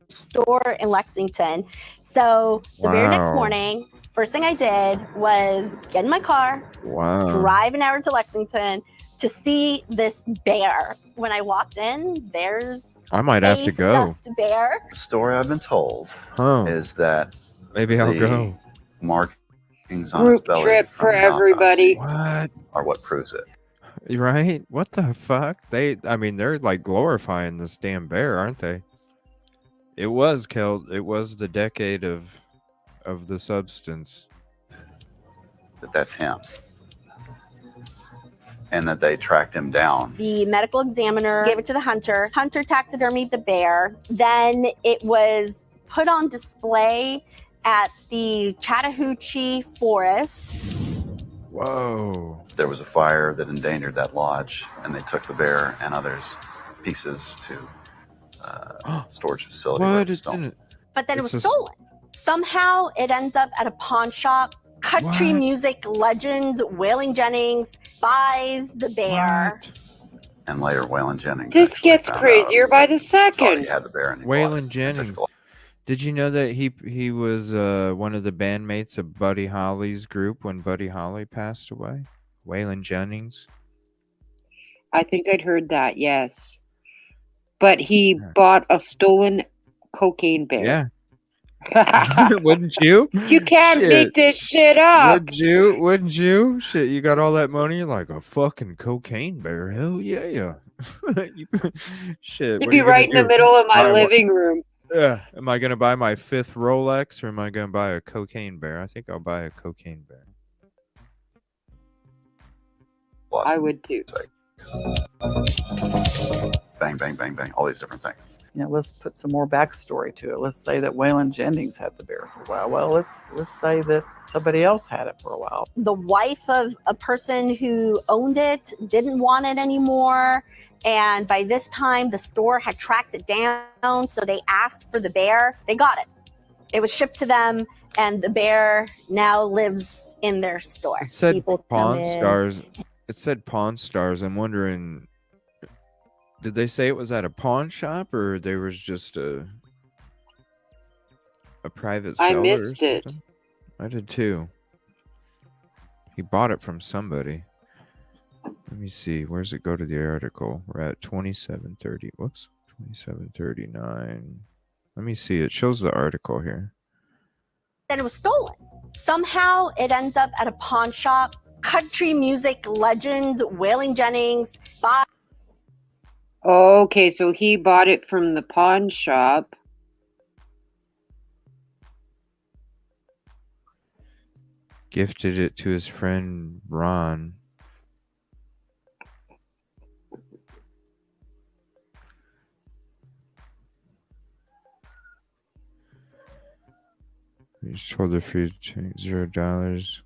store in Lexington. So the very next Wow. morning, first thing I did was get in my car, Wow. drive an hour to Lexington to see this bear. When I walked in, there's I might have to a go. stuffed bear. The story I've been told Huh. is that Maybe I'll the go. markings on his Group belly trip from for the everybody. What? are what proves it. Right? What the fuck? I mean, they're like glorifying this damn bear, aren't they? It was killed. It was the decade of the substance. That that's him. And that they tracked him down. The medical examiner gave it to the hunter. Hunter taxidermied the bear. Then it was put on display at the Chattahoochee Forest. Whoa. There was a fire that endangered that lodge, and they took the bear and others pieces to storage facility. where What? it was It's stolen. in it. But then it It's was a s- stolen. Somehow it ends up at a pawn shop. Country What? music legend Waylon Jennings buys the bear. And later, Waylon Jennings. This actually gets found crazier by the Thought he second. had the bear and he bought Waylon it. Jennings. Did you know that he was one of the bandmates of Buddy Holly's group when Buddy Holly passed away? Waylon Jennings. I think I'd heard that, yes. But he bought a stolen cocaine bear. Yeah. Wouldn't you? You can't Shit. make this shit up. Would you? Wouldn't you? Shit, you got all that money? You're like a fucking cocaine bear. Hell yeah. Shit. You'd what be are you gonna right in the do? middle of my Buy what? living room. Am I gonna buy my 5th Rolex or am I gonna buy a cocaine bear? I think I'll buy a cocaine bear. I would too. Bang, bang, bang, bang. All these different things. You know, let's put some more backstory to it. Let's say that Waylon Jennings had the bear for a while. Well, let's say that somebody else had it for a while. The wife of a person who owned it didn't want it anymore. And by this time, the store had tracked it down. So they asked for the bear. They got it. It was shipped to them. And the bear now lives in their store. It said People come Pawn in. Stars. It said Pawn Stars. I'm wondering, did they say it was at a pawn shop or there was just a private seller? I or missed it. something? I did too. He bought it from somebody. Let me see. Where's it go to the article? We're at 2730. Whoops. 2739. Let me see. It shows the article here. Then it was stolen. Somehow it ends up at a pawn shop. Country music legend Waylon Jennings buys. Okay, so he bought it from the pawn shop. Gifted it to his friend Ron. We just told the fee to $0.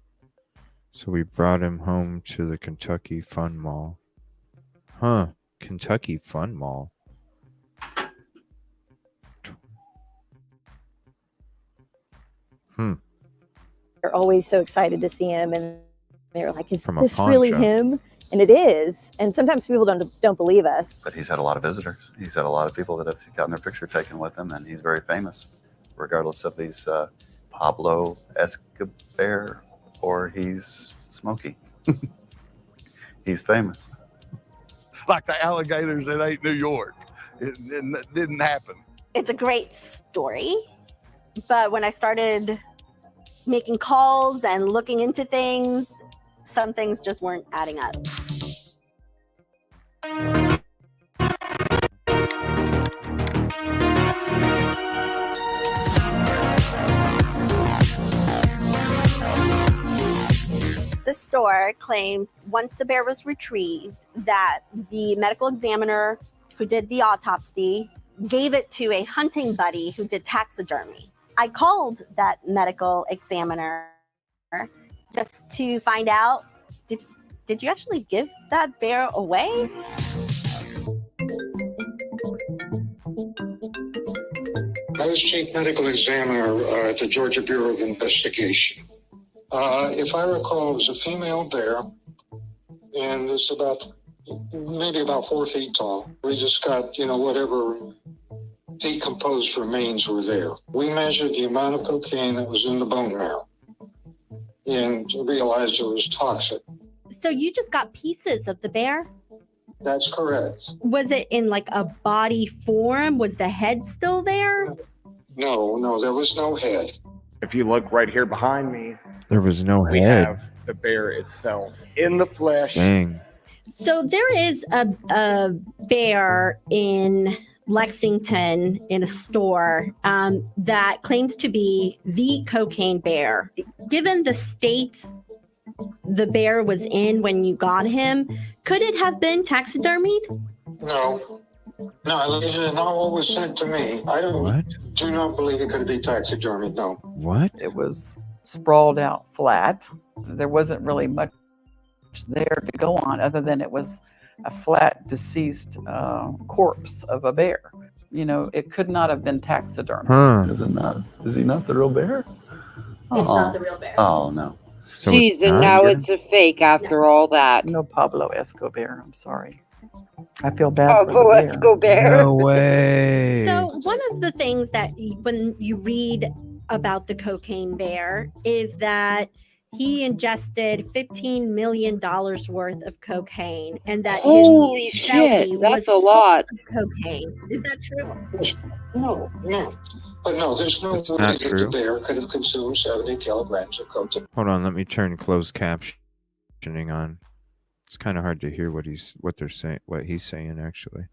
So we brought him home to the Kentucky Fun Mall. Huh. Kentucky Fun Mall. They're always so excited to see him, and they're like, "Is From a this pawn really shop. him?" And it is. And sometimes people don't believe us. But he's had a lot of visitors. He's had a lot of people that have gotten their picture taken with him, and he's very famous, regardless if he's Pablo Escobar or he's Smokey. He's famous. Like the alligators that ate New York. It didn't happen. It's a great story. But when I started making calls and looking into things, some things just weren't adding up. The store claims once the bear was retrieved that the medical examiner who did the autopsy gave it to a hunting buddy who did taxidermy. I called that medical examiner just to find out, did you actually give that bear away? I was chief medical examiner at the Georgia Bureau of Investigation. If I recall, it was a female bear, and it's maybe about 4 feet tall. We just got, whatever decomposed remains were there. We measured the amount of cocaine that was in the bone marrow and realized it was toxic. So you just got pieces of the bear? That's correct. Was it in like a body form? Was the head still there? No, there was no head. If you look right here behind me, There was no we head. have the bear itself in the flesh. Dang. So there is a bear in Lexington in a store that claims to be the cocaine bear. Given the state the bear was in when you got him, could it have been taxidermied? No, not what was said to me. I do not believe it could be taxidermied, no. What? It was sprawled out flat. There wasn't really much there to go on other than it was a flat deceased corpse of a bear. It could not have been taxidermy. Is he not the real bear? It's not the real bear. Oh, no. So Jeez, and now it's a fake after all that. No Pablo Escobar, I'm sorry. I feel bad for the Pablo bear. Escobar. No way. So one of the things that when you read about the cocaine bear is that he ingested $15 million worth of cocaine, and that Holy his belly shit, that's was a full lot. of cocaine. Is that true? No. But no, there's no That's way not that true. the bear could have consumed 70 kilograms of cocaine. Hold on, let me turn closed captioning on. It's kind of hard to hear what he's saying actually.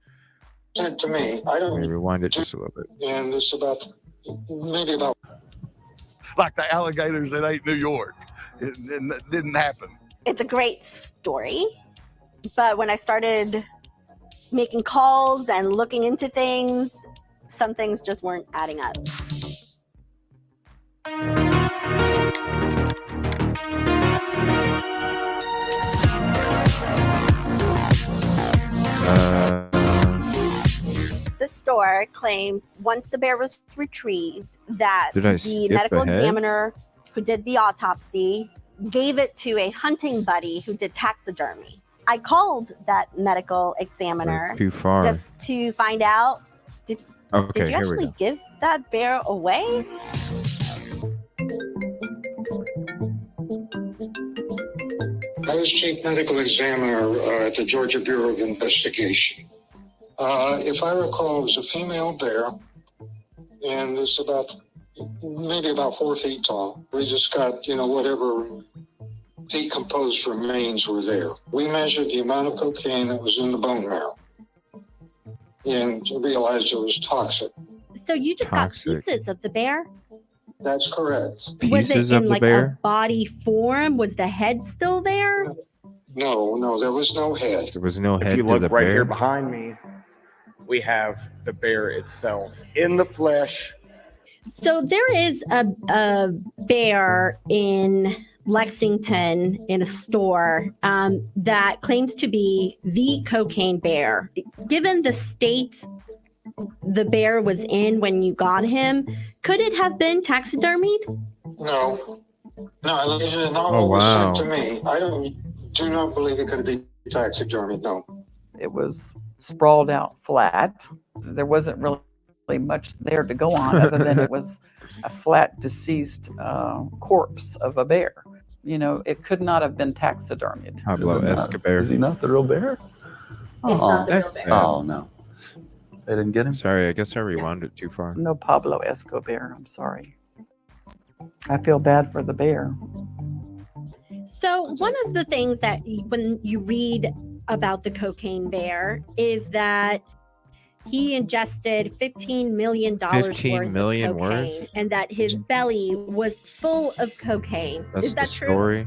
Said to me, I Let don't. me rewind it just a little bit. And it's maybe about. Like the alligators that ate New York. It didn't happen. It's a great story, but when I started making calls and looking into things, some things just weren't adding up. The store claims once the bear was retrieved that Did I the skip medical ahead? examiner who did the autopsy gave it to a hunting buddy who did taxidermy. I called that medical examiner Too far. just to find out, did Okay, you here we actually go. give that bear away? I was chief medical examiner at the Georgia Bureau of Investigation. If I recall, it was a female bear, and it's maybe about 4 feet tall. We just got, whatever decomposed remains were there. We measured the amount of cocaine that was in the bone marrow and realized it was toxic. So you just Toxic. got pieces of the bear? That's correct. Was it Pieces in of the like bear? a body form? Was the head still there? No, there was no head. There was no If head you to look the right bear. here behind me, we have the bear itself in the flesh. So there is a bear in Lexington in a store that claims to be the cocaine bear. Given the state the bear was in when you got him, could it have been taxidermied? No, not Oh, what was wow. said to me. I do not believe it could be taxidermy. No. It was sprawled out flat. There wasn't really much there to go on other than it was a flat deceased corpse of a bear. It could not have been taxidermied. Pablo Escobar. Is he not the real bear? It's not the real That's bear. sad. Oh, no. They didn't get him? Sorry, I guess I rewound it too far. No Pablo Escobar, I'm sorry. I feel bad for the bear. So one of the things that when you read about the cocaine bear is that he ingested $15 million 15 worth million of cocaine worth? and that his belly was full of cocaine. That's Is the that true? story?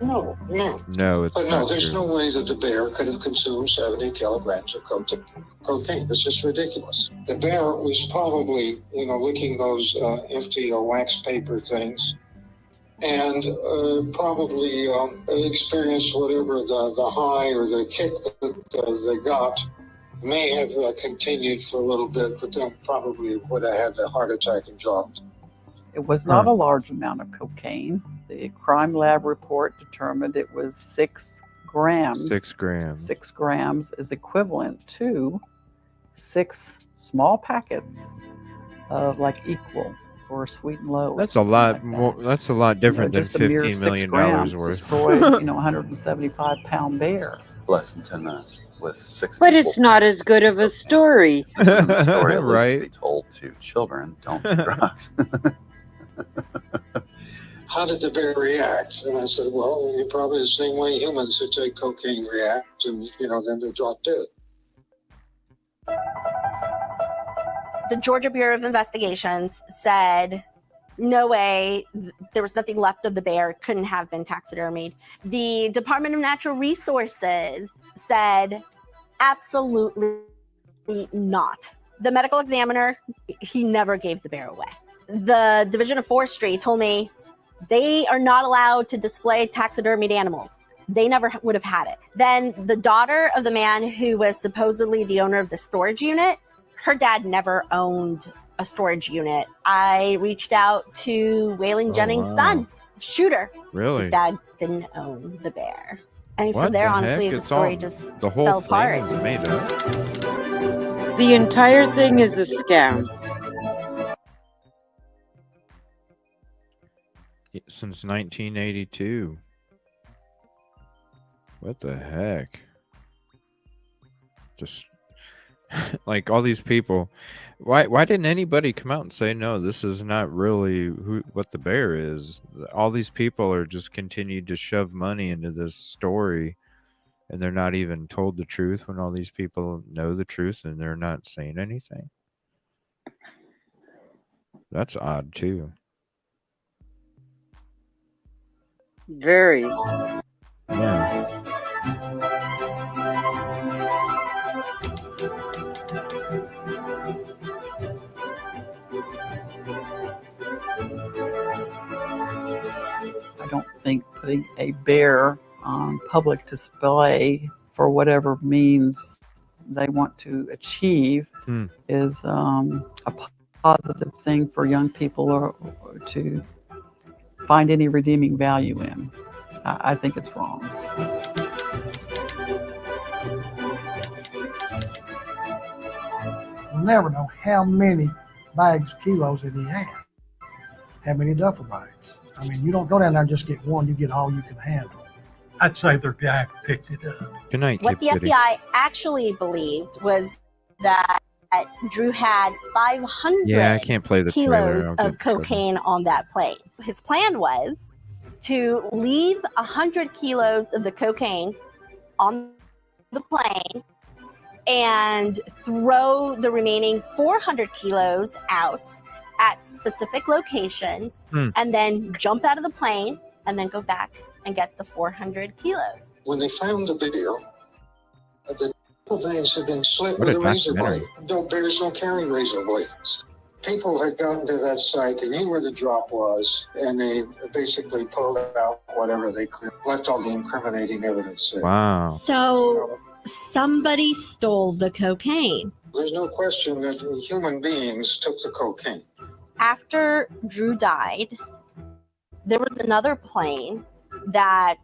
No. No, it's But no, not there's true. no way that the bear could have consumed 70 kilograms of cocaine. That's just ridiculous. The bear was probably, licking those empty wax paper things, and probably experienced whatever the high or the kick that they got. May have continued for a little bit, but then probably would have had the heart attack and dropped. It was not a large amount of cocaine. The crime lab report determined it was 6 grams. 6 grams. 6 grams is equivalent to 6 small packets of like Equal or Sweet and Low. That's a lot more. That's a lot different than just a mere $15 6 million grams worth. destroyed, 175-pound bear. Less than 10 minutes with 6 But people. it's not as good of a story. This isn't a story at least to Right. be told to children. Don't do drugs. How did the bear react? And I said, well, you're probably the same way humans who take cocaine react, and then they drop dead. The Georgia Bureau of Investigations said, no way, there was nothing left of the bear, couldn't have been taxidermied. The Department of Natural Resources said, absolutely not. The medical examiner, he never gave the bear away. The Division of Forestry told me they are not allowed to display taxidermied animals. They never would have had it. Then the daughter of the man who was supposedly the owner of the storage unit, her dad never owned a storage unit. I reached out to Waylon Jennings' son, Shooter. Really? His dad didn't own the bear. And What from there, the honestly, heck? the It's story all- just the whole fell thing apart. is made up. The entire thing is a scam. Since 1982. What the heck? Just like all these people. Why didn't anybody come out and say no? This is not really what the bear is. All these people are just continued to shove money into this story, and they're not even told the truth when all these people know the truth and they're not saying anything. That's odd too. Very. Yeah. I don't think putting a bear on public display for whatever means they want to achieve is a positive thing for young people or to find any redeeming value in. I think it's wrong. We'll never know how many bags, kilos that he had. How many duffel bags. I mean, you don't go down there and just get one, you get all you can handle. I'd say their guy picked it up. Good night, What the FBI actually believed was that Drew had 500 Yeah, I can't play the trailer. kilos I'll of get in trouble. cocaine on that plane. His plan was to leave 100 kilos of the cocaine on the plane and throw the remaining 400 kilos out at specific locations and then jump out of the plane and then go back and get the 400 kilos. When they found the bear, the bags had been slit What with a a razor documentary. blade. No, bears don't carry razor blades. People had gotten to that site, they knew where the drop was, and they basically pulled out whatever they could, left all the incriminating evidence there. Wow. So somebody stole the cocaine. There's no question that human beings took the cocaine. After Drew died, there was another plane that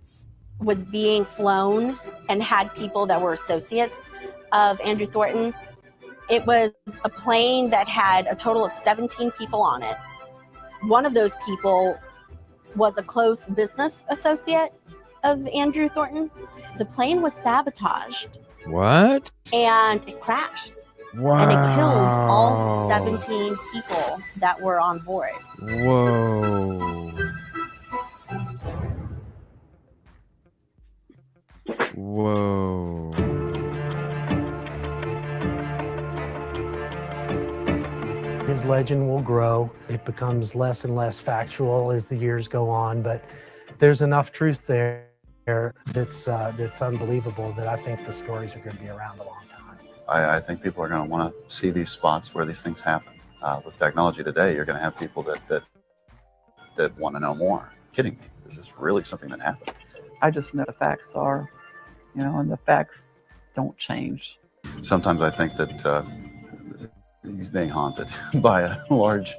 was being flown and had people that were associates of Andrew Thornton. It was a plane that had a total of 17 people on it. One of those people was a close business associate of Andrew Thornton's. The plane was sabotaged What? and it crashed. Wow. And it killed all 17 people that were on board. Whoa. Whoa. his legend will grow. It becomes less and less factual as the years go on, but there's enough truth there that's unbelievable that I think the stories are going to be around a long time. I think people are going to want to see these spots where these things happen. With technology today, you're going to have people that want to know more. Kidding me? Is this really something that happened? I just know the facts are, and the facts don't change. Sometimes I think that he's being haunted by a large,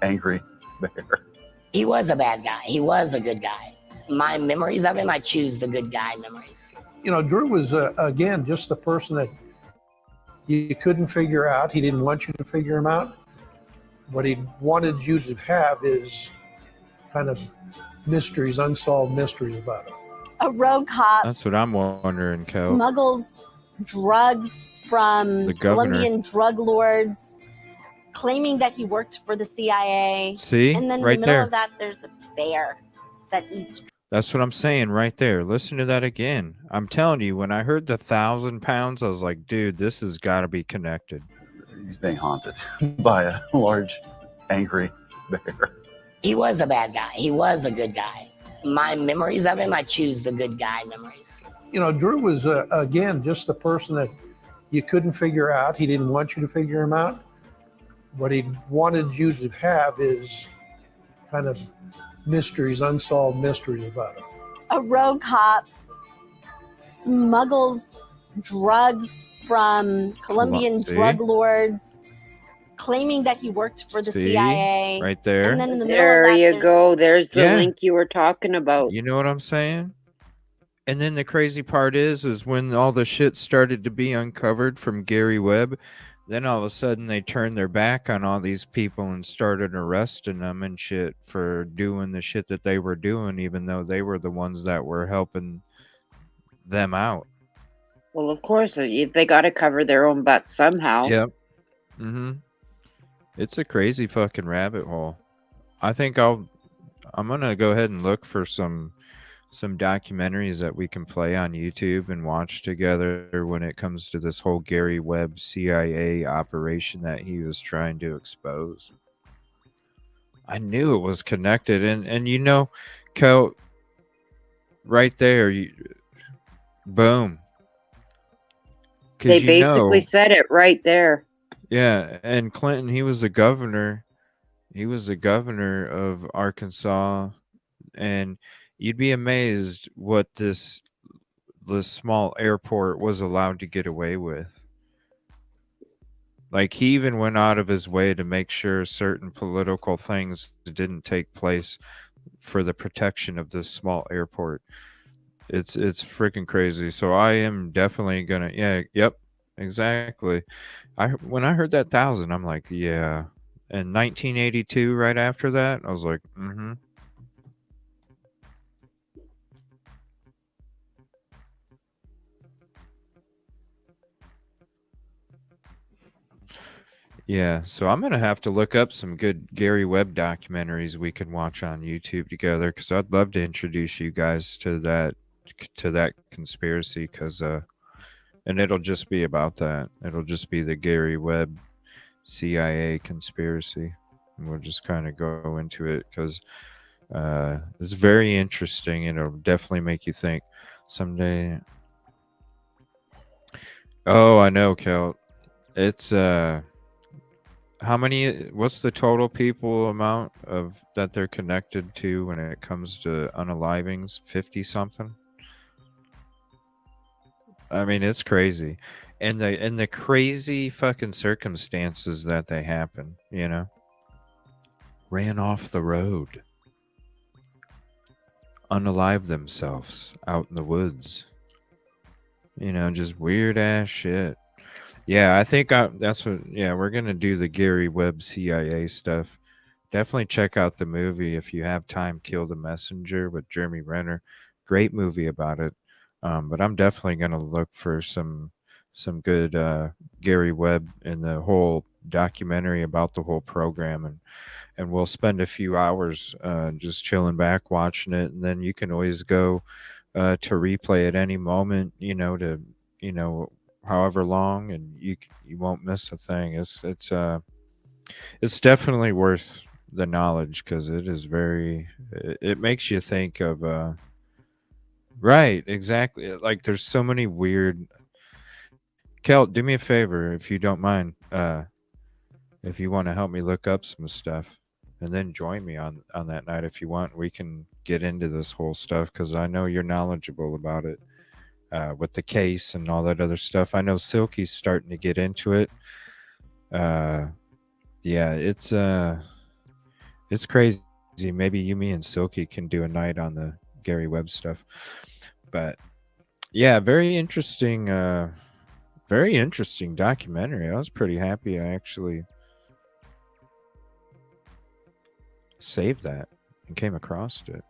angry bear. He was a bad guy. He was a good guy. My memories of him, I choose the good guy memories. Drew was, again, just the person that you couldn't figure out. He didn't want you to figure him out. What he wanted you to have is kind of mysteries, unsolved mysteries about him. A rogue cop That's what I'm wondering, Kel. smuggles drugs from The governor. Colombian drug lords, claiming that he worked for the CIA. See? And then in Right the middle there. of that, there's a bear that eats. That's what I'm saying right there. Listen to that again. I'm telling you, when I heard the 1,000 pounds, I was like, dude, this has got to be connected. He's being haunted by a large, angry bear. He was a bad guy. He was a good guy. My memories of him, I choose the good guy memories. Drew was, again, just the person that you couldn't figure out. He didn't want you to figure him out. What he wanted you to have is kind of mysteries, unsolved mysteries about him. A rogue cop smuggles drugs from Colombian See? drug lords, claiming that he worked for the See? CIA. Right there. And then in the middle There of that, you there's go. There's the Yeah. link you were talking about. You know what I'm saying? And then the crazy part is when all the shit started to be uncovered from Gary Webb, then all of a sudden they turned their back on all these people and started arresting them and shit for doing the shit that they were doing, even though they were the ones that were helping them out. Well, of course, they got to cover their own butts somehow. Yep. Mm-hmm. It's a crazy fucking rabbit hole. I think I'm gonna go ahead and look for some documentaries that we can play on YouTube and watch together when it comes to this whole Gary Webb CIA operation that he was trying to expose. I knew it was connected, and Kel, right there, boom. 'Cause They basically said it right there. Yeah, and Clinton, he was the governor. He was the governor of Arkansas, and you'd be amazed what this small airport was allowed to get away with. Like, he even went out of his way to make sure certain political things didn't take place for the protection of this small airport. It's freaking crazy. So I am definitely gonna, yep, exactly. When I heard that 1,000, I'm like, yeah. And 1982, right after that, I was like, mm-hmm. Yeah, so I'm gonna have to look up some good Gary Webb documentaries we can watch on YouTube together, because I'd love to introduce you guys to that conspiracy, because and it'll just be about that. It'll just be the Gary Webb CIA conspiracy, and we'll just kind of go into it because it's very interesting, and it'll definitely make you think someday. Oh, I know, Kel. It's what's the total people amount of that they're connected to when it comes to unalivings? 50 something. I mean, it's crazy. And the crazy fucking circumstances that they happen, ran off the road, unalived themselves out in the woods, just weird ass shit. Yeah, I think that's what. Yeah, we're gonna do the Gary Webb CIA stuff. Definitely check out the movie if you have time. Kill the Messenger with Jeremy Renner. Great movie about it. But I'm definitely gonna look for some good Gary Webb and the whole documentary about the whole program, and we'll spend a few hours just chilling back watching it, and then you can always go to replay at any moment. However long, and you won't miss a thing. It's It's definitely worth the knowledge because it is very. It makes you think of. Right, exactly. Like there's so many weird. Kel, do me a favor if you don't mind. If you want to help me look up some stuff, and then join me on that night if you want. We can get into this whole stuff because I know you're knowledgeable about it. With the case and all that other stuff. I know Silky's starting to get into it. Uh, yeah, it's crazy. Maybe you, me, and Silky can do a night on the Gary Webb stuff. But yeah, very interesting documentary. I was pretty happy I actually saved that and came across it.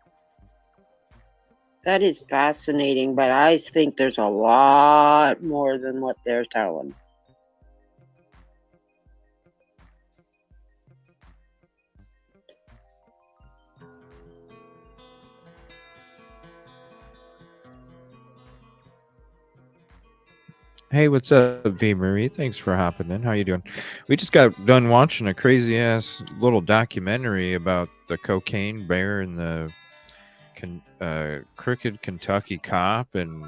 That is fascinating, but I think there's a lot more than what they're telling. Hey, what's up, V Marie? Thanks for hopping in. How you doing? We just got done watching a crazy ass little documentary about the cocaine bear and the crooked Kentucky cop and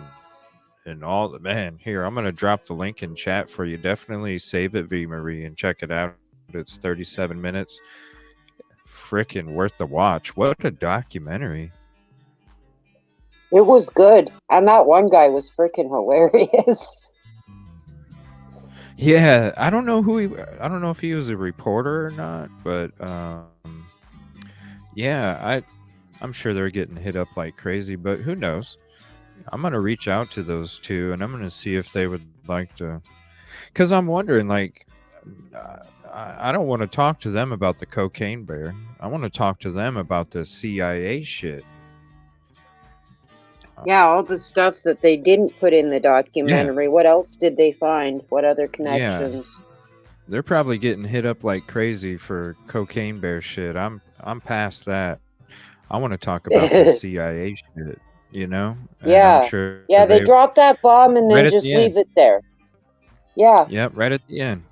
all the man. Here, I'm gonna drop the link in chat for you. Definitely save it, V Marie, and check it out. It's 37 minutes. Frickin' worth the watch. What a documentary. It was good. And that one guy was freaking hilarious. Yeah, I don't know if he was a reporter or not, but yeah, I'm sure they're getting hit up like crazy, but who knows? I'm gonna reach out to those two and I'm gonna see if they would like to, because I'm wondering, like, I don't want to talk to them about the cocaine bear. I want to talk to them about the CIA shit. Yeah, all the stuff that they didn't put in the documentary. What else did they find? What other connections? Yeah, they're probably getting hit up like crazy for cocaine bear shit. I'm past that. I want to talk about the CIA shit, you know? And Yeah. I'm sure Yeah, they drop that bomb and then right at just the leave end. it there. Yeah. Yep, right at the end.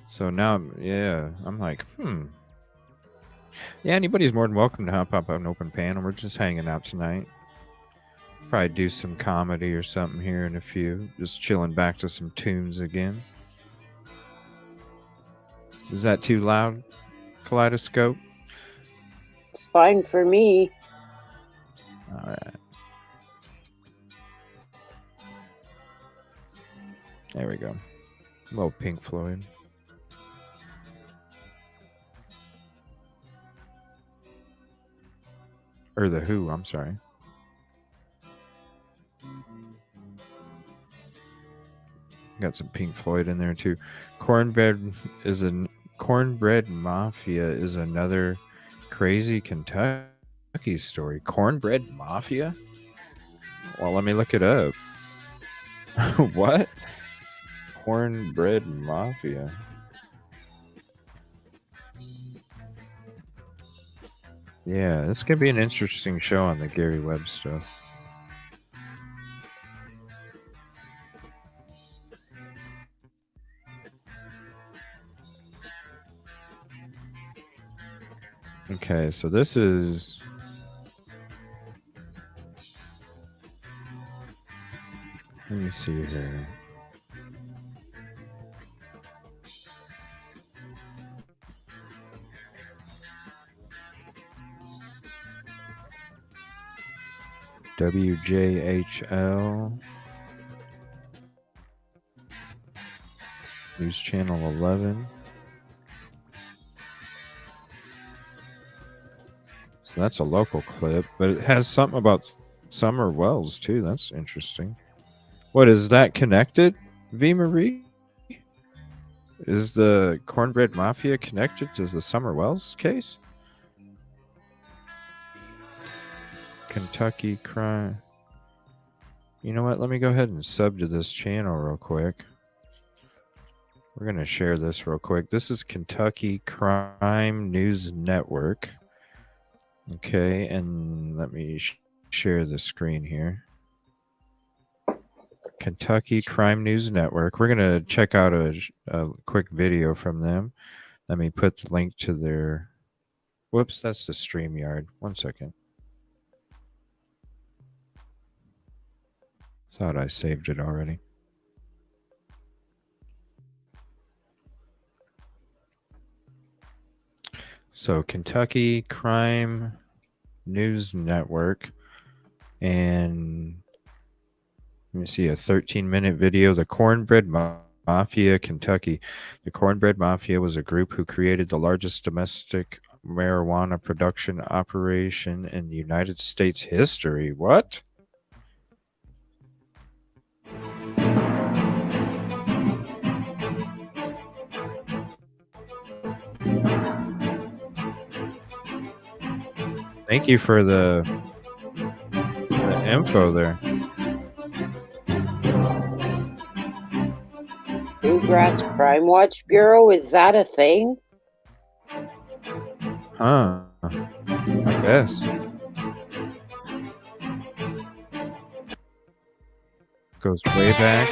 So now, I'm like, yeah, anybody's more than welcome to hop up on Open Panel. We're just hanging out tonight. Probably do some comedy or something here in a few. Just chilling back to some tunes again. Is that too loud, Kaleidoscope? It's fine for me. All right. There we go. A little Pink Floyd. Or The Who, I'm sorry. Got some Pink Floyd in there too. Cornbread Mafia is another crazy Kentucky story. Cornbread Mafia? Well, let me look it up. What? Cornbread Mafia. Yeah, this could be an interesting show on the Gary Webb stuff. Okay, so this is... Let me see here. WJHL. News Channel 11. So that's a local clip, but it has something about Summer Wells too. That's interesting. What is that connected, V Marie? Is the Cornbread Mafia connected to the Summer Wells case? Kentucky crime. You know what? Let me go ahead and sub to this channel real quick. We're going to share this real quick. This is Kentucky Crime News Network. Okay, and let me share the screen here. Kentucky Crime News Network. We're going to check out a quick video from them. Let me put the link to their. Whoops, that's the StreamYard. 1 second. Thought I saved it already. So Kentucky Crime News Network, and let me see, a 13-minute video. The Cornbread Mafia, Kentucky. The Cornbread Mafia was a group who created the largest domestic marijuana production operation in United States history. What? Thank you for the info there. Bluegrass Crime Watch Bureau, is that a thing? Huh. I guess. Goes way back.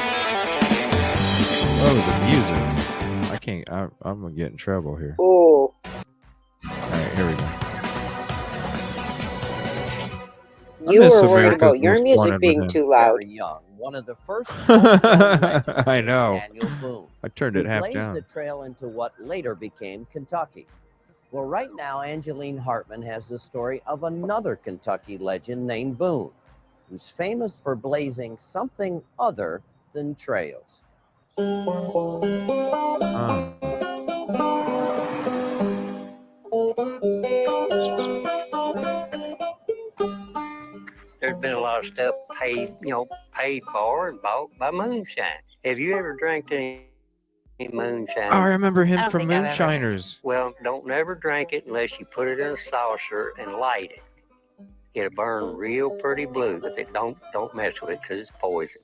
Oh, the music. I can't. I'm going to get in trouble here. Oh. Alright, here we go. You were worried about your music being too loud. Young, one of the first I know. Daniel Boone, I turned it who half blazed down. the trail into what later became Kentucky. Well, right now, Angeline Hartman has the story of another Kentucky legend named Boone, who's famous for blazing something other than trails. There's been a lot of stuff paid for and bought by moonshine. Have you ever drank any moonshine? Oh, I remember him from Moonshiners. Well, don't never drink it unless you put it in a saucer and light it. It'll burn real pretty blue, but don't mess with it because it's poison.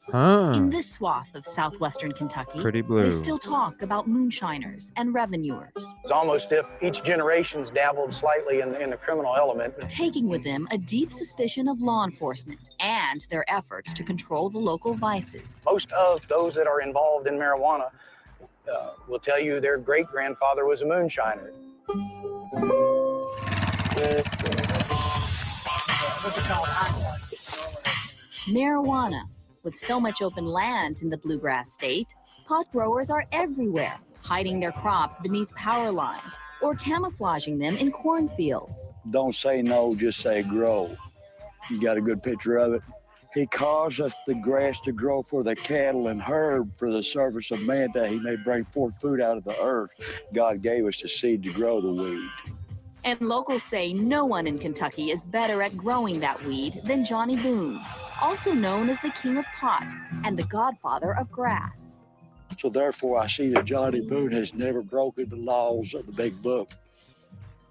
In this swath of southwestern Kentucky, Pretty blue. they still talk about moonshiners and revenuers, It's almost if each generation's dabbled slightly in the criminal element. taking with them a deep suspicion of law enforcement and their efforts to control the local vices. Most of those that are involved in marijuana will tell you their great-grandfather was a moonshiner. Marijuana. With so much open land in the bluegrass state, pot growers are everywhere, hiding their crops beneath power lines or camouflaging them in cornfields. Don't say no, just say grow. You got a good picture of it? He causeth the grass to grow for the cattle and herb for the service of man, that he may bring forth food out of the earth. God gave us the seed to grow the weed. And locals say no one in Kentucky is better at growing that weed than Johnny Boone, also known as the King of Pot and the Godfather of Grass. So therefore, I see that Johnny Boone has never broken the laws of the big book.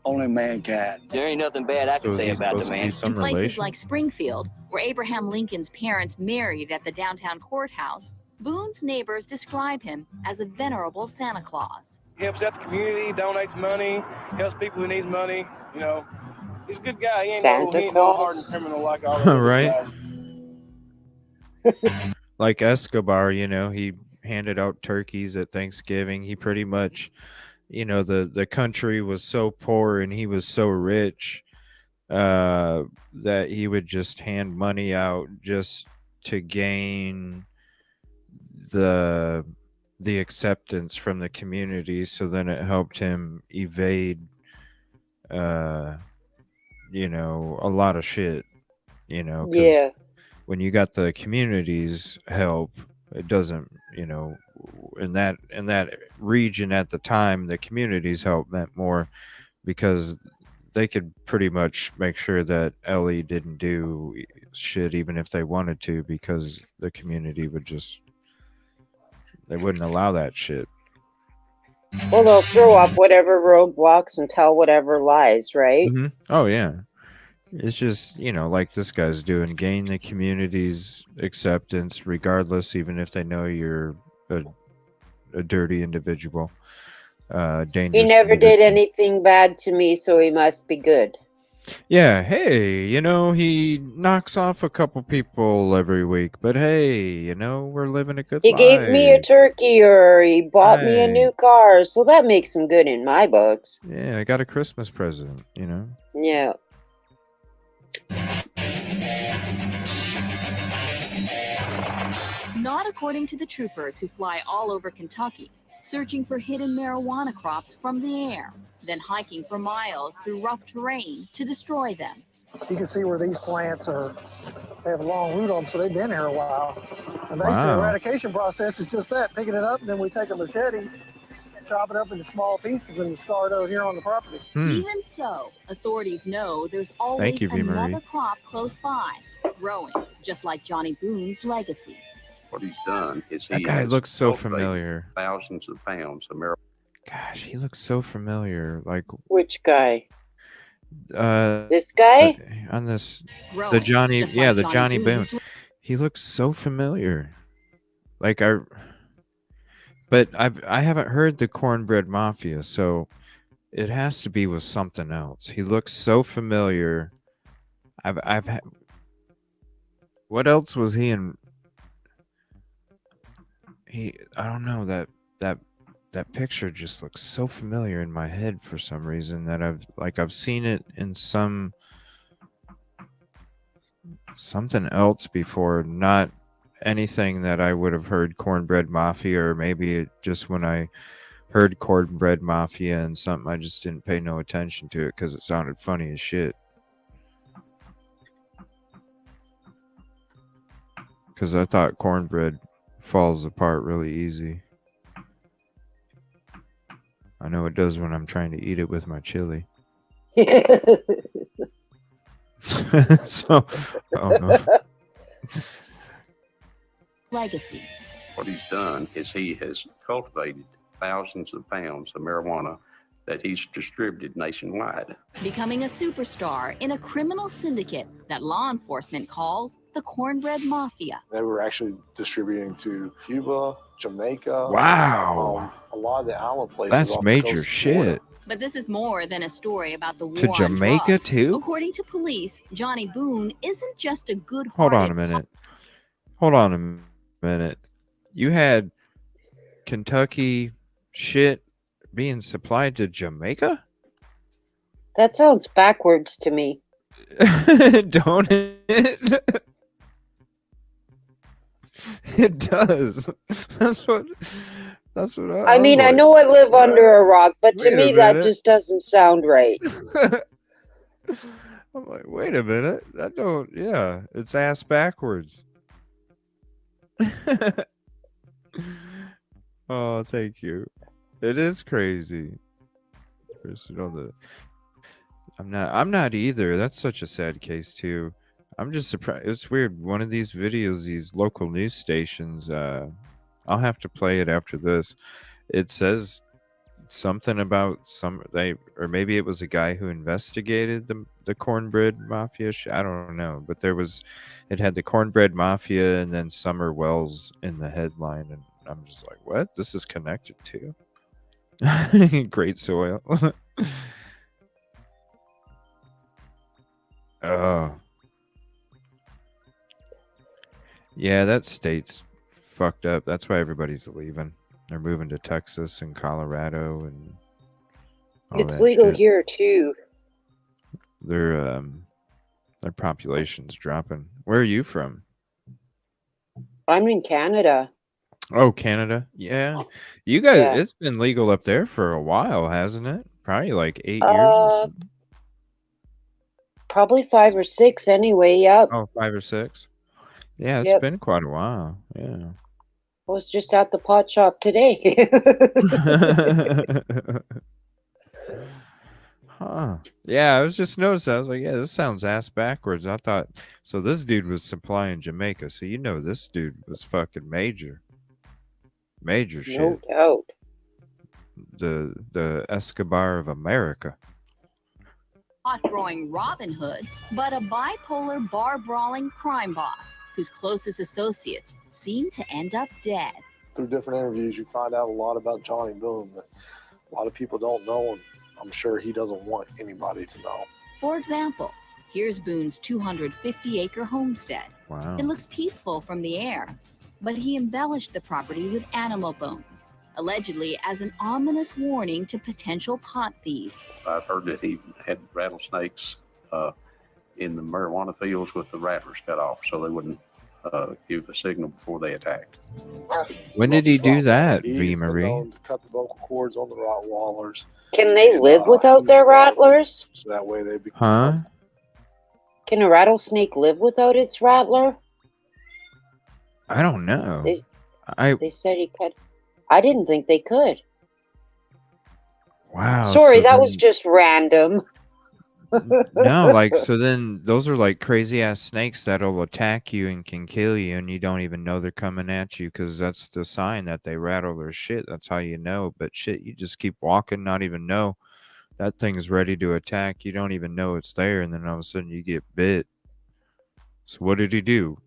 Only mankind. There ain't nothing bad I can say about the man. In places like Springfield, where Abraham Lincoln's parents married at the downtown courthouse, Boone's neighbors describe him as a venerable Santa Claus. He helps out the community, donates money, helps people who needs money. You know, he's a good guy. He ain't no hardened criminal like all the other Right. guys. Like Escobar, he handed out turkeys at Thanksgiving. He pretty much, the country was so poor and he was so rich that he would just hand money out just to gain the acceptance from the community. So then it helped him evade a lot of shit, 'cause Yeah. when you got the community's help, it doesn't, in that region at the time, the community's help meant more because they could pretty much make sure that Ellie didn't do shit even if they wanted to, because the community would they wouldn't allow that shit. Well, they'll throw up whatever roadblocks and tell whatever lies, right? Mm-hmm. Oh yeah, it's just like this guy's doing, gain the community's acceptance regardless, even if they know you're a dirty individual, dangerous. He never did anything bad to me, so he must be good. Yeah, hey, he knocks off a couple people every week, but hey, we're living a good He gave me a life. turkey or he bought me a Right. new car, so that makes him good in my books. Yeah, I got a Christmas present, Yeah. Not according to the troopers who fly all over Kentucky, searching for hidden marijuana crops from the air, then hiking for miles through rough terrain to destroy them. You can see where these plants they have a long root on them, so they've been here a while. And basically, the Wow. eradication process is just that, picking it up, and then we take a machete, chop it up into small pieces, and discard it here on the property. Even so, authorities know there's always you, V. Marie. another crop close by, growing, just like Johnny Boone's legacy. What he's done is That he guy has looks so cultivated familiar. thousands of pounds of marijuana. Gosh, he looks so familiar. Like, Which guy? this guy? On this, the Growing, Johnny, just yeah, like the Johnny Johnny Boone. Boone's He looks so familiar. Like but I haven't heard the Cornbread Mafia, so it has to be with something else. He looks so familiar. I've had. What else was he in? I don't know, that picture just looks so familiar in my head for some reason that I've seen it in something else before, not anything that I would have heard Cornbread Mafia, or maybe just when I heard Cornbread Mafia and something, I just didn't pay no attention to it because it sounded funny as shit. Because I thought cornbread falls apart really easy. I know it does when I'm trying to eat it with my chili. So, oh no. legacy. What he's done is he has cultivated thousands of pounds of marijuana that he's distributed nationwide. Becoming a superstar in a criminal syndicate that law enforcement calls the Cornbread Mafia. They were actually distributing to Cuba, Jamaica. Wow. A lot of the island places. That's off the major coast of shit. Florida. But this is more than a story about the war To on Jamaica, drugs. too? According to police, Johnny Boone isn't just a good Hold on a minute. You had Kentucky shit being supplied to Jamaica? That sounds backwards to me. Don't it? It does. That's what I mean, I know I live under a rock, but to Wait a me that minute. just doesn't sound right. I'm like, wait a minute. That don't, yeah, it's ass backwards. Oh, thank you. It is crazy. I'm not either. That's such a sad case too. I'm just surprised. It's weird. One of these videos, these local news stations, I'll have to play it after this. It says something about or maybe it was a guy who investigated the Cornbread Mafia. I don't know, but it had the Cornbread Mafia and then Summer Wells in the headline, and I'm just like, what? This is connected to Great Soil. Oh. Yeah, that state's fucked up. That's why everybody's leaving. They're moving to Texas and Colorado and all It's that legal shit. here too. Their population's dropping. Where are you from? I'm in Canada. Oh, Canada. Yeah. You guys, Yeah. it's been legal up there for a while, hasn't it? Probably like 8 years. Probably 5 or 6 anyway, yep. Oh, 5 or 6. Yeah, it's Yep. been quite a while. Yeah. I was just at the pot shop today. Huh. Yeah, I was just noticing. I was like, yeah, this sounds ass backwards. I thought, so this dude was supplying Jamaica. So this dude was fucking major. Major shit. No doubt. The Escobar of America. Pot-growing Robin Hood, but a bipolar bar-brawling crime boss whose closest associates seem to end up dead. Through different interviews, you find out a lot about Johnny Boone that a lot of people don't know, and I'm sure he doesn't want anybody to know. For example, here's Boone's 250-acre homestead. Wow. It looks peaceful from the air, but he embellished the property with animal bones, allegedly as an ominous warning to potential pot thieves. I've heard that he had rattlesnakes in the marijuana fields with the rattlers cut off so they wouldn't give the signal before they attacked. When did he do that, He's V. been Marie? known to cut the vocal cords on the Rottweilers. Can they live without their rattlers? So that way they Huh? Can a rattlesnake live without its rattler? I don't know. They said he could. I didn't think they could. Wow. Sorry, so that then- was just random. No, like, so then those are like crazy ass snakes that'll attack you and can kill you, and you don't even know they're coming at you because that's the sign that they rattle their shit. That's how you know. But shit, you just keep walking, not even know that thing's ready to attack. You don't even know it's there, and then all of a sudden you get bit. So what did he do?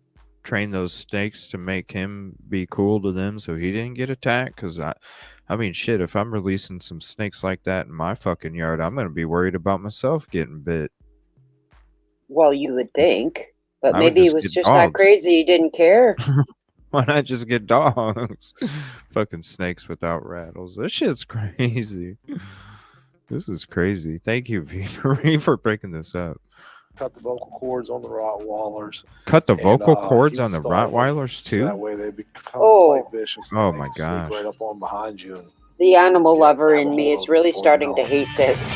Train those snakes to make him be cool to them so he didn't get attacked? Because I mean, shit, if I'm releasing some snakes like that in my fucking yard, I'm going to be worried about myself getting bit. Well, you would think. But I would maybe he just was get just that dogs. crazy he didn't care. Why not just get dogs? Fucking snakes without rattles. This shit's crazy. This is crazy. Thank you, V. Marie, for breaking this up. cut the vocal cords on the Rottweilers. Cut the vocal cords he on the started Rottweilers So that too? way they become Oh. quite vicious. Oh and my they sneak gosh. right up on behind you. And The animal lover in have a me hold is of really before you starting know to it. hate this.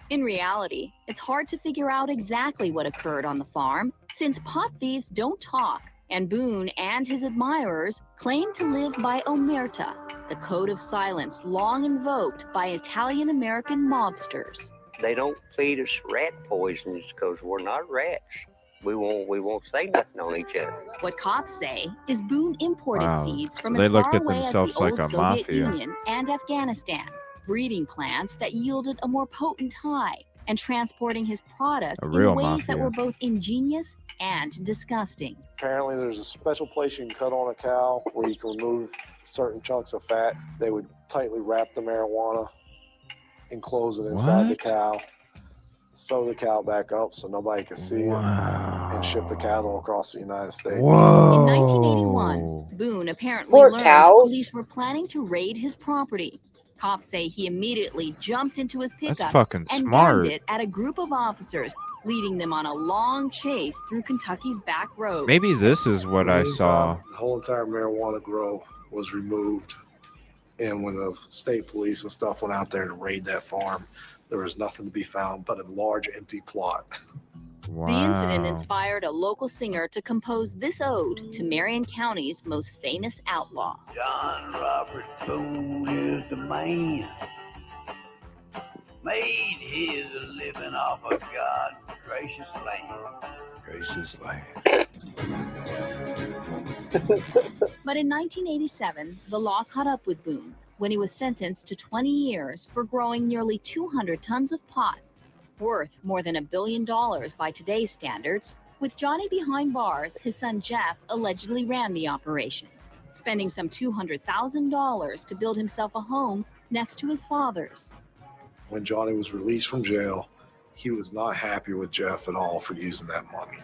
In reality, it's hard to figure out exactly what occurred on the farm since pot thieves don't talk, and Boone and his admirers claim to live by omerta, the code of silence long invoked by Italian-American mobsters. They don't feed us rat poisons because we're not rats. We won't say nothing on each other. What cops say is Boone imported Wow. seeds from So as they looked far at away as the themselves like old a Soviet mafia. Union and Afghanistan, breeding plants that yielded a more potent high and transporting his product A in real ways that mafia. were both ingenious and disgusting. apparently there's a special place you can cut on a cow where you can remove certain chunks of fat. They would tightly wrap the marijuana, enclose it inside the What? cow, sew the cow back up so nobody could see it, and ship the cattle across the United States. In Whoa. 1981, Boone apparently Poor learned cows. police were planning to raid his property. Cops say he immediately jumped into his That's pickup fucking and smart. gunned it at a group of officers, leading them on a long chase through Kentucky's back roads. Maybe this is what I saw. The whole entire marijuana grow was removed. And when the state police and stuff went out there to raid that farm, there was nothing to be found but a large empty plot. Wow. The incident inspired a local singer to compose this ode to Marion County's most famous outlaw. John Robert Boone is the man. Made his living off of God's gracious land. Gracious land. But in 1987, the law caught up with Boone when he was sentenced to 20 years for growing nearly 200 tons of pot, worth more than $1 billion by today's standards. With Johnny behind bars, his son Jeff allegedly ran the operation, spending some $200,000 to build himself a home next to his father's. When Johnny was released from jail, he was not happy with Jeff at all for using that money.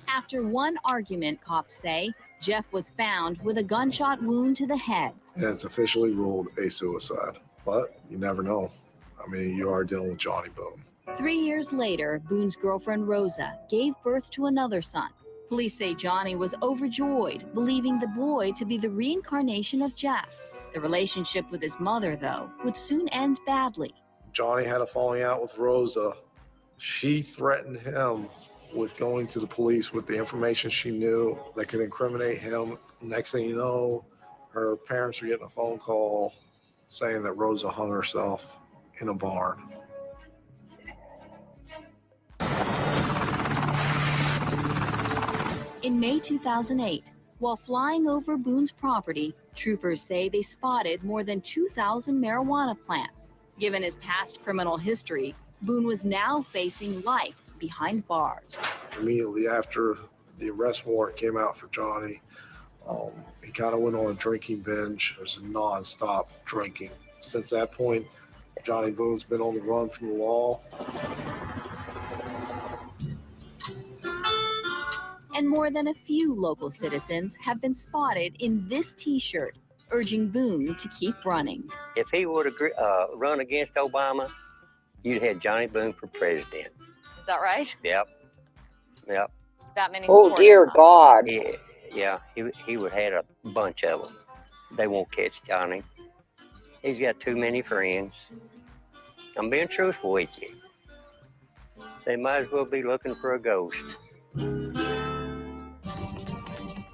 After one argument, cops say, Jeff was found with a gunshot wound to the head. And it's officially ruled a suicide. But you never know. I mean, you are dealing with Johnny Boone. 3 years later, Boone's girlfriend Rosa gave birth to another son. Police say Johnny was overjoyed, believing the boy to be the reincarnation of Jeff. The relationship with his mother, though, would soon end badly. Johnny had a falling out with Rosa. She threatened him with going to the police with the information she knew that could incriminate him. Next thing you know, her parents are getting a phone call saying that Rosa hung herself in a barn. In May 2008, while flying over Boone's property, troopers say they spotted more than 2,000 marijuana plants. Given his past criminal history, Boone was now facing life behind bars. Immediately after the arrest warrant came out for Johnny, he kind of went on a drinking binge. There's a non-stop drinking. Since that point, Johnny Boone's been on the run from the law. And more than a few local citizens have been spotted in this T-shirt, urging Boone to keep running. If he would have run against Obama, you'd have Johnny Boone for president. Is that right? Yep. That many Oh supporters, dear huh? God. Yeah, he would have had a bunch of them. They won't catch Johnny. He's got too many friends. I'm being truthful with you. They might as well be looking for a ghost.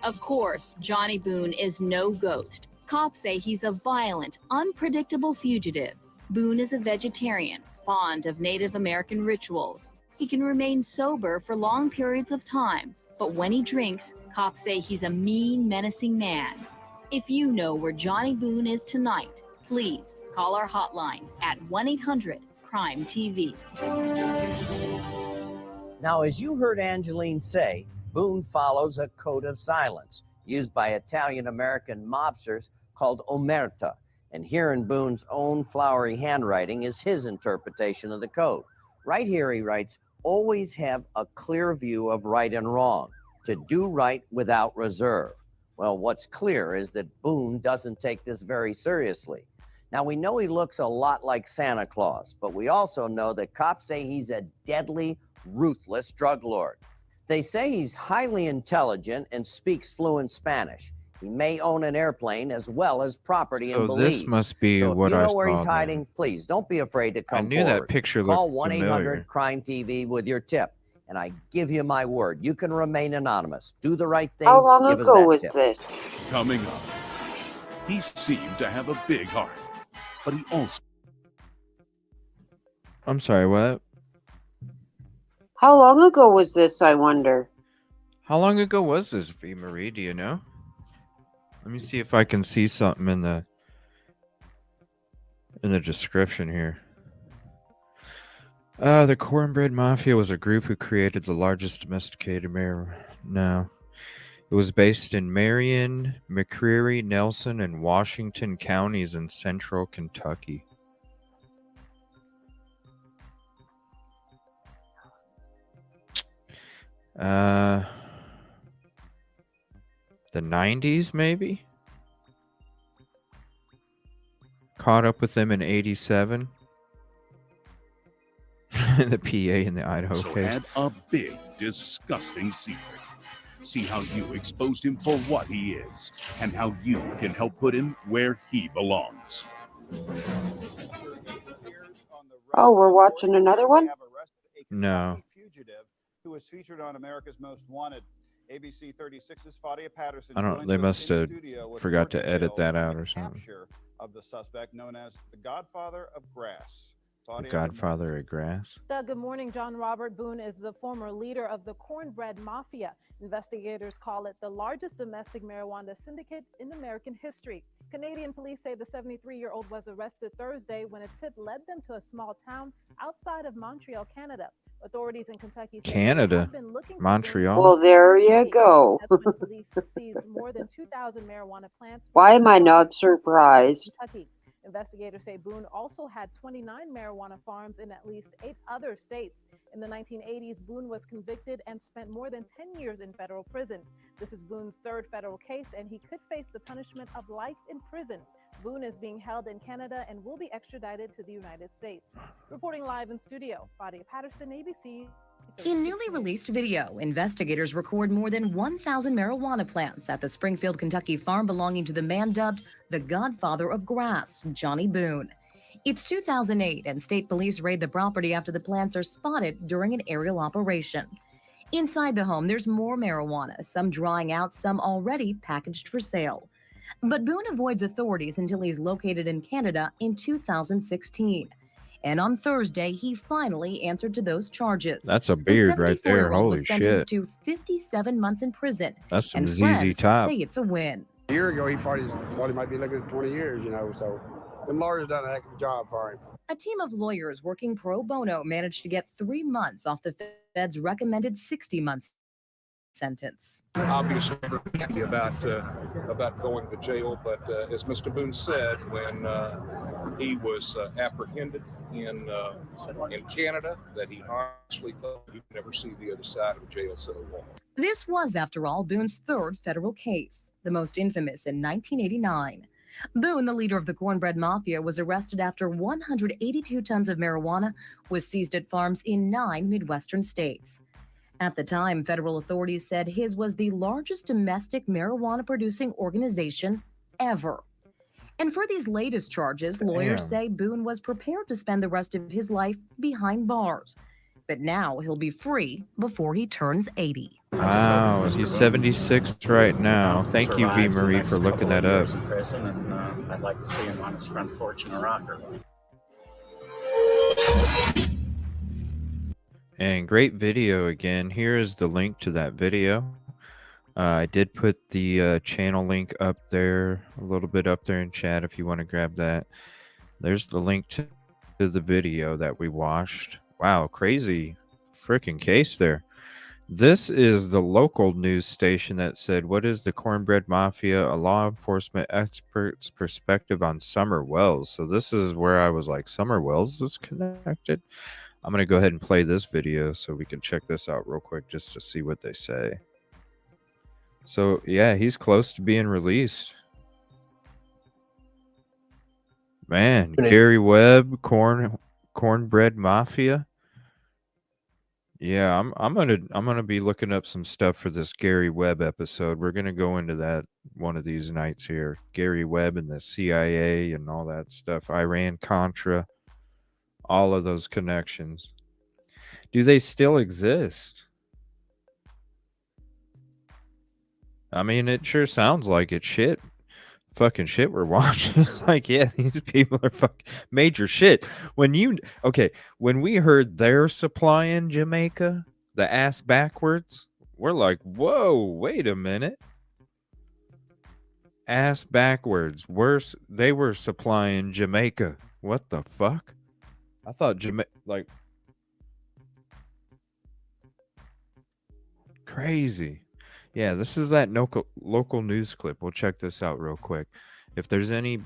Of course, Johnny Boone is no ghost. Cops say he's a violent, unpredictable fugitive. Boone is a vegetarian, fond of Native American rituals. He can remain sober for long periods of time, but when he drinks, cops say he's a mean, menacing man. If you know where Johnny Boone is tonight, please call our hotline at 1-800-CRIME-TV. Now, as you heard Angeline say, Boone follows a code of silence used by Italian-American mobsters called omerta. And here in Boone's own flowery handwriting is his interpretation of the code. Right here he writes, always have a clear view of right and wrong, to do right without reserve. Well, what's clear is that Boone doesn't take this very seriously. Now, we know he looks a lot like Santa Claus, but we also know that cops say he's a deadly, ruthless drug lord. They say he's highly intelligent and speaks fluent Spanish. He may own an airplane as well as property in Belize. This must be so what if you I know where he's saw hiding, please don't be afraid to come I knew forward. that picture Call looked familiar. 1-800-CRIME-TV with your tip. And I give you my word, you can remain anonymous. Do the right thing. How long give us ago that was tip. this? Coming up, he seemed to have a big heart, but he also... I'm sorry, what? How long ago was this, I wonder? How long ago was this, V. Marie? Do you know? Let me see if I can see something in the description here. The Cornbread Mafia was a group who created the largest domesticated No. It was based in Marion, McCreary, Nelson, and Washington counties in central Kentucky. The 90s, maybe? Caught up with them in 87. The PA in the Idaho also case. had a big, disgusting secret. See how you exposed him for what he is, and how you can help put him where he belongs. Oh, we're watching another one? No. Who was featured on America's Most Wanted. ABC 36's Fadia Patterson. I don't. joins They us must in have studio with forgot more to edit details that on out the or something. capture of the suspect known as the Godfather of Grass. The Fadia, Godfather of Grass. Good morning. John Robert Boone is the former leader of the Cornbread Mafia. Investigators call it the largest domestic marijuana syndicate in American history. Canadian police say the 73-year-old was arrested Thursday when a tip led them to a small town outside of Montreal, Canada. Authorities in Kentucky say Canada. they have been looking for Montreal. Well, there you go. That's when police seized more than 2,000 marijuana plants. Why am I from not surprised? Kentucky. Investigators say Boone also had 29 marijuana farms in at least 8 other states. In the 1980s, Boone was convicted and spent more than 10 years in federal prison. This is Boone's 3rd federal case, and he could face the punishment of life in prison. Boone is being held in Canada and will be extradited to the United States. Reporting live in studio, Fadia Patterson, ABC. In newly released video, investigators record more than 1,000 marijuana plants at the Springfield, Kentucky farm belonging to the man dubbed the Godfather of Grass, Johnny Boone. It's 2008, and state police raid the property after the plants are spotted during an aerial operation. Inside the home, there's more marijuana, some drying out, some already packaged for sale. But Boone avoids authorities until he's located in Canada in 2016. And on Thursday, he finally answered to those charges. That's a beard right there. 74-year-old Holy was sentenced shit. to 57 months in prison. That's some and ZZ friends Top. say it's a win. A year ago, he thought he might be looking at 20 years, you know, so the lawyers done a heck of a job for him. A team of lawyers working pro bono managed to get 3 months off the Fed's recommended 60-month sentence. Obviously, we're happy about going to jail, but as Mr. Boone said, when he was apprehended in Canada, that he honestly thought he'd never see the other side of a jail cell wall. This was, after all, Boone's third federal case, the most infamous in 1989. Boone, the leader of the Cornbread Mafia, was arrested after 182 tons of marijuana was seized at farms in 9 Midwestern states. At the time, federal authorities said his was the largest domestic marijuana-producing organization ever. And for these latest charges, lawyers say Boone was prepared to spend the rest of his life behind bars. But now he'll be free before he turns 80. Wow, he's 76 right now. Thank you, V. Marie, for looking that up. In prison, and I'd like to see him on his front porch in a rocker. And great video again. Here is the link to that video. I did put the channel link up there, a little bit up there in chat if you want to grab that. There's the link to the video that we watched. Wow, crazy freaking case there. This is the local news station that said, "What is the Cornbread Mafia? A law enforcement expert's perspective on Summer Wells." So this is where I was like, Summer Wells is connected? I'm going to go ahead and play this video so we can check this out real quick just to see what they say. So, yeah, he's close to being released. Man, Gary Webb, Cornbread Mafia. Yeah, I'm gonna be looking up some stuff for this Gary Webb episode. We're gonna go into that one of these nights here. Gary Webb and the CIA and all that stuff. Iran Contra. All of those connections. Do they still exist? I mean, it sure sounds like it. Fucking shit we're watching. It's like, yeah, these people are fucking major shit. When we heard they're supplying Jamaica, the ass backwards, we're like, whoa, wait a minute. Ass backwards. They were supplying Jamaica. What the fuck? I thought like crazy. Yeah, this is that local news clip. We'll check this out real quick. If there's any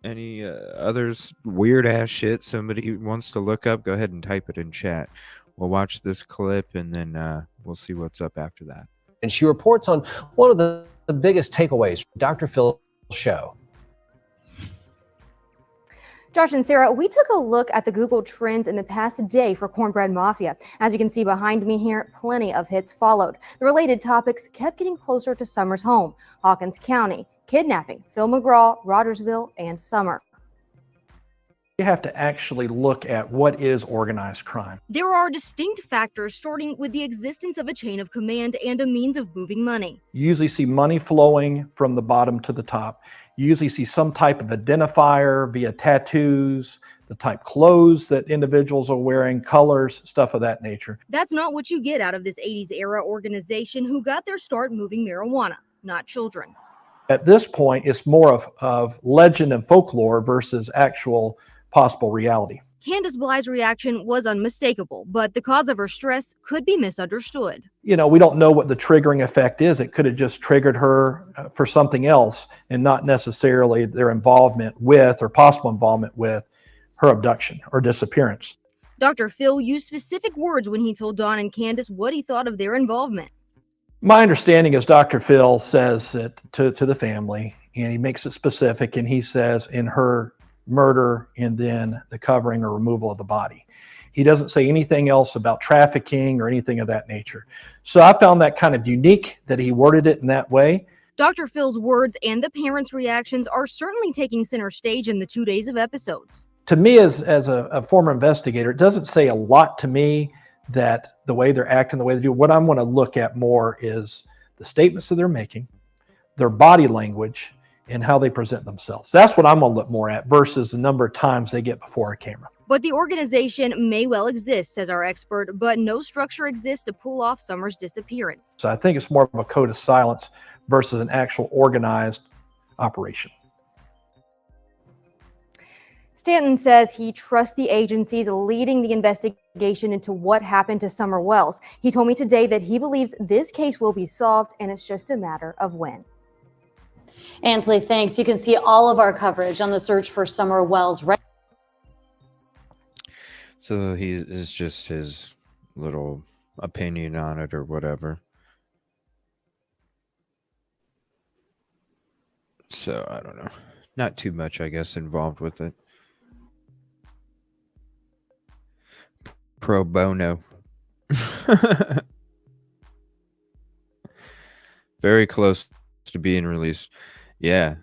others weird ass shit somebody wants to look up, go ahead and type it in chat. We'll watch this clip and then we'll see what's up after that. And she reports on one of the biggest takeaways from Dr. Phil's show. Josh and Sarah, we took a look at the Google Trends in the past day for Cornbread Mafia. As you can see behind me here, plenty of hits followed. The related topics kept getting closer to Summer's home: Hawkins County, kidnapping, Phil McGraw, Rogersville, and Summer. You have to actually look at what is organized crime. There are distinct factors, starting with the existence of a chain of command and a means of moving money. You usually see money flowing from the bottom to the top. You usually see some type of identifier via tattoos, the type clothes that individuals are wearing, colors, stuff of that nature. That's not what you get out of this 80s era organization who got their start moving marijuana, not children. At this point, it's more of legend and folklore versus actual possible reality. Candace Bly's reaction was unmistakable, but the cause of her stress could be misunderstood. You know, we don't know what the triggering effect is. It could have just triggered her for something else and not necessarily their involvement with or possible involvement with her abduction or disappearance. Dr. Phil used specific words when he told Dawn and Candace what he thought of their involvement. My understanding is Dr. Phil says it to the family, and he makes it specific, and he says in her murder and then the covering or removal of the body. He doesn't say anything else about trafficking or anything of that nature. So I found that kind of unique that he worded it in that way. Dr. Phil's words and the parents' reactions are certainly taking center stage in the 2 days of episodes. To me, as a former investigator, it doesn't say a lot to me that the way they're acting, the way they do. What I'm going to look at more is the statements that they're making, their body language, and how they present themselves. That's what I'm going to look more at versus the number of times they get before a camera. But the organization may well exist, says our expert, but no structure exists to pull off Summer's disappearance. So I think it's more of a code of silence versus an actual organized operation. Stanton says he trusts the agencies leading the investigation into what happened to Summer Wells. He told me today that he believes this case will be solved, and it's just a matter of when. Ansley, thanks. You can see all of our coverage on the search for Summer Wells. So he is just his little opinion on it or whatever. So I don't know. Not too much, I guess, involved with it. Pro bono. Very close to being released. Yeah.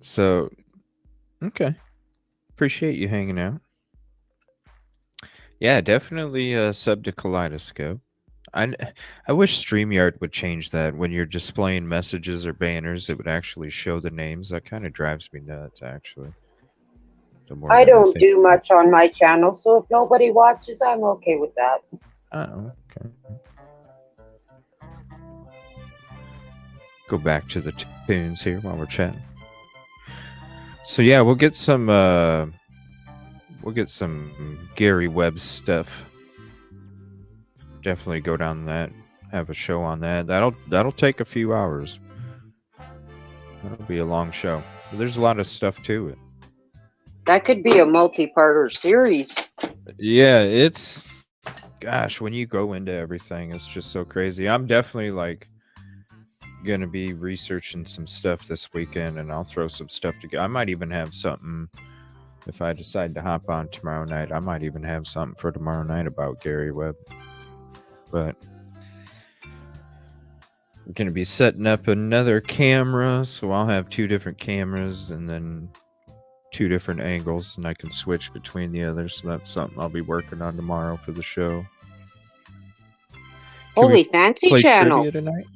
So, okay. Appreciate you hanging out. Yeah, definitely sub to Kaleidoscope. I wish StreamYard would change that. When you're displaying messages or banners, it would actually show the names. That kind of drives me nuts, actually. The more I that don't think. do much on my channel, so if nobody watches, I'm okay with that. Oh, okay. Go back to the tunes here while we're chatting. So yeah, we'll get some Gary Webb stuff. Definitely go down that, have a show on that. That'll take a few hours. That'll be a long show. But there's a lot of stuff to it. That could be a multi-parter series. Yeah, it's gosh, when you go into everything, it's just so crazy. I'm definitely like gonna be researching some stuff this weekend, and I'll throw some stuff together. I might even have something if I decide to hop on tomorrow night. I might even have something for tomorrow night about Gary Webb. But I'm gonna be setting up another camera, so I'll have 2 different cameras and then 2 different angles, and I can switch between the others. So that's something I'll be working on tomorrow for the show. Holy fancy play channel. trivia tonight?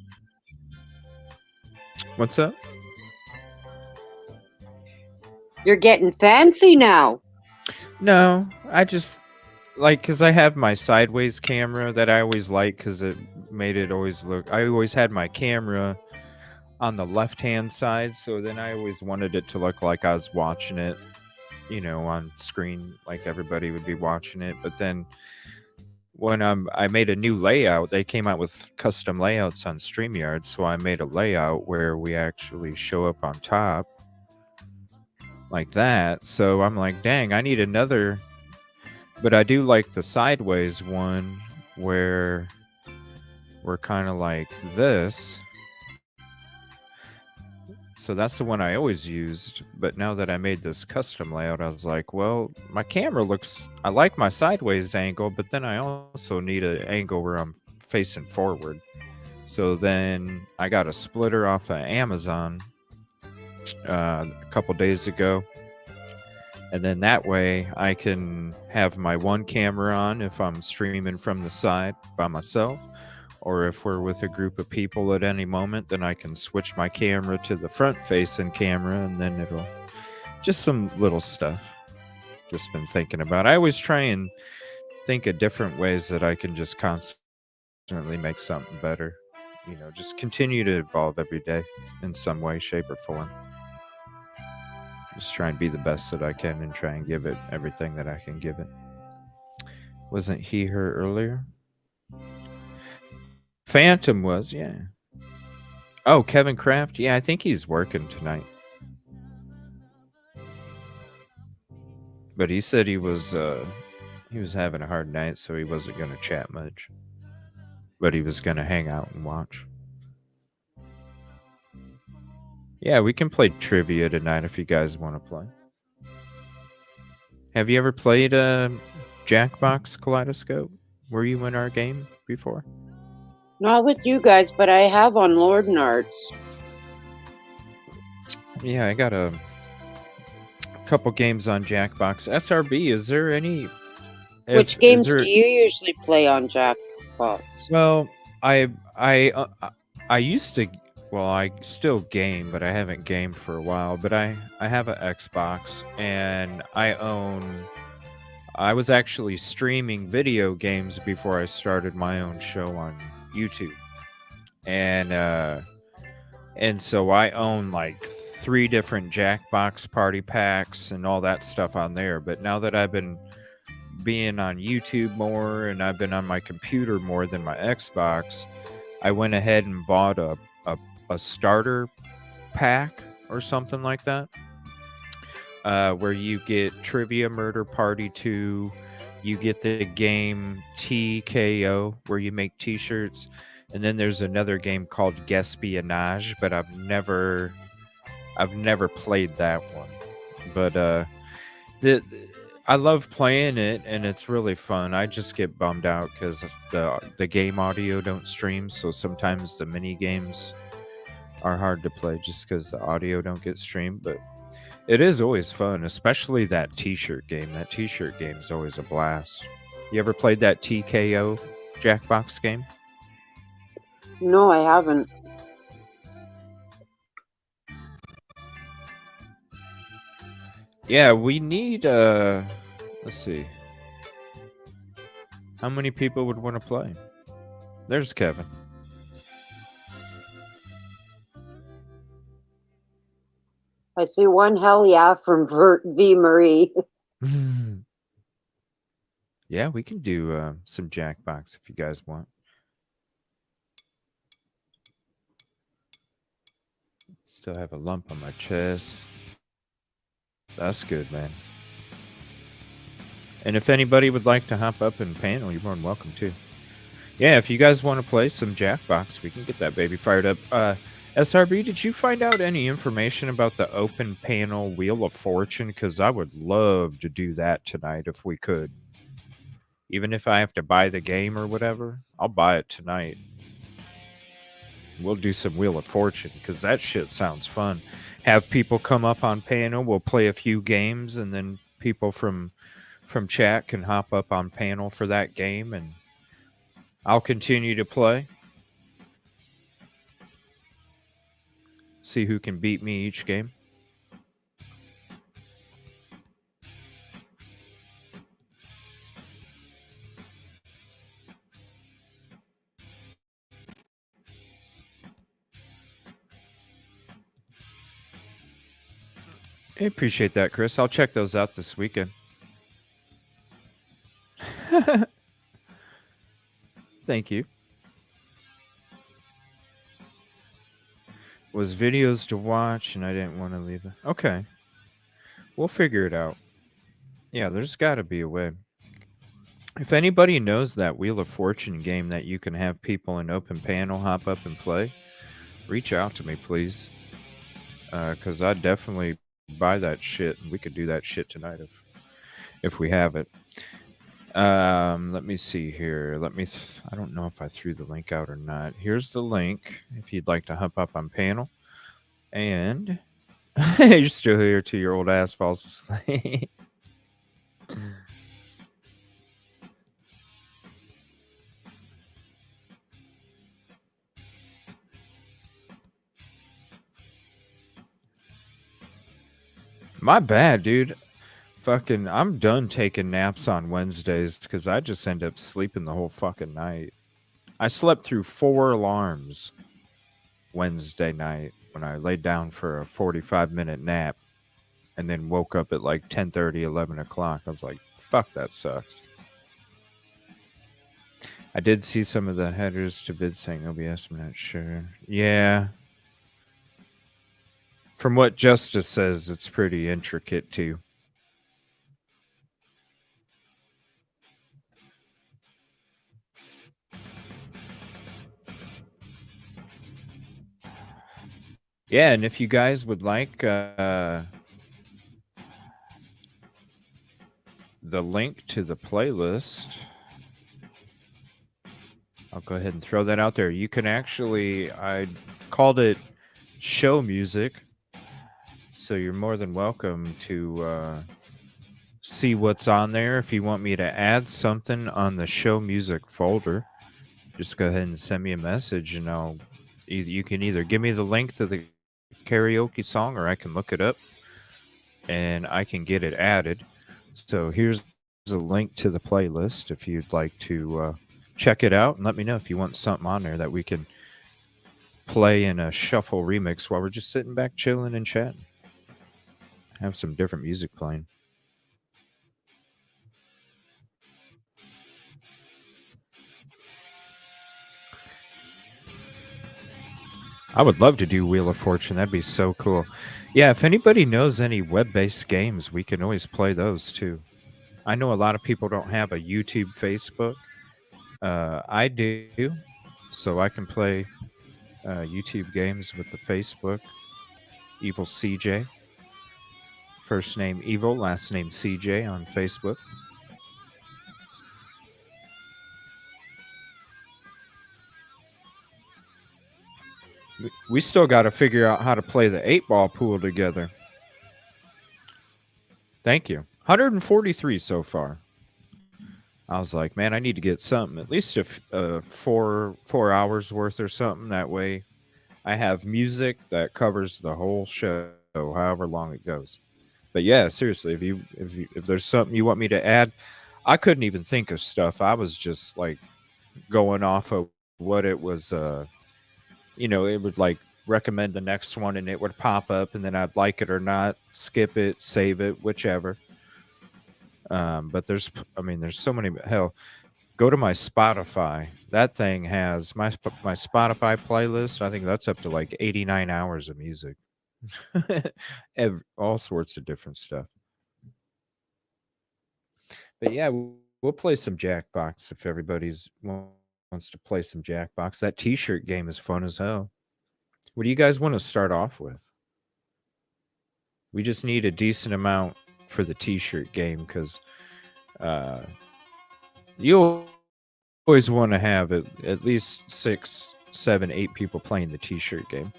What's up? You're getting fancy now. No, I just like, because I have my sideways camera that I always like because it made it always look. I always had my camera on the left-hand side, so then I always wanted it to look like I was watching it, you know, on screen, like everybody would be watching it. But then when I made a new layout, they came out with custom layouts on StreamYard, so I made a layout where we actually show up on top like that. So I'm like, dang, I need another. But I do like the sideways one where we're kind of like this. So that's the one I always used. But now that I made this custom layout, I was like, well, my camera looks, I like my sideways angle, but then I also need an angle where I'm facing forward. So then I got a splitter off of Amazon a couple days ago. And then that way I can have my one camera on if I'm streaming from the side by myself, or if we're with a group of people at any moment, then I can switch my camera to the front facing camera, and then it'll just some little stuff just been thinking about. I always try and think of different ways that I can just constantly make something better, you know, just continue to evolve every day in some way, shape, or form. Just try and be the best that I can and try and give it everything that I can give it. Wasn't he her earlier? Phantom was, yeah. Oh, Kevin Kraft? Yeah, I think he's working tonight. But he said he was having a hard night, so he wasn't going to chat much. But he was going to hang out and watch. Yeah, we can play trivia tonight if you guys want to play. Have you ever played Jackbox Kaleidoscope? Were you in our game before? Not with you guys, but I have on Lord and Arts. Yeah, I got a couple games on Jackbox. SRB, is there any... Which games do you usually play on Jackbox? Well, I used to... Well, I still game, but I haven't gamed for a while. But I have an Xbox, and I was actually streaming video games before I started my own show on YouTube. And so I own like 3 different Jackbox party packs and all that stuff on there. But now that I've been being on YouTube more and I've been on my computer more than my Xbox, I went ahead and bought a starter pack or something like that, where you get Trivia Murder Party 2. You get the game TKO, where you make T-shirts, and then there's another game called Guespionage, but I've never played that one. But I love playing it, and it's really fun. I just get bummed out because the game audio don't stream, so sometimes the mini games are hard to play just because the audio don't get streamed. But it is always fun, especially that T-shirt game. That T-shirt game is always a blast. You ever played that TKO Jackbox game? No, I haven't. Yeah, we need let's see. How many people would want to play? There's Kevin. I see one hell yeah from V. Marie. Yeah, we can do some Jackbox if you guys want. Still have a lump on my chest. That's good, man. And if anybody would like to hop up and panel, you're more than welcome to. Yeah, if you guys want to play some Jackbox, we can get that baby fired up. SRB, did you find out any information about the open panel Wheel of Fortune? Because I would love to do that tonight if we could. Even if I have to buy the game or whatever, I'll buy it tonight. We'll do some Wheel of Fortune because that shit sounds fun. Have people come up on panel. We'll play a few games, and then people from chat can hop up on panel for that game, and I'll continue to play. See who can beat me each game. I appreciate that, Chris. I'll check those out this weekend. Thank you. Was videos to watch, and I didn't want to leave it. Okay. We'll figure it out. Yeah, there's got to be a way. If anybody knows that Wheel of Fortune game that you can have people in open panel hop up and play, reach out to me, please. Because I'd definitely buy that shit. We could do that shit tonight if we have it. Let me see here. I don't know if I threw the link out or not. Here's the link if you'd like to hop up on panel. And you're still here till your old ass falls asleep. My bad, dude. Fucking, I'm done taking naps on Wednesdays because I just end up sleeping the whole fucking night. I slept through 4 alarms Wednesday night when I laid down for a 45-minute nap and then woke up at like 10:30, 11 o'clock. I was like, fuck, that sucks. I did see some of the headers to bid saying OBS. I'm not sure. Yeah. From what Justice says, it's pretty intricate too. Yeah, and if you guys would like the link to the playlist, I'll go ahead and throw that out there. You can actually, I called it show music, so you're more than welcome to see what's on there. If you want me to add something on the show music folder, just go ahead and send me a message, and you can either give me the link to the karaoke song, or I can look it up and I can get it added. So here's a link to the playlist if you'd like to check it out, and let me know if you want something on there that we can play in a shuffle remix while we're just sitting back chilling and chatting. Have some different music playing. I would love to do Wheel of Fortune. That'd be so cool. Yeah, if anybody knows any web-based games, we can always play those too. I know a lot of people don't have a YouTube, Facebook. I do, so I can play YouTube games with the Facebook. Evil CJ, first name Evil, last name CJ on Facebook. We still got to figure out how to play the 8-ball pool together. Thank you. 143 so far. I was like, man, I need to get something, at least four hours worth or something. That way, I have music that covers the whole show, however long it goes. But yeah, seriously, if there's something you want me to add, I couldn't even think of stuff. I was just like going off of what it was. It would like recommend the next one, and it would pop up, and then I'd like it or not, skip it, save it, whichever. But there's so many. Hell, go to my Spotify. That thing has my Spotify playlist. I think that's up to like 89 hours of music. All sorts of different stuff. But yeah, we'll play some Jackbox if everybody's wants to play some Jackbox. That T-shirt game is fun as hell. What do you guys want to start off with? We just need a decent amount for the T-shirt game because you always want to have at least 6, 7, 8 people playing the T-shirt game.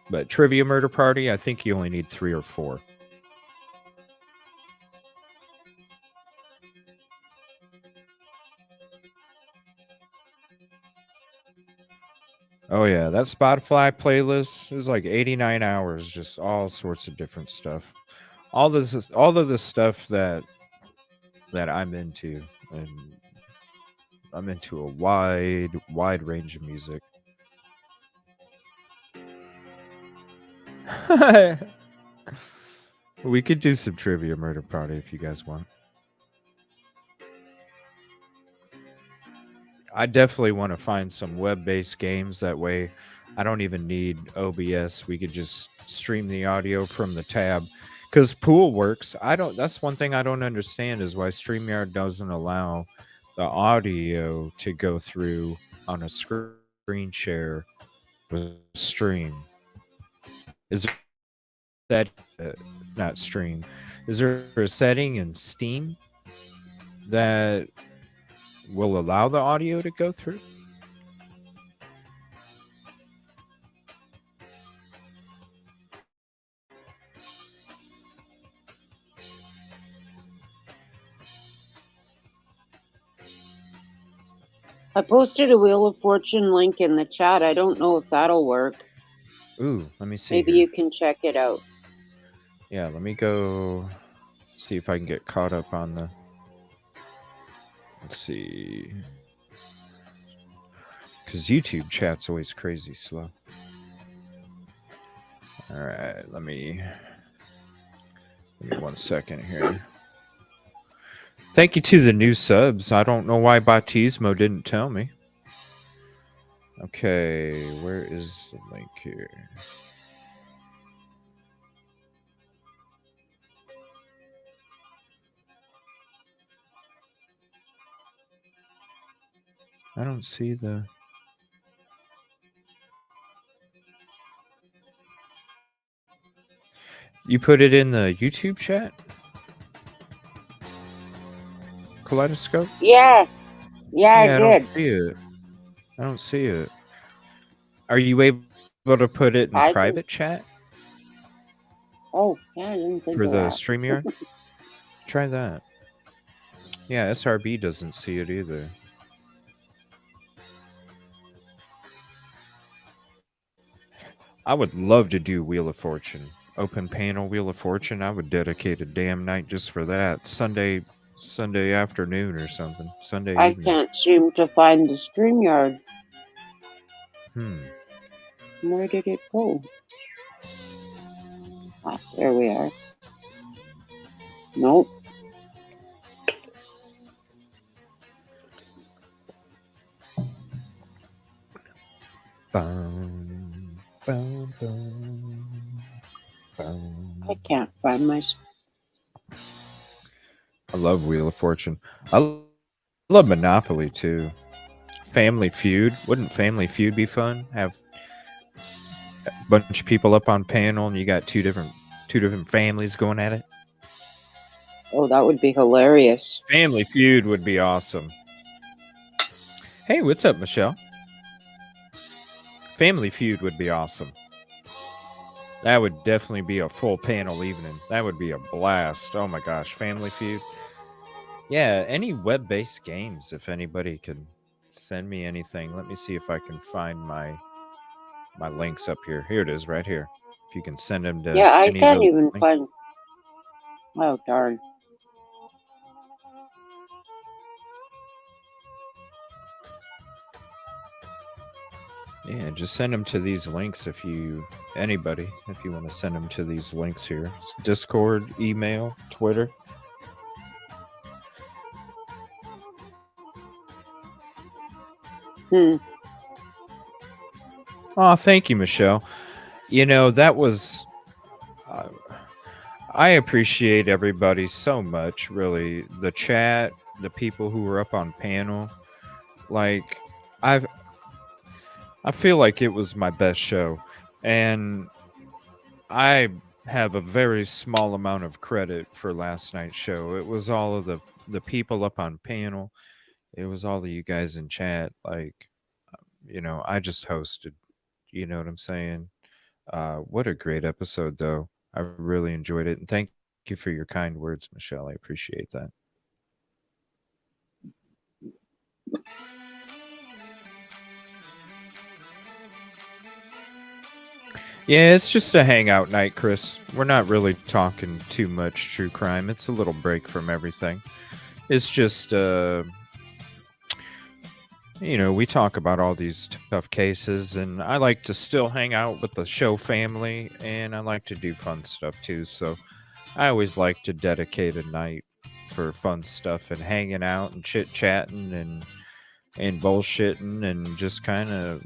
But Trivia Murder Party, I think you only need 3 or 4. Oh yeah, that Spotify playlist is like 89 hours, just all sorts of different stuff. All of the stuff that I'm into, and I'm into a wide range of music. We could do some Trivia Murder Party if you guys want. I definitely want to find some web-based games. That way, I don't even need OBS. We could just stream the audio from the tab. Because Pool works. That's one thing I don't understand is why StreamYard doesn't allow the audio to go through on a screen share with stream. Is that not stream? Is there a setting in Steam that will allow the audio to go through? I posted a Wheel of Fortune link in the chat. I don't know if that'll work. Ooh, let me see. Maybe here. you can check it out. Yeah, let me go see if I can get caught up on the. Let's see. Because YouTube chat's always crazy slow. All right, let me 1 second here. Thank you to the new subs. I don't know why Batismo didn't tell me. Okay, where is the link here? I don't see the... You put it in the YouTube chat? Kaleidoscope? Yeah, I I did. don't see it. I don't see it. Are you able to put it in private chat Oh, yeah, I didn't think for of the that. StreamYard? Try that. Yeah, SRB doesn't see it either. I would love to do Wheel of Fortune. Open panel Wheel of Fortune. I would dedicate a damn night just for that. Sunday afternoon or something. Sunday I evening. can't seem to find the StreamYard. Where did it go? Ah, there we are. Nope. I can't find my. I love Wheel of Fortune. I love Monopoly too. Family Feud. Wouldn't Family Feud be fun? Have a bunch of people up on panel and you got two different families going at it. Oh, that would be hilarious. Family Feud would be awesome. Hey, what's up, Michelle? Family Feud would be awesome. That would definitely be a full panel evening. That would be a blast. Oh my gosh, Family Feud. Yeah, any web-based games, if anybody can send me anything. Let me see if I can find my links up here. Here it is, right here. If you can send them to Yeah, I any of can't those even links. find. Oh, darn. Yeah, just send them to these links if you want to send them to these links here. It's Discord, email, Twitter. Oh, thank you, Michelle. You know, that was I appreciate everybody so much, really. The chat, the people who were up on panel. Like I feel like it was my best show, and I have a very small amount of credit for last night's show. It was all of the people up on panel. It was all of you guys in chat. Like, I just hosted. You know what I'm saying? What a great episode, though. I really enjoyed it, and thank you for your kind words, Michelle. I appreciate that. Yeah, it's just a hangout night, Chris. We're not really talking too much true crime. It's a little break from everything. It's just, we talk about all these tough cases, and I like to still hang out with the show family, and I like to do fun stuff too. So I always like to dedicate a night for fun stuff and hanging out and chit-chatting and bullshitting and just kind of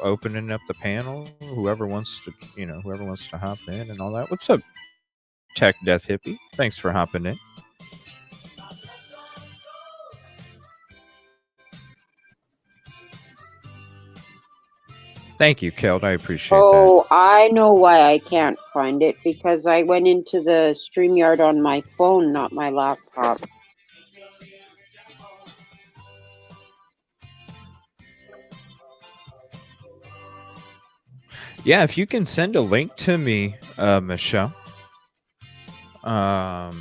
opening up the panel, whoever wants to hop in and all that. What's up, Tech Death Hippie? Thanks for hopping in. Thank you, Keld. I appreciate that. Oh, I know why I can't find it, because I went into the StreamYard on my phone, not my laptop. Yeah, if you can send a link to me, Michelle. I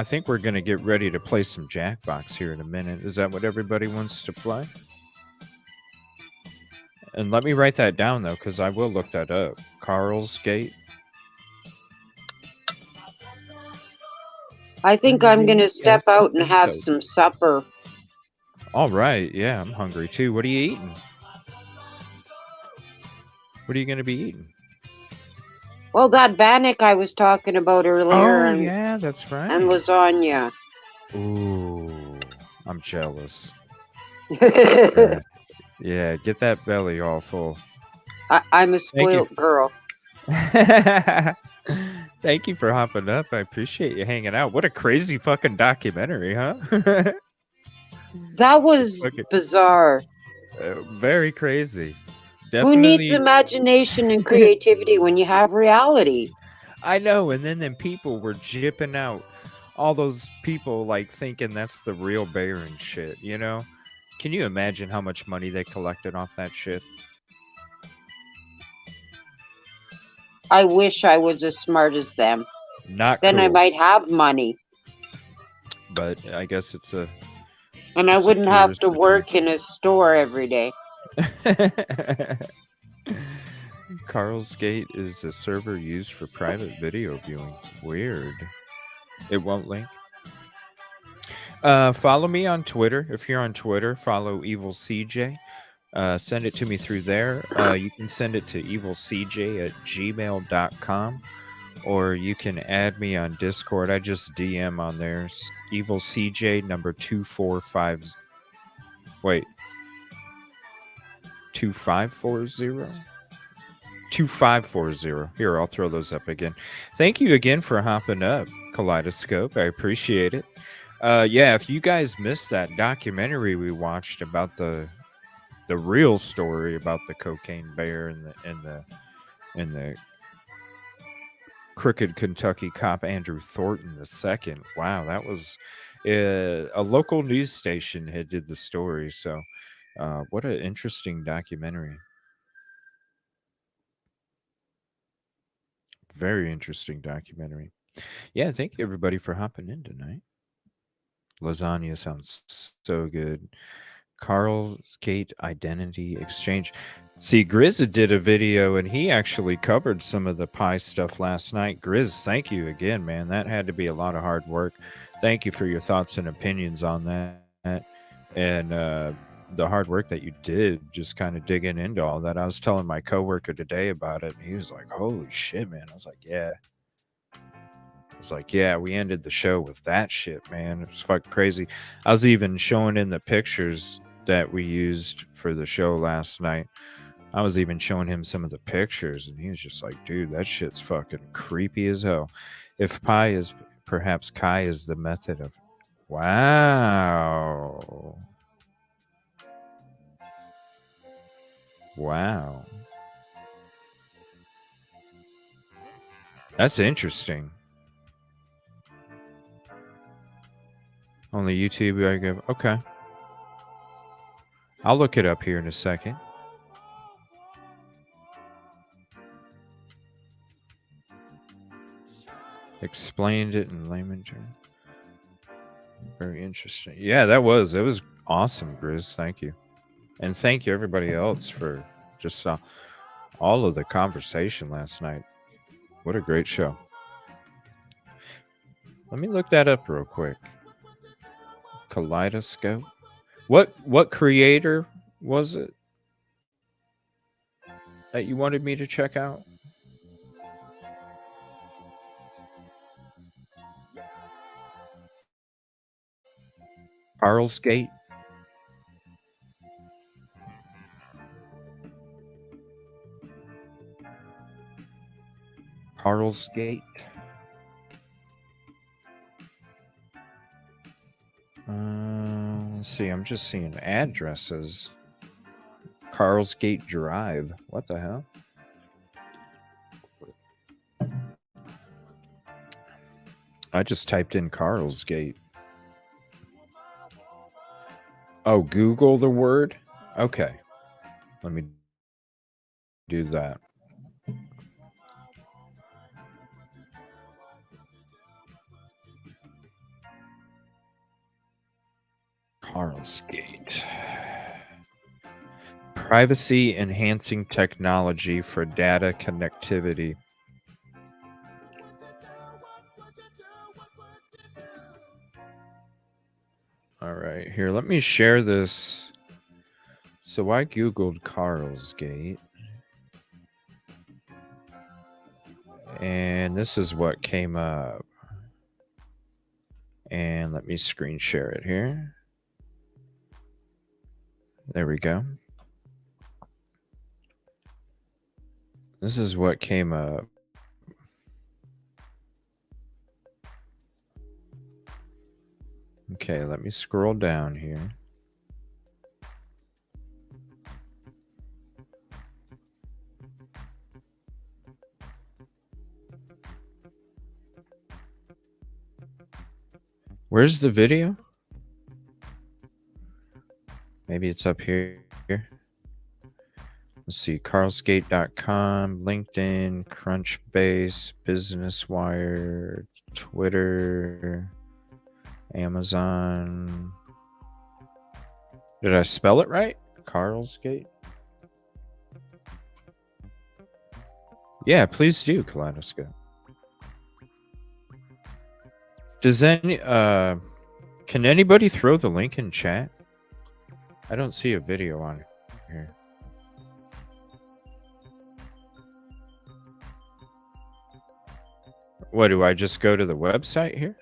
think we're gonna get ready to play some Jackbox here in a minute. Is that what everybody wants to play? And let me write that down though, because I will look that up. Carl's Gate. I think I'm going to step out and have some supper. All right. Yeah, I'm hungry too. What are you eating? What are you going to be eating? Well, that bannock I was talking about earlier. Oh, yeah, that's right. And lasagna. Ooh, I'm jealous. Yeah. Yeah, get that belly all full. I'm a spoiled girl. Thank you for hopping up. I appreciate you hanging out. What a crazy fucking documentary, huh? That was bizarre. Very crazy. Who needs imagination and creativity when you have reality? I know. And then people were jipping out. All those people like thinking that's the real bear and shit, Can you imagine how much money they collected off that shit? I wish I was as smart as them. Not then cool. I might have money. But I guess it's a... And I wouldn't have to work in a store every day. Carl's Gate is a server used for private video viewing. Weird. It won't link. Follow me on Twitter. If you're on Twitter, follow Evil CJ. Send it to me through there. You can send it to evilcj@gmail.com, or you can add me on Discord. I just DM on there. Evil CJ number 245. Wait. 2540? 2540. Here, I'll throw those up again. Thank you again for hopping up, Kaleidoscope. I appreciate it. Yeah, if you guys missed that documentary we watched about the real story about the cocaine bear and the crooked Kentucky cop Andrew Thornton II. Wow, that was a local news station had did the story. So, what an interesting documentary. Very interesting documentary. Yeah, thank you everybody for hopping in tonight. Lasagna sounds so good. Carl's Gate Identity Exchange. See, Grizz did a video and he actually covered some of the pie stuff last night. Grizz, thank you again, man. That had to be a lot of hard work. Thank you for your thoughts and opinions on that. And the hard work that you did just kind of digging into all that. I was telling my coworker today about it and he was like, holy shit, man. I was like, yeah. It's like, yeah, we ended the show with that shit, man. It was fucking crazy. I was even showing in the pictures that we used for the show last night. I was even showing him some of the pictures, and he was just like, dude, that shit's fucking creepy as hell. If pi is, perhaps chi is the method of. Wow. Wow. That's interesting. On the YouTube, I go, okay. I'll look it up here in a second. Explained it in layman terms. Very interesting. Yeah, it was awesome, Grizz. Thank you. And thank you everybody else for just all of the conversation last night. What a great show. Let me look that up real quick. Kaleidoscope. What creator was it that you wanted me to check out? Carl's Gate. Carl's Gate. Let's see. I'm just seeing addresses. Carl's Gate Drive. What the hell? I just typed in Carl's Gate. Oh, Google the word? Okay. Let me do that. Carl's Gate. Privacy enhancing technology for data connectivity. All right, here, let me share this. So I Googled Carl's Gate. And this is what came up. And let me screen share it here. There we go. This is what came up. Okay, let me scroll down here. Where's the video? Maybe it's up here. Let's see, carlsgate.com, LinkedIn, Crunchbase, Business Wire, Twitter, Amazon. Did I spell it right? Carlsgate? Yeah, please do, Kaleidoscope. Does can anybody throw the link in chat? I don't see a video on here. What, do I just go to the website here?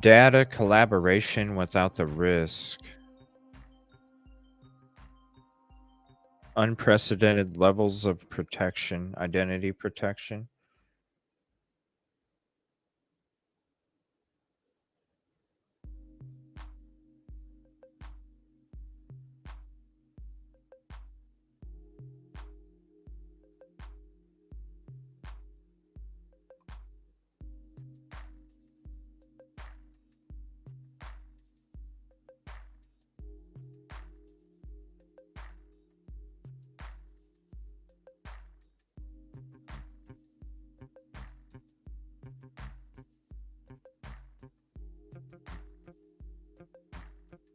Data collaboration without the risk. Unprecedented levels of protection, identity protection.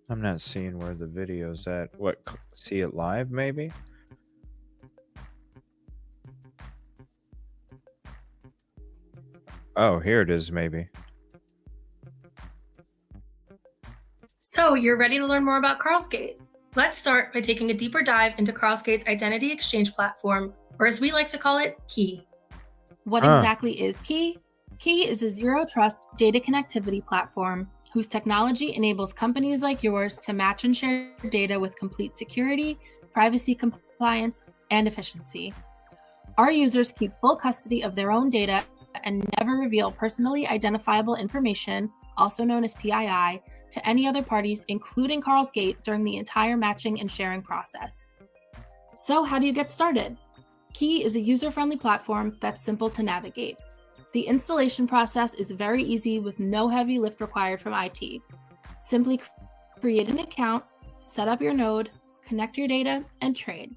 I'm not seeing where the video's at. What, see it live maybe? Oh, here it is maybe. So you're ready to learn more about Carlsgate? Let's start by taking a deeper dive into Carlsgate's identity exchange platform, or as we like to call it, Key. What exactly is Key? Key is a zero-trust data connectivity platform whose technology enables companies like yours to match and share data with complete security, privacy compliance, and efficiency. Our users keep full custody of their own data and never reveal personally identifiable information, also known as PII, to any other parties, including Carlsgate, during the entire matching and sharing process. So how do you get started? Key is a user-friendly platform that's simple to navigate. The installation process is very easy with no heavy lift required from IT. Simply create an account, set up your node, connect your data, and trade.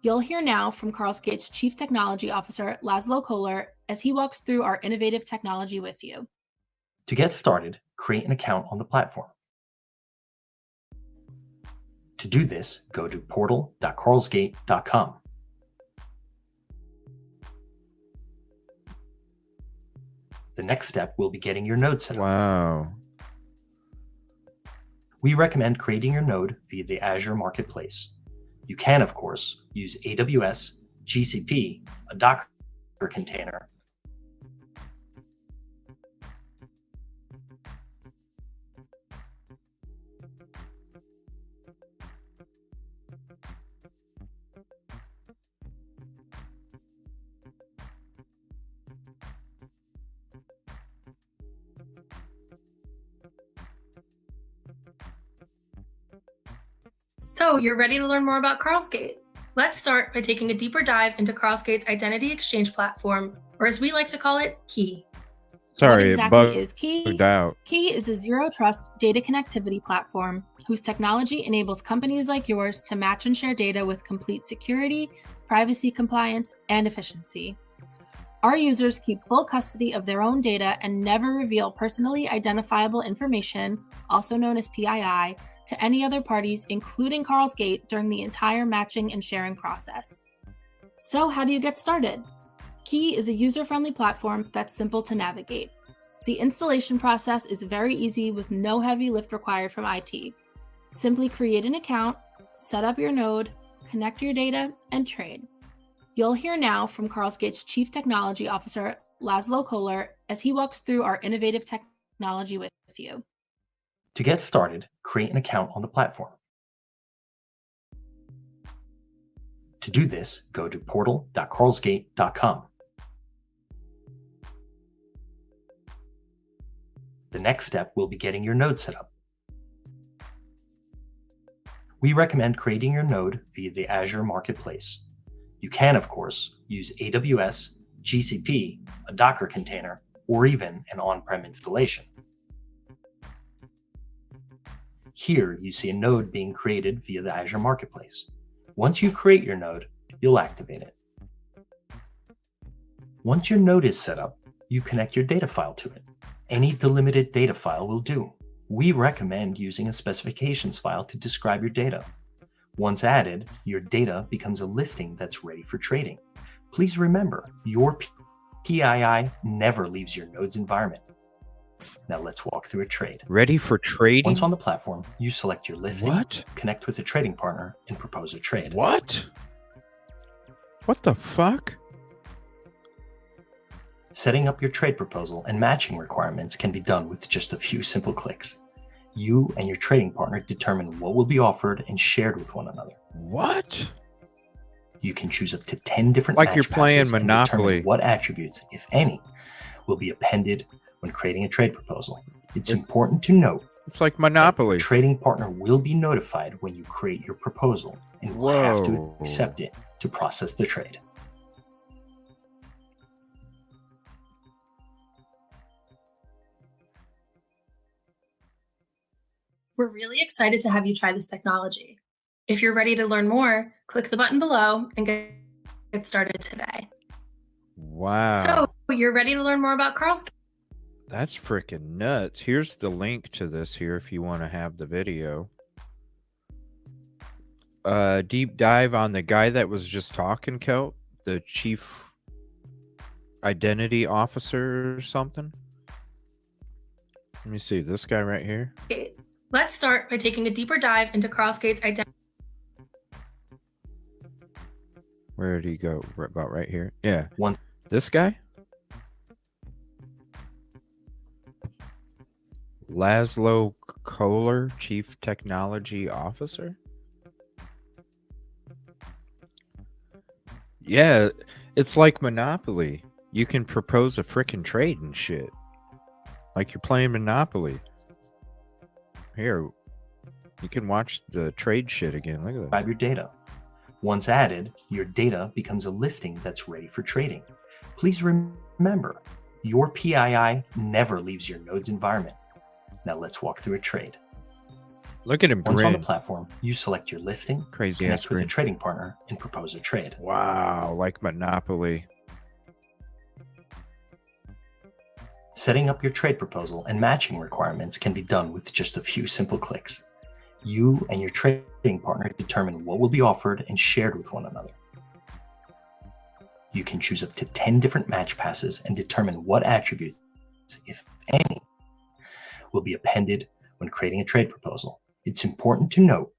You'll hear now from Carlsgate's Chief Technology Officer, Laszlo Kohler, as he walks through our innovative technology with you. To get started, create an account on the platform. To do this, go to portal.carlsgate.com. The next step will be getting your node set up. Wow. We recommend creating your node via the Azure Marketplace. You can, of course, use AWS, GCP, a Docker container, So you're ready to learn more about Carlsgate? Let's start by taking a deeper dive into Carlsgate's identity exchange platform, or as we like to call it, Key. Sorry, What it exactly is Key? bugged out. Key is a zero-trust data connectivity platform whose technology enables companies like yours to match and share data with complete security, privacy compliance, and efficiency. Our users keep full custody of their own data and never reveal personally identifiable information, also known as PII, to any other parties, including Carlsgate, during the entire matching and sharing process. So how do you get started? Key is a user-friendly platform that's simple to navigate. The installation process is very easy with no heavy lift required from IT. Simply create an account, set up your node, connect your data, and trade. You'll hear now from Carlsgate's Chief Technology Officer, Laszlo Kohler, as he walks through our innovative technology with you. To get started, create an account on the platform. To do this, go to portal.carlsgate.com. The next step will be getting your node set up. We recommend creating your node via the Azure Marketplace. You can, of course, use AWS, GCP, a Docker container, or even an on-prem installation. Here, you see a node being created via the Azure Marketplace. Once you create your node, you'll activate it. Once your node is set up, you connect your data file to it. Any delimited data file will do. We recommend using a specifications file to describe your data. Once added, your data becomes a listing that's ready for trading. Please remember, your PII never leaves your node's environment. Now let's walk through a trade. Ready for trading? Once on the platform, you select your listing, What? connect with a trading partner, and propose a trade. What? What the fuck? Setting up your trade proposal and matching requirements can be done with just a few simple clicks. You and your trading partner determine what will be offered and shared with one another. What? You can choose up to 10 different Like match you're playing passes and Monopoly. determine what attributes, if any, will be appended when creating a trade proposal. It's important to note it's like that Monopoly. your trading partner will be notified when you create your proposal and will have to accept it to process the trade. We're really excited to have you try this technology. If you're ready to learn more, click the button below and get started today. Wow. So you're ready to learn more about Carl's? That's freaking nuts. Here's the link to this here if you want to have the video. Deep dive on the guy that was just talking, Kel, the chief identity officer or something. Let me see this guy right here. Let's start by taking a deeper dive into Carlsgate's identity. Where did he go? About right here. Yeah. One. This guy? Laszlo Kohler, Chief Technology Officer? Yeah, it's like Monopoly. You can propose a frickin' trade and shit. Like you're playing Monopoly. Here, you can watch the trade shit again. Look at that. Describe your data. Once added, your data becomes a listing that's ready for trading. Please remember, your PII never leaves your node's environment. Now let's walk through a trade. Look at him Once on the grin. platform, you select your listing, Crazy connect ass with a grin. trading partner, and propose a trade. Wow, like Monopoly. Setting up your trade proposal and matching requirements can be done with just a few simple clicks. You and your trading partner determine what will be offered and shared with one another. You can choose up to 10 different match passes and determine what attributes, if any, will be appended when creating a trade proposal. It's important to note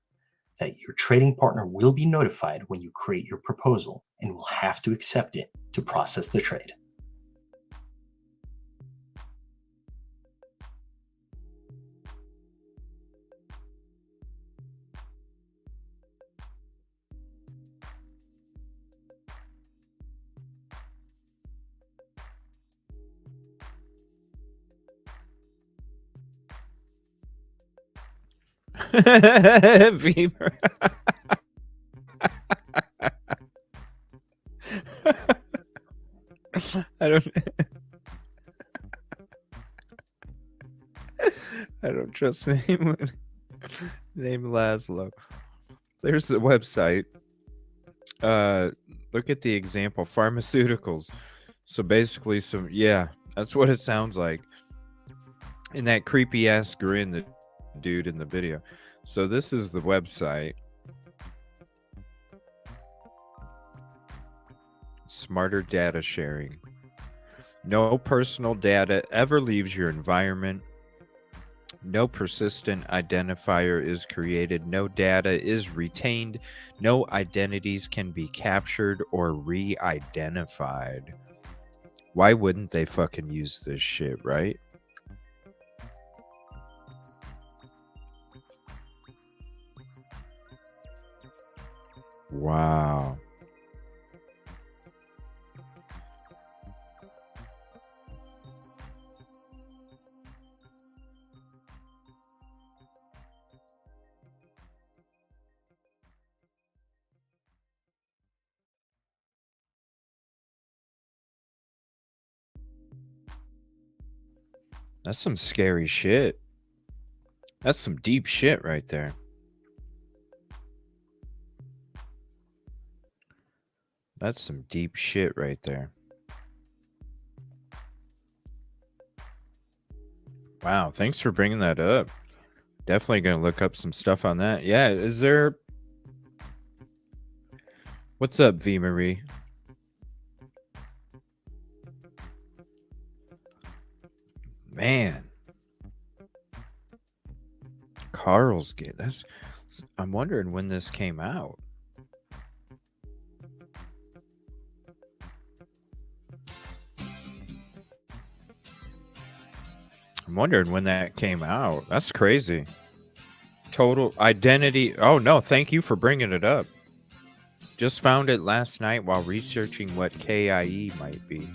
that your trading partner will be notified when you create your proposal and will have to accept it to process the trade. Beamer. I don't I don't trust anyone. Name Laszlo. There's the website. Look at the example. Pharmaceuticals. So basically yeah, that's what it sounds like. And that creepy ass grin, the dude in the video. So this is the website. Smarter data sharing. No personal data ever leaves your environment. No persistent identifier is created. No data is retained. No identities can be captured or re-identified. Why wouldn't they fucking use this shit, right? Wow. That's some scary shit. That's some deep shit right there. That's some deep shit right there. Wow, thanks for bringing that up. Definitely going to look up some stuff on that. Yeah, is there... What's up, V. Marie? Man. Carlsgate. That's... I'm wondering when this came out. I'm wondering when that came out. That's crazy. Total Identity. Oh, no. Thank you for bringing it up. Just found it last night while researching what KIE might be.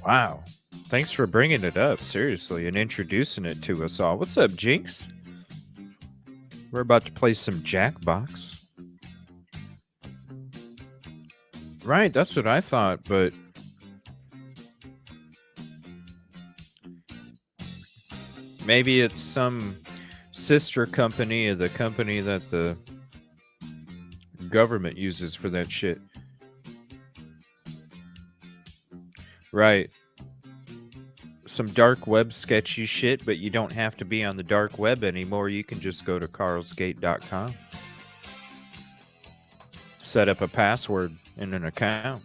Wow. Thanks for bringing it up, seriously, and introducing it to us all. What's up, Jinx? We're about to play some Jackbox. Right, that's what I thought, but maybe it's some sister company of the company that the government uses for that shit. Right. Some dark web sketchy shit, but you don't have to be on the dark web anymore. You can just go to carlsgate.com. Set up a password and an account.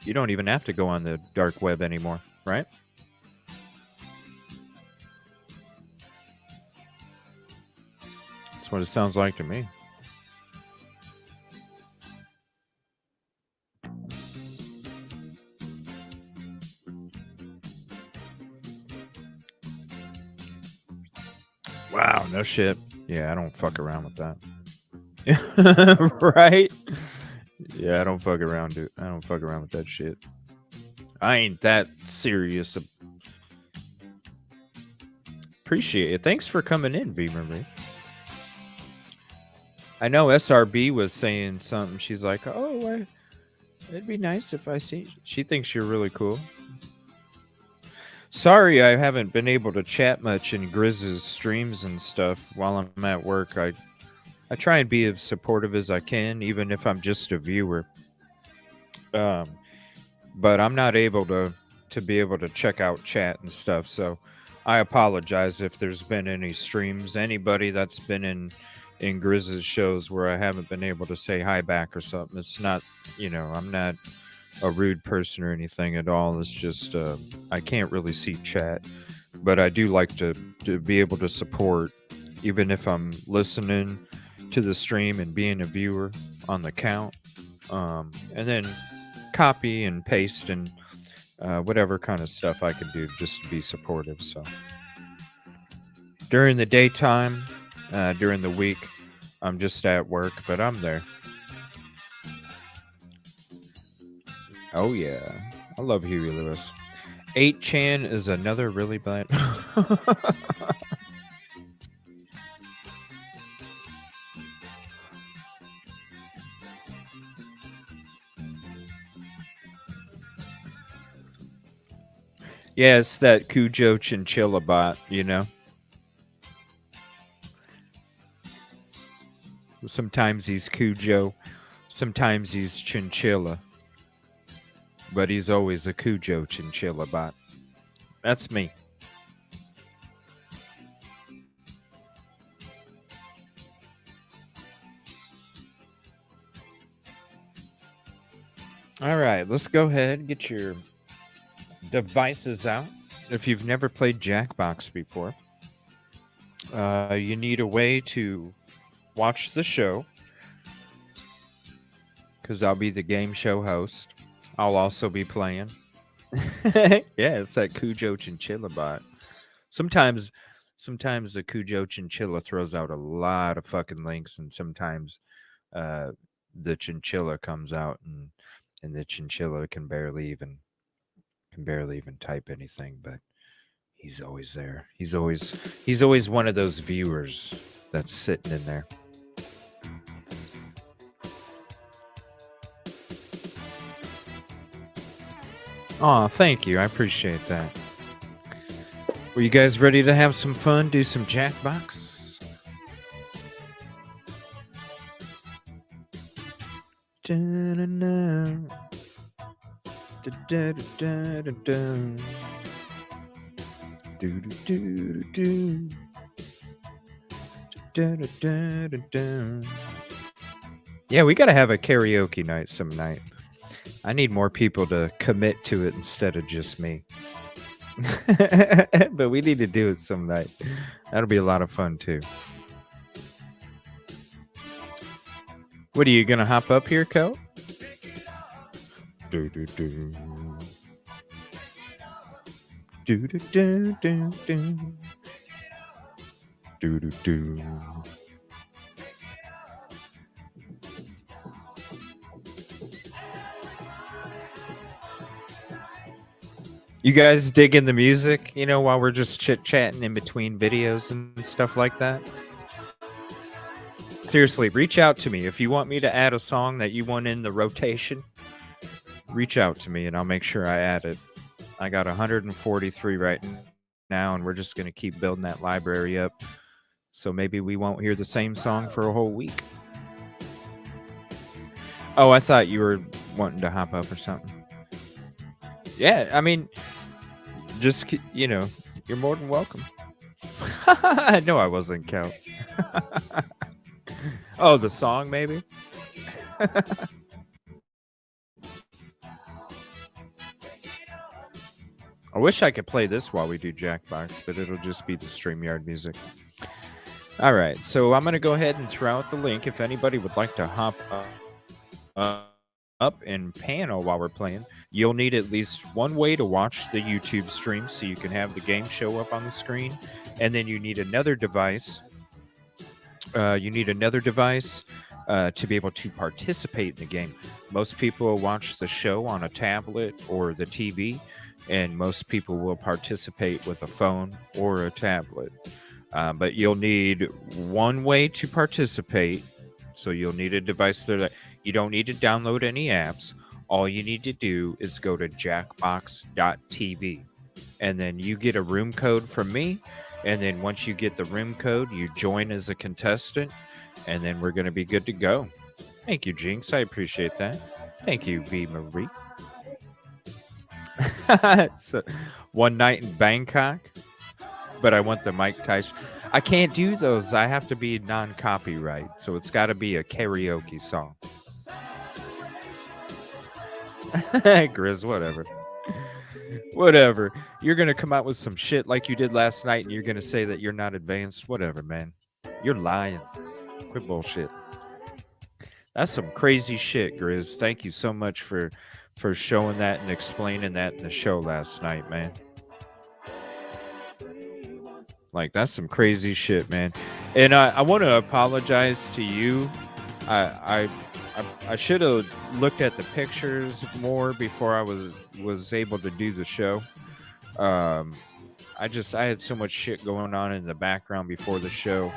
You don't even have to go on the dark web anymore, right? That's what it sounds like to me. Wow, no shit. Yeah, I don't fuck around with that. Right? Yeah, I don't fuck around, dude. I don't fuck around with that shit. I ain't that serious. Appreciate it. Thanks for coming in, V Marie. I know SRB was saying something. She's like, oh, it'd be nice if I see. She thinks you're really cool. Sorry, I haven't been able to chat much in Grizz's streams and stuff while I'm at work. I try and be as supportive as I can, even if I'm just a viewer. But I'm not able to be able to check out chat and stuff. So I apologize if there's been any streams. Anybody that's been in Grizz's shows where I haven't been able to say hi back or something. It's not, I'm not a rude person or anything at all. It's just I can't really see chat, but I do like to be able to support, even if I'm listening to the stream and being a viewer on the count, and then copy and paste and whatever kind of stuff I can do just to be supportive. So during the daytime, during the week, I'm just at work, but I'm there. Oh yeah, I love Huey Lewis. 8chan is another really bad. Yeah, it's that Cujo Chinchilla bot, Sometimes he's Cujo, sometimes he's Chinchilla. But he's always a Cujo Chinchilla bot. That's me. All right, let's go ahead and get your devices out. If you've never played Jackbox before, you need a way to watch the show, because I'll be the game show host. I'll also be playing. Yeah, it's that Cujo Chinchilla bot. Sometimes the Cujo Chinchilla throws out a lot of fucking links, and sometimes the Chinchilla comes out and the Chinchilla can barely even type anything, but he's always there. He's always one of those viewers that's sitting in there. Aw, thank you. I appreciate that. Were you guys ready to have some fun? Do some Jackbox? Yeah, we gotta have a karaoke night some night. I need more people to commit to it instead of just me. But we need to do it some night. That'll be a lot of fun too. What are you gonna hop up here, Co? Do do do do do. Do do do. You guys digging the music, you know, while we're just chit-chatting in between videos and stuff like that? Seriously, reach out to me. If you want me to add a song that you want in the rotation, reach out to me and I'll make sure I add it. I got 143 right now, and we're just going to keep building that library up. So maybe we won't hear the same song for a whole week. Oh, I thought you were wanting to hop up or something. Yeah, I mean, just, you know, you're more than welcome. No, I wasn't, Cal. Oh, the song, maybe? I wish I could play this while we do Jackbox, but it'll just be the StreamYard music. All right, so I'm going to go ahead and throw out the link if anybody would like to hop up and panel while we're playing. You'll need at least one way to watch the YouTube stream so you can have the game show up on the screen. And then you need another device. To be able to participate in the game. Most people will watch the show on a tablet or the TV, and most people will participate with a phone or a tablet. But you'll need one way to participate. So you'll need a device that you don't need to download any apps. All you need to do is go to jackbox.tv, and then you get a room code from me. And then once you get the room code, you join as a contestant, and then we're going to be good to go. Thank you, Jinx. I appreciate that. Thank you, V. Marie. So, one night in Bangkok, but I want the Mike Tyson. I can't do those. I have to be non-copyright, so it's got to be a karaoke song. Grizz, whatever. Whatever. You're going to come out with some shit like you did last night, and you're going to say that you're not advanced. Whatever, man. You're lying. Quit bullshit. That's some crazy shit, Grizz. Thank you so much for showing that and explaining that in the show last night, man. Like, that's some crazy shit, man. And I want to apologize to you. I should have looked at the pictures more before I was able to do the show. I had so much shit going on in the background before the show.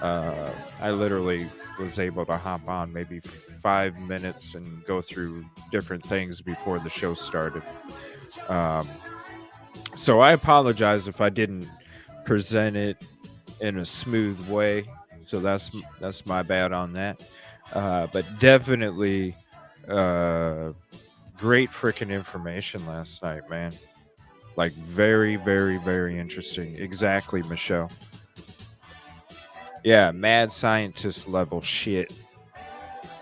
I literally was able to hop on maybe 5 minutes and go through different things before the show started. So I apologize if I didn't present it in a smooth way. So that's my bad on that. But definitely great freaking information last night, man. Like very, very, very interesting. Exactly, Michelle. Yeah, mad scientist level shit.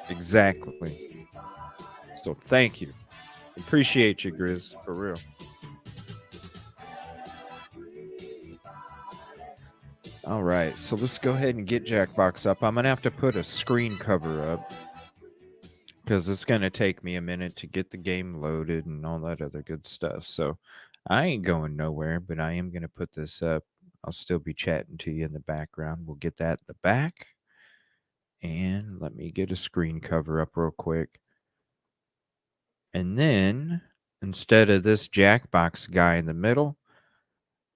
Exactly. So thank you. Appreciate you, Grizz, for real. All right, so let's go ahead and get Jackbox up. I'm going to have to put a screen cover up because it's going to take me a minute to get the game loaded and all that other good stuff. So I ain't going nowhere, but I am going to put this up. I'll still be chatting to you in the background. We'll get that in the back. And let me get a screen cover up real quick. And then, instead of this Jackbox guy in the middle,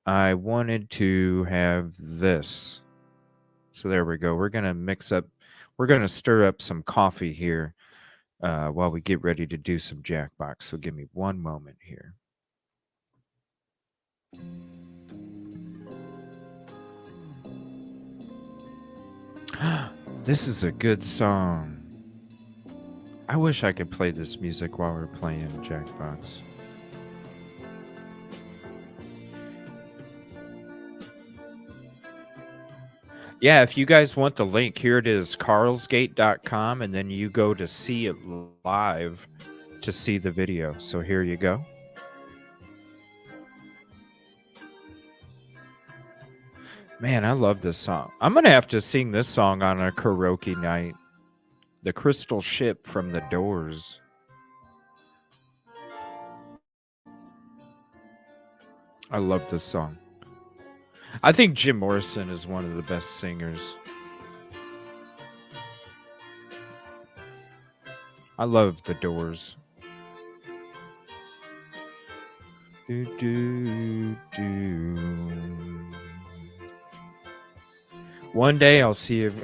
I wanted to have this. So there we go. We're going to stir up some coffee here while we get ready to do some Jackbox. So give me one moment here. This is a good song. I wish I could play this music while we're playing Jackbox. Yeah, if you guys want the link, here it is, carlsgate.com, and then you go to see it live to see the video. So here you go. Man, I love this song. I'm going to have to sing this song on a karaoke night. The Crystal Ship from The Doors. I love this song. I think Jim Morrison is one of the best singers. I love The Doors. Do, do, do. One day I'll see if.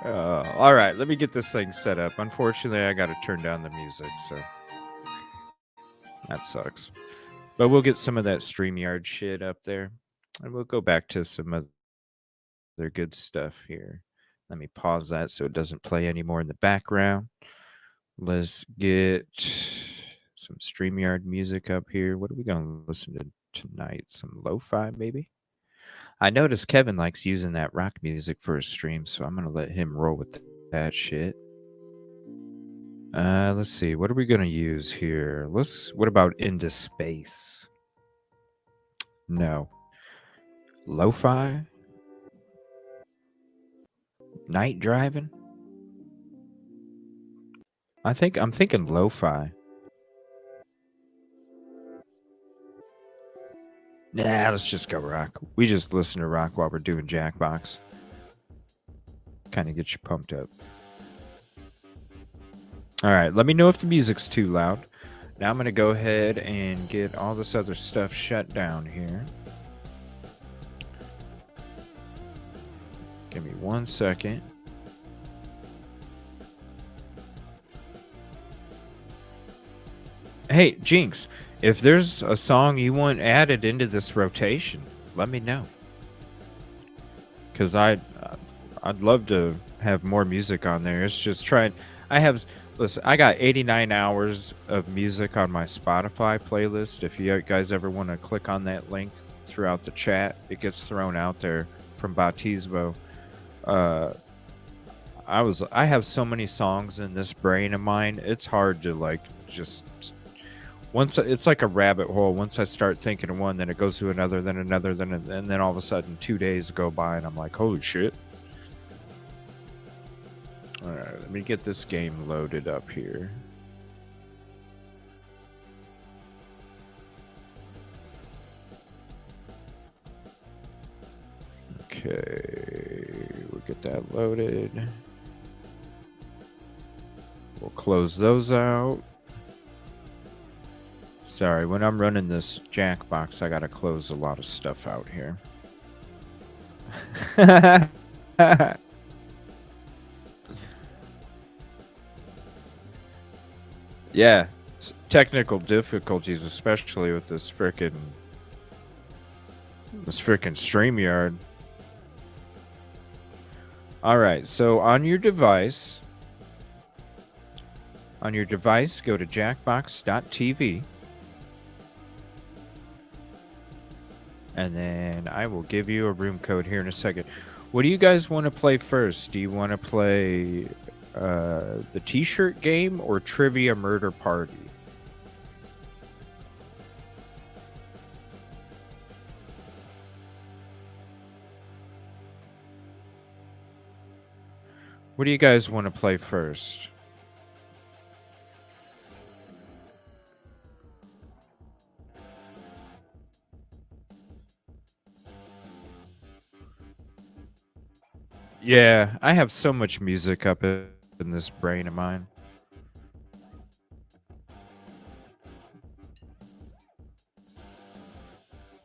All right, let me get this thing set up. Unfortunately, I got to turn down the music, so that sucks. But we'll get some of that StreamYard shit up there, and we'll go back to some other good stuff here. Let me pause that so it doesn't play anymore in the background. Let's get some StreamYard music up here. What are we going to listen to tonight? Some lo-fi, maybe? I noticed Kevin likes using that rock music for his stream, so I'm going to let him roll with that shit. Let's see. What are we going to use here? What about Into Space? No. Lo-fi? Night driving? I'm thinking lo-fi. Nah, let's just go rock. We just listen to rock while we're doing Jackbox. Kind of get you pumped up. All right, let me know if the music's too loud. Now I'm going to go ahead and get all this other stuff shut down here. Give me 1 second. Hey, Jinx, if there's a song you want added into this rotation, let me know. Because I'd love to have more music on there. It's just trying. Listen, I got 89 hours of music on my Spotify playlist. If you guys ever want to click on that link throughout the chat, it gets thrown out there from Bautismo. I have so many songs in this brain of mine. It's hard to it's like a rabbit hole. Once I start thinking of one, then it goes to another, then another, and then all of a sudden 2 days go by and I'm like, holy shit. All right, let me get this game loaded up here. Okay, we'll get that loaded. We'll close those out. Sorry, when I'm running this Jackbox, I gotta close a lot of stuff out here. Yeah, technical difficulties, especially with this frickin' StreamYard. All right, so on your device, go to jackbox.tv. And then I will give you a room code here in a second. What do you guys want to play first? Do you want to play the t-shirt game or Trivia Murder Party? What do you guys want to play first? Yeah, I have so much music up in this brain of mine.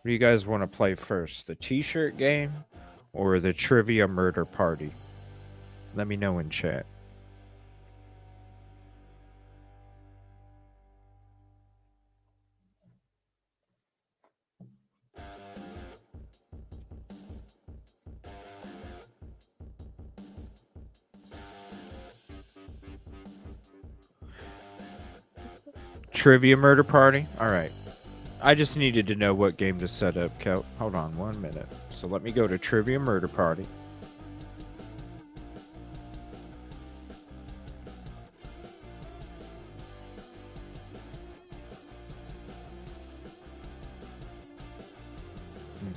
What do you guys want to play first? The t-shirt game or the Trivia Murder Party? Let me know in chat. Trivia Murder Party? All right. I just needed to know what game to set up, Kel. Hold on 1 minute. So let me go to Trivia Murder Party.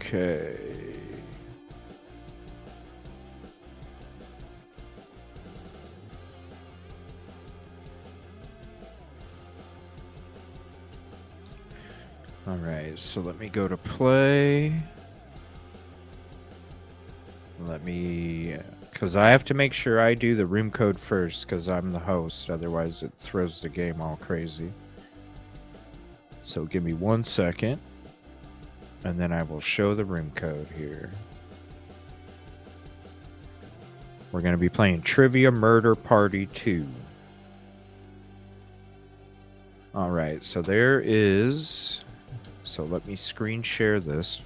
Okay. right, so let me go to play. Let me, because I have to make sure I do the room code first, because I'm the host. Otherwise, it throws the game all crazy. So give me 1 second, and then I will show the room code here. We're going to be playing Trivia Murder Party 2. All right, so there is... So let me screen share this.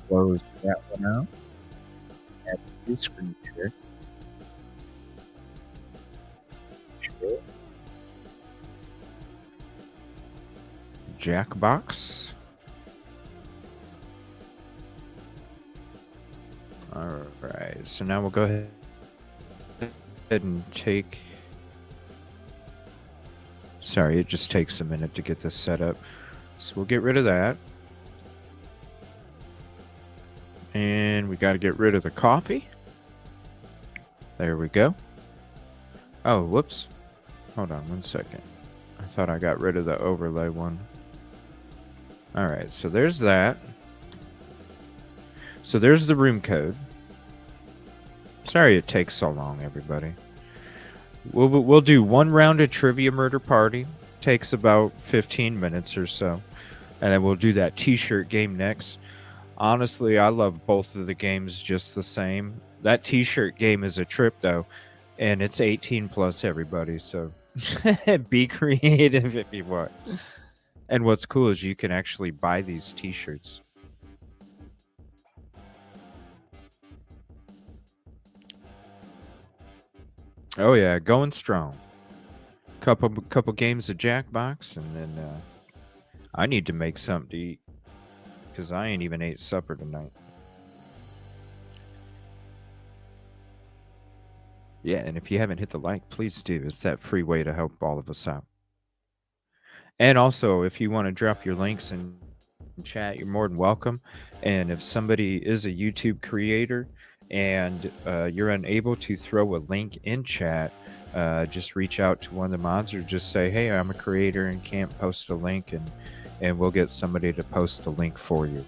Close that one out. Add the new screen share. Share. Jackbox. All right, so now we'll go ahead and take... Sorry, it just takes a minute to get this set up. So we'll get rid of that. And we got to get rid of the coffee. There we go. Oh, whoops. Hold on 1 second. I thought I got rid of the overlay one. All right, so there's that. So there's the room code. Sorry it takes so long, everybody. We'll do one round of Trivia Murder Party. Takes about 15 minutes or so. And then we'll do that t-shirt game next. Honestly, I love both of the games just the same. That t-shirt game is a trip, though. And it's 18 plus, everybody. So be creative if you want. And what's cool is you can actually buy these t-shirts. Oh yeah, going strong. Couple games of Jackbox, and then I need to make something to eat because I ain't even ate supper tonight. Yeah, and if you haven't hit the like, please do. It's that free way to help all of us out. And also, if you want to drop your links in chat, you're more than welcome. And if somebody is a YouTube creator and you're unable to throw a link in chat, just reach out to one of the mods or just say, hey, I'm a creator and can't post a link, and we'll get somebody to post the link for you.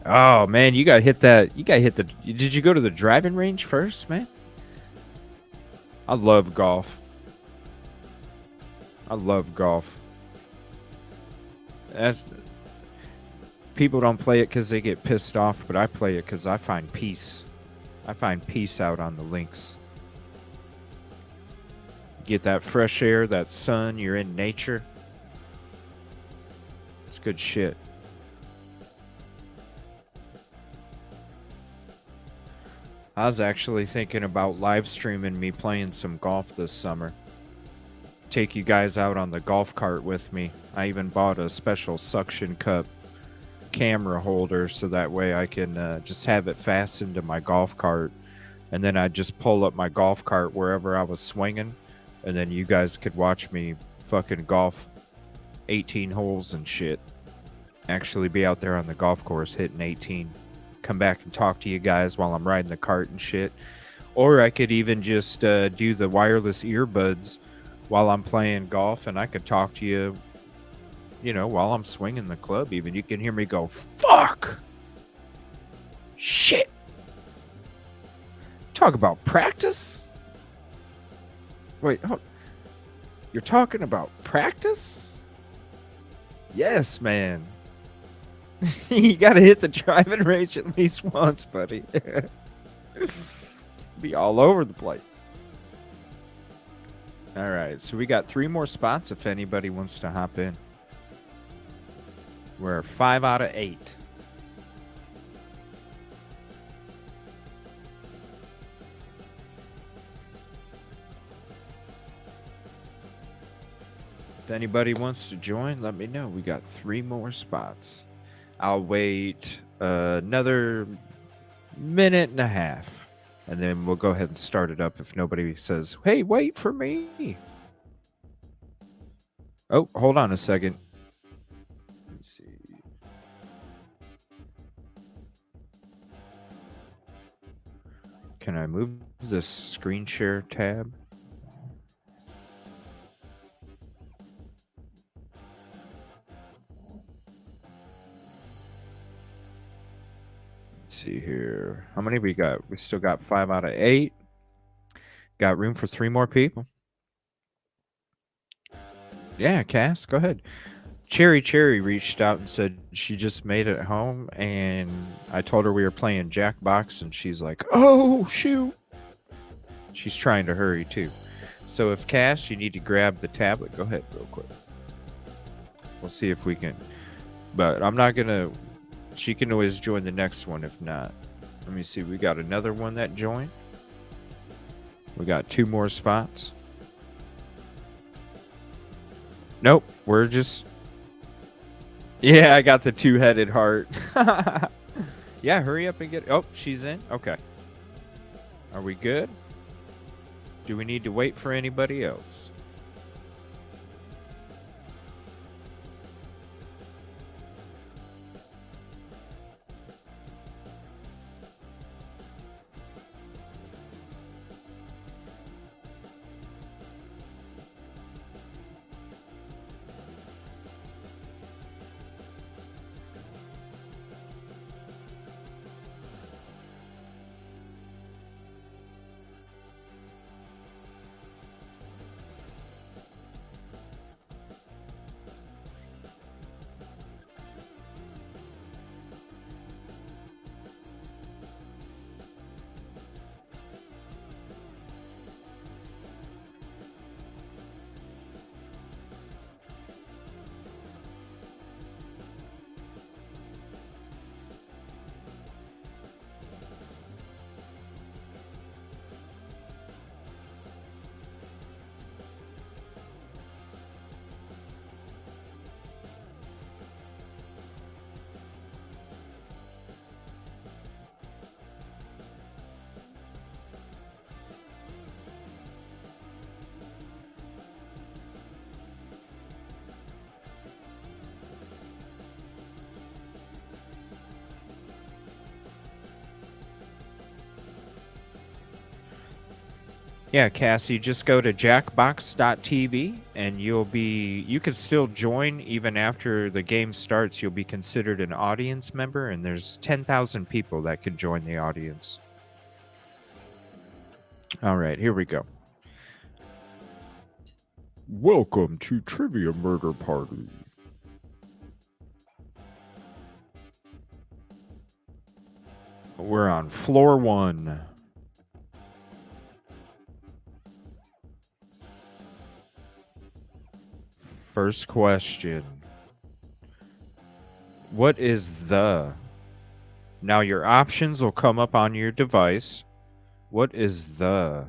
Oh man, you gotta hit that. You gotta hit the. Did you go to the driving range first, man? I love golf. I love golf. People don't play it because they get pissed off, but I play it because I find peace. I find peace out on the links. Get that fresh air, that sun, you're in nature. It's good shit. I was actually thinking about live streaming me playing some golf this summer. Take you guys out on the golf cart with me. I even bought a special suction cup camera holder so that way I can just have it fastened to my golf cart, and then I'd just pull up my golf cart wherever I was swinging, and then you guys could watch me fucking golf 18 holes and shit. Actually be out there on the golf course hitting 18. Come back and talk to you guys while I'm riding the cart and shit. Or I could even just do the wireless earbuds while I'm playing golf, and I could talk to you, you know, while I'm swinging the club even. You can hear me go, fuck! Shit! Talk about practice? Wait, hold. You're talking about practice? Yes, man. You gotta hit the driving range at least once, buddy. Be all over the place. All right, so we got 3 more spots if anybody wants to hop in. We're 5 out of 8. If anybody wants to join, let me know. We got 3 more spots. I'll wait another minute and a half, and then we'll go ahead and start it up if nobody says, hey, wait for me. Oh, hold on a second. Let's see. Can I move this screen share tab? see here. How many we got? We still got 5 out of 8. Got room for 3 more people. Yeah, Cass, go ahead. Cherry reached out and said she just made it home, and I told her we were playing Jackbox, and she's like, "Oh, shoot." She's trying to hurry, too. So if Cass, you need to grab the tablet, go ahead real quick. We'll see if we can. But I'm not going to... She can always join the next one if not. Let me see. We got another one that joined. We got 2 more spots. Nope. We're just... Yeah, I got the 2-headed heart. Yeah, hurry up and get... Oh, she's in? Okay. Are we good? Do we need to wait for anybody else? Yeah, Cassie, just go to jackbox.tv and you can still join even after the game starts. You'll be considered an audience member, and there's 10,000 people that can join the audience. All right, here we go. Welcome to Trivia Murder Party. We're on floor 1. First question. What is the? Now your options will come up on your device. What is the?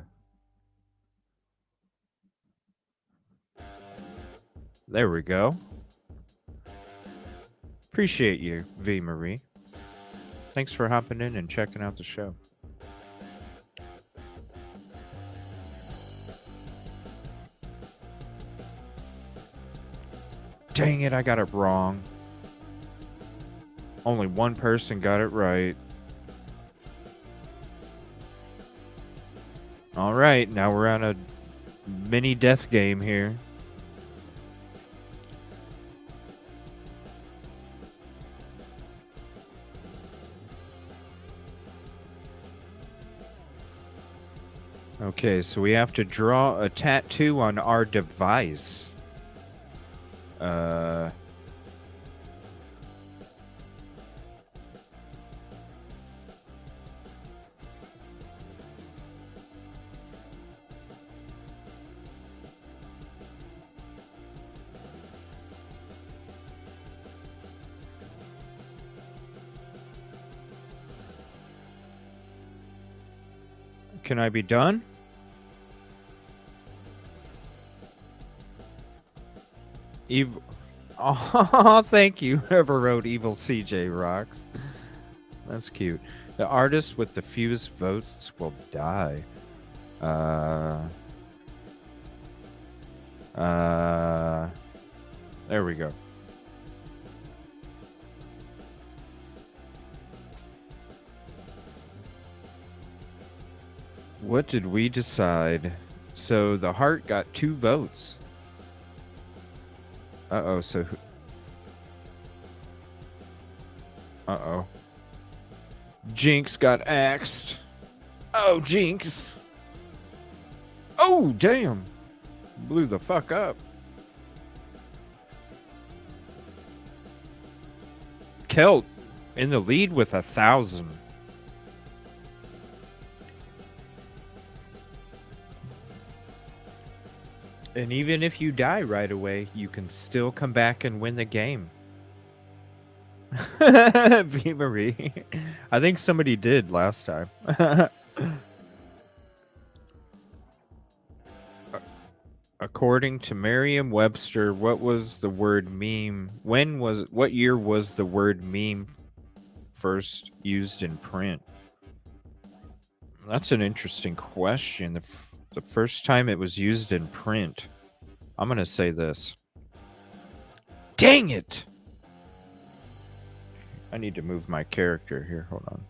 There we go. Appreciate you, V. Marie. Thanks for hopping in and checking out the show. Dang it, I got it wrong. Only one person got it right. All right, now we're on a mini death game here. Okay, so we have to draw a tattoo on our device. Can I be done? Evil. Oh, thank you. Whoever wrote Evil CJ rocks. That's cute. The artist with the fewest votes will die. There we go. What did we decide? So the heart got 2 votes. Uh-oh, so... Uh-oh. Jinx got axed. Oh, Jinx. Oh, damn. Blew the fuck up. Kelt in the lead with 1,000. And even if you die right away, you can still come back and win the game. V. Marie. I think somebody did last time. According to Merriam-Webster, what was the word meme? What year was the word meme first used in print? That's an interesting question. The first time it was used in print, I'm going to say this. Dang it! I need to move my character here. Hold on.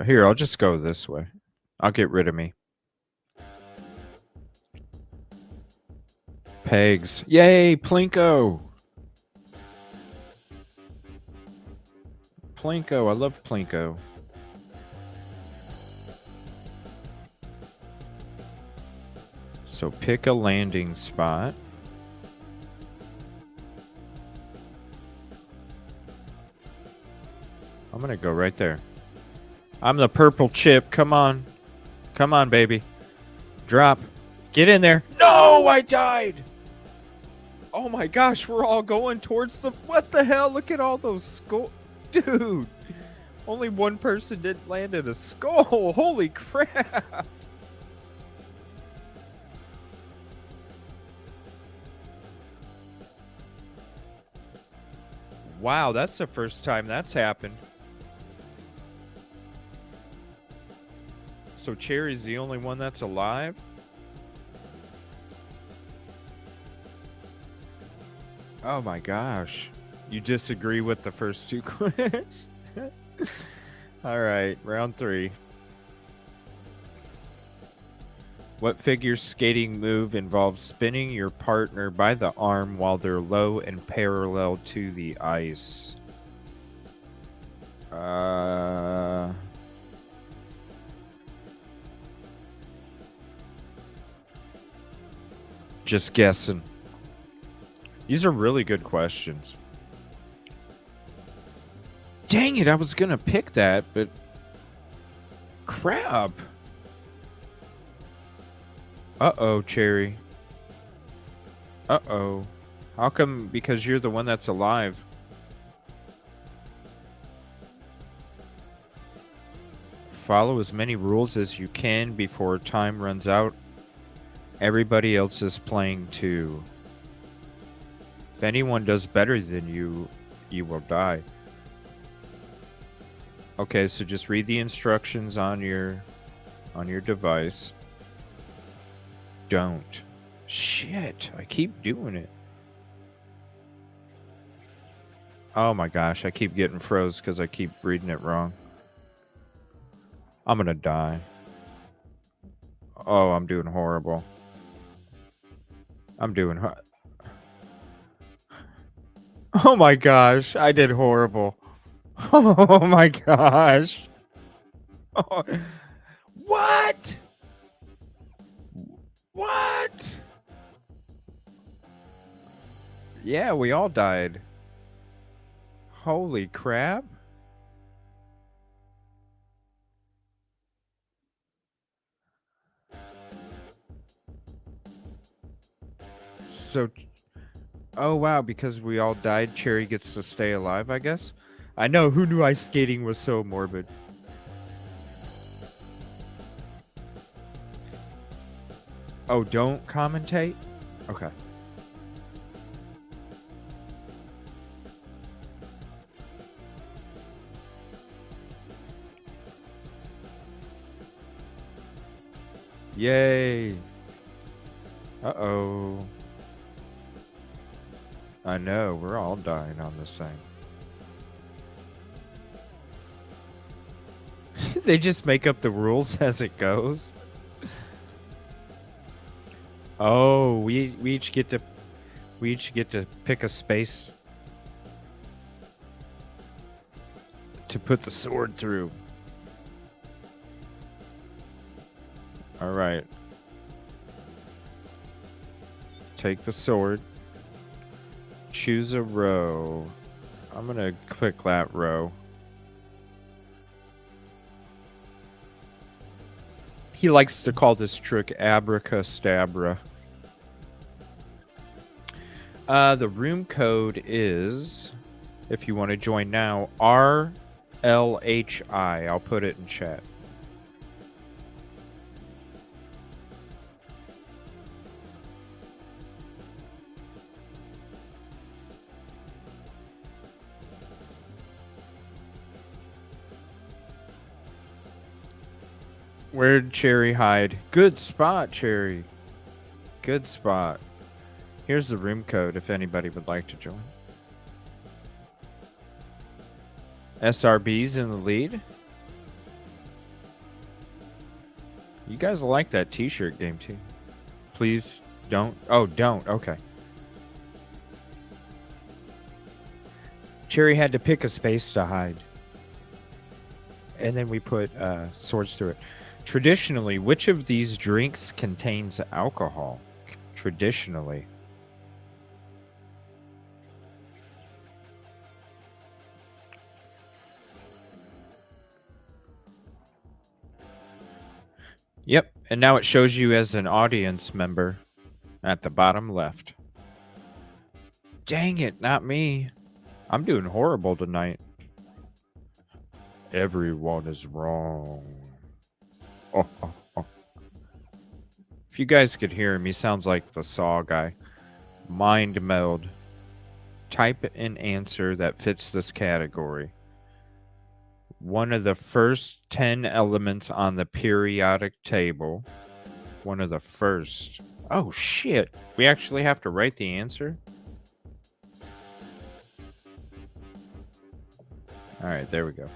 Here, I'll just go this way. I'll get rid of me. Pegs. Yay, Plinko! Plinko, I love Plinko. So pick a landing spot. I'm gonna go right there. I'm the purple chip. Come on. Come on, baby. Drop. Get in there. No, I died. Oh my gosh, we're all going towards the... What the hell? Look at all those skulls. Dude. Only one person didn't land in a skull. Holy crap. Wow, that's the first time that's happened. So Cherry's the only one that's alive? Oh my gosh. You disagree with the first two questions? Alright, round 3. What figure skating move involves spinning your partner by the arm while they're low and parallel to the ice? Just guessing. These are really good questions. Dang it, I was gonna pick that, but crap. Uh-oh, Cherry. Uh-oh. How come? Because you're the one that's alive. Follow as many rules as you can before time runs out. Everybody else is playing too. If anyone does better than you, you will die. Okay, so just read the instructions on your device. Don't. Shit, I keep doing it. Oh my gosh, I keep getting froze because I keep reading it wrong. I'm gonna die. Oh, I'm doing horrible. I'm doing... Oh my gosh, I did horrible. Oh my gosh. Oh. What? What? Yeah, we all died. Holy crap. So, oh wow, because we all died, Cherry gets to stay alive, I guess? I know, who knew ice skating was so morbid? Oh, don't commentate? Okay. Yay. Uh-oh. I know, we're all dying on this thing. They just make up the rules as it goes. Oh, we each get to pick a space. put the sword through. All right. Take the sword. Choose a row. I'm going to click that row. He likes to call this trick abracadabra. The room code is, if you want to join now, RLHI. I'll put it in chat. Where'd Cherry hide? Good spot, Cherry. Good spot. Here's the room code if anybody would like to join. SRB's in the lead. You guys like that t-shirt game too. Please don't. Oh, don't. Okay. Cherry had to pick a space to hide. And then we put swords through it. Traditionally, which of these drinks contains alcohol? Traditionally. Yep, and now it shows you as an audience member at the bottom left. Dang it, not me. I'm doing horrible tonight. Everyone is wrong. Oh, oh, oh. If you guys could hear him, he sounds like the Saw guy. Mind meld. Type an answer that fits this category. One of the first 10 elements on the periodic table. One of the first. Oh, shit. We actually have to write the answer? All right, there we go.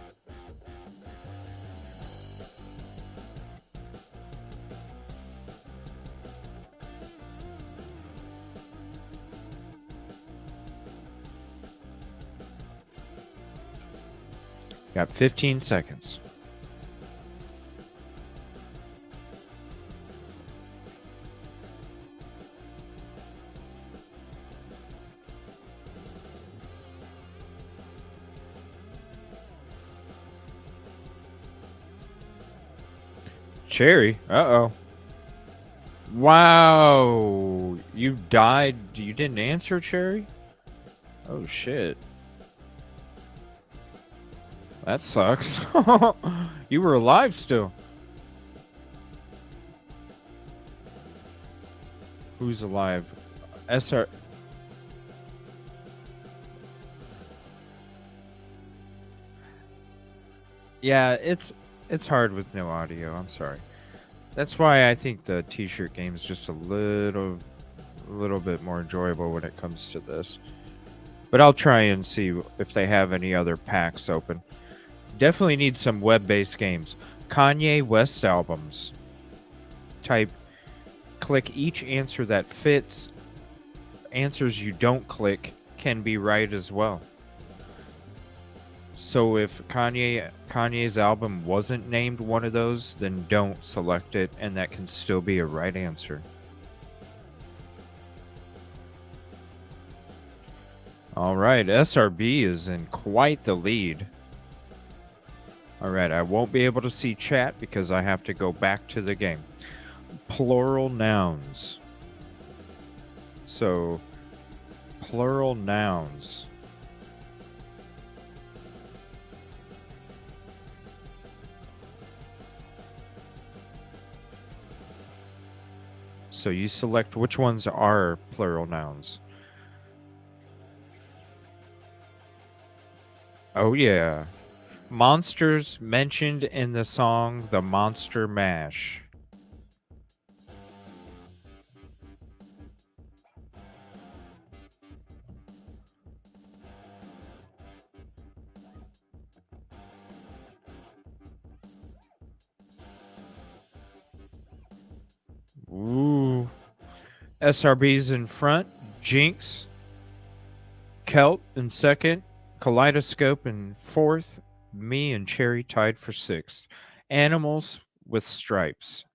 Got 15 seconds. Cherry? Uh-oh. Wow. You died. You didn't answer, Cherry? Oh, shit. That sucks. You were alive still. Who's alive? SR. Yeah, it's hard with no audio. I'm sorry. That's why I think the t-shirt game is just a little bit more enjoyable when it comes to this. But I'll try and see if they have any other packs open. Definitely need some web-based games. Kanye West albums. Click each answer that fits. Answers you don't click can be right as well. So if Kanye's album wasn't named one of those, then don't select it, and that can still be a right answer. All right, SRB is in quite the lead. All right, I won't be able to see chat because I have to go back to the game. Plural nouns. So, plural nouns. So you select which ones are plural nouns. Oh yeah. Monsters mentioned in the song The Monster Mash. Ooh. SRB's in front. Jinx. Celt in second. Kaleidoscope in fourth. Me and Cherry tied for 6th. Animals with stripes.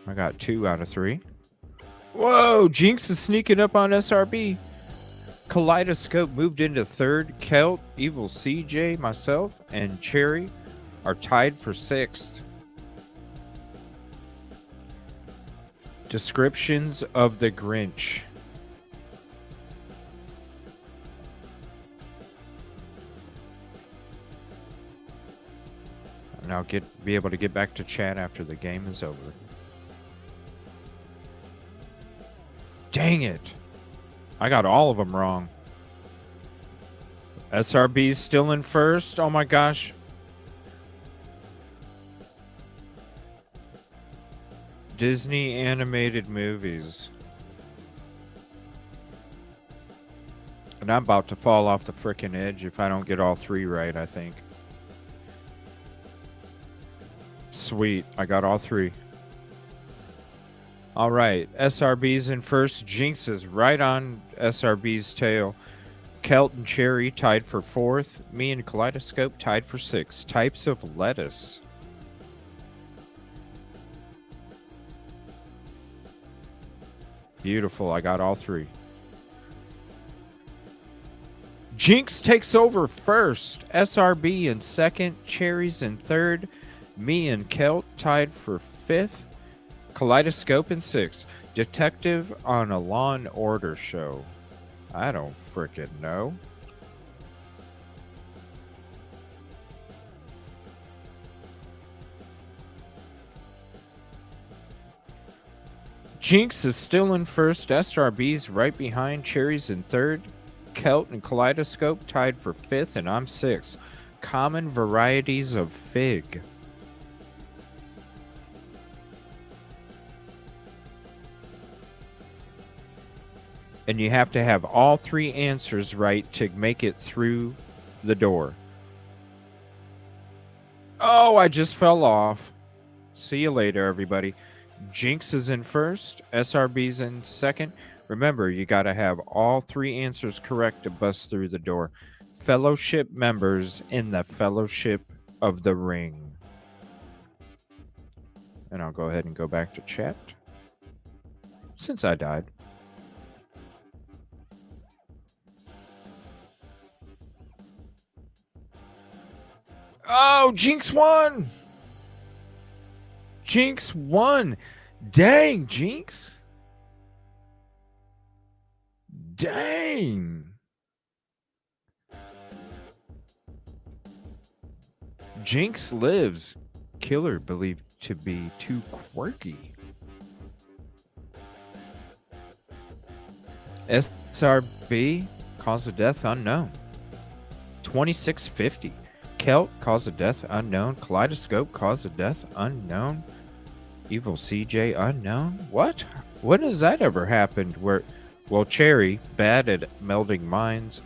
I got 2 out of 3. Whoa, Jinx is sneaking up on SRB. Kaleidoscope moved into 3rd. Kelt, Evil CJ, myself, and Cherry are tied for 6th. Descriptions of the Grinch. And I'll be able to get back to chat after the game is over. Dang it. I got all of them wrong. SRB's still in 1st. Oh my gosh. Disney animated movies. And I'm about to fall off the frickin' edge if I don't get all 3 right, I think. Sweet. I got all 3. All right. SRB's in 1st. Jinx is right on SRB's tail. Kelt and Cherry tied for 4th. Me and Kaleidoscope tied for 6th. Types of lettuce. Beautiful. I got all 3. Jinx takes over 1st. SRB in 2nd. Cherry's in 3rd. Me and Kelt tied for 5th. Kaleidoscope in 6th. Detective on a Law and Order show. I don't frickin' know. Jinx is still in 1st. SRB's right behind. Cherry's in 3rd. Kelt and Kaleidoscope tied for 5th, and I'm 6th. Common varieties of fig. And you have to have all 3 answers right to make it through the door. Oh, I just fell off. See you later, everybody. Jinx is in 1st. SRB's in 2nd. Remember, you got to have all 3 answers correct to bust through the door. Fellowship members in the Fellowship of the Ring. And I'll go ahead and go back to chat. Since I died. Oh, Jinx won! Jinx won! Dang, Jinx! Dang! Jinx lives. Killer believed to be too quirky. SRB, cause of death unknown. 2650. Kelt, cause of death unknown. Kaleidoscope, cause of death unknown. Evil CJ unknown. What? When has that ever happened? Where, well, Cherry, bad at melding minds,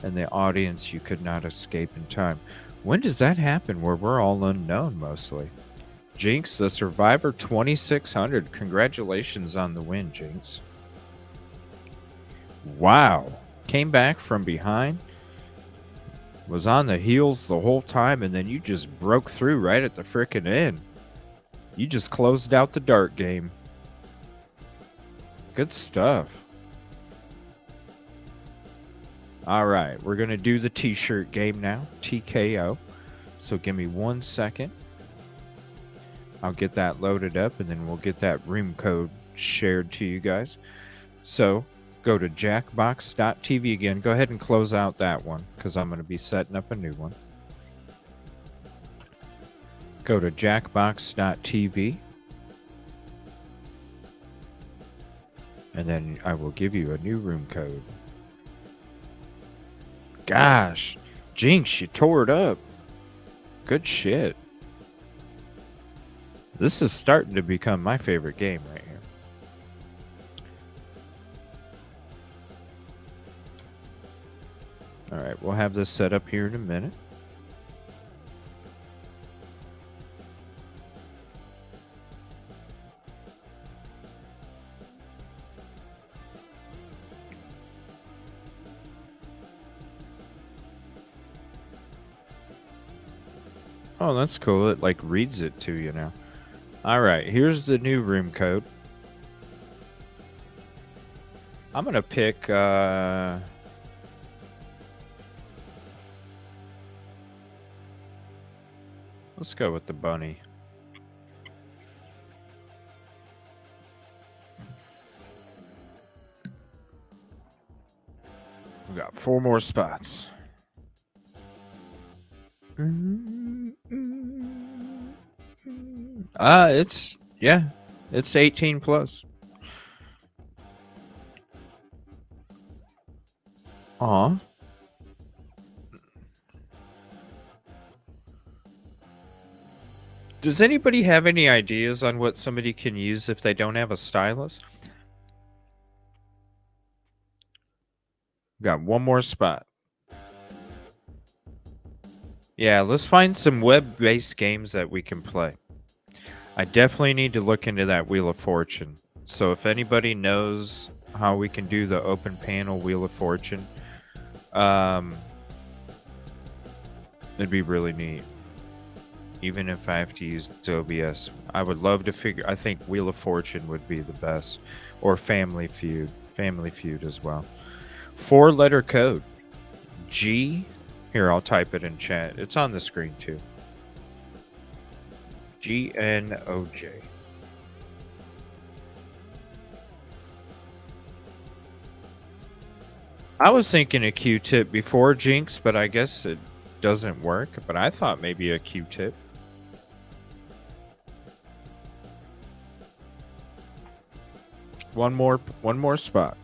and the audience you could not escape in time. When does that happen where we're all unknown mostly? Jinx, the survivor, 2600. Congratulations on the win, Jinx. Wow. Came back from behind. Was on the heels the whole time, and then you just broke through right at the frickin' end. You just closed out the dart game. Good stuff. All right, we're going to do the t-shirt game now, TKO. So give me 1 second. I'll get that loaded up, and then we'll get that room code shared to you guys. So go to jackbox.tv again. Go ahead and close out that one because I'm going to be setting up a new one. Go to jackbox.tv. And then I will give you a new room code. Gosh, Jinx, you tore it up. Good shit. This is starting to become my favorite game right here. All right, we'll have this set up here in a minute. Oh, that's cool. It like reads it to you now. All right, here's the new room code. I'm gonna pick. Let's go with the bunny. We got 4 more spots. It's 18 plus. Aw. Does anybody have any ideas on what somebody can use if they don't have a stylus? Got 1 more spot. Yeah, let's find some web-based games that we can play. I definitely need to look into that Wheel of Fortune. So if anybody knows how we can do the open panel Wheel of Fortune, it'd be really neat. Even if I have to use OBS, I would love to figure. I think Wheel of Fortune would be the best, or Family Feud as well. 4-letter code G. Here, I'll type it in chat. It's on the screen too. GNOJ. I was thinking a Q-tip before, Jinx, but I guess it doesn't work. But I thought maybe a Q-tip. One more spot.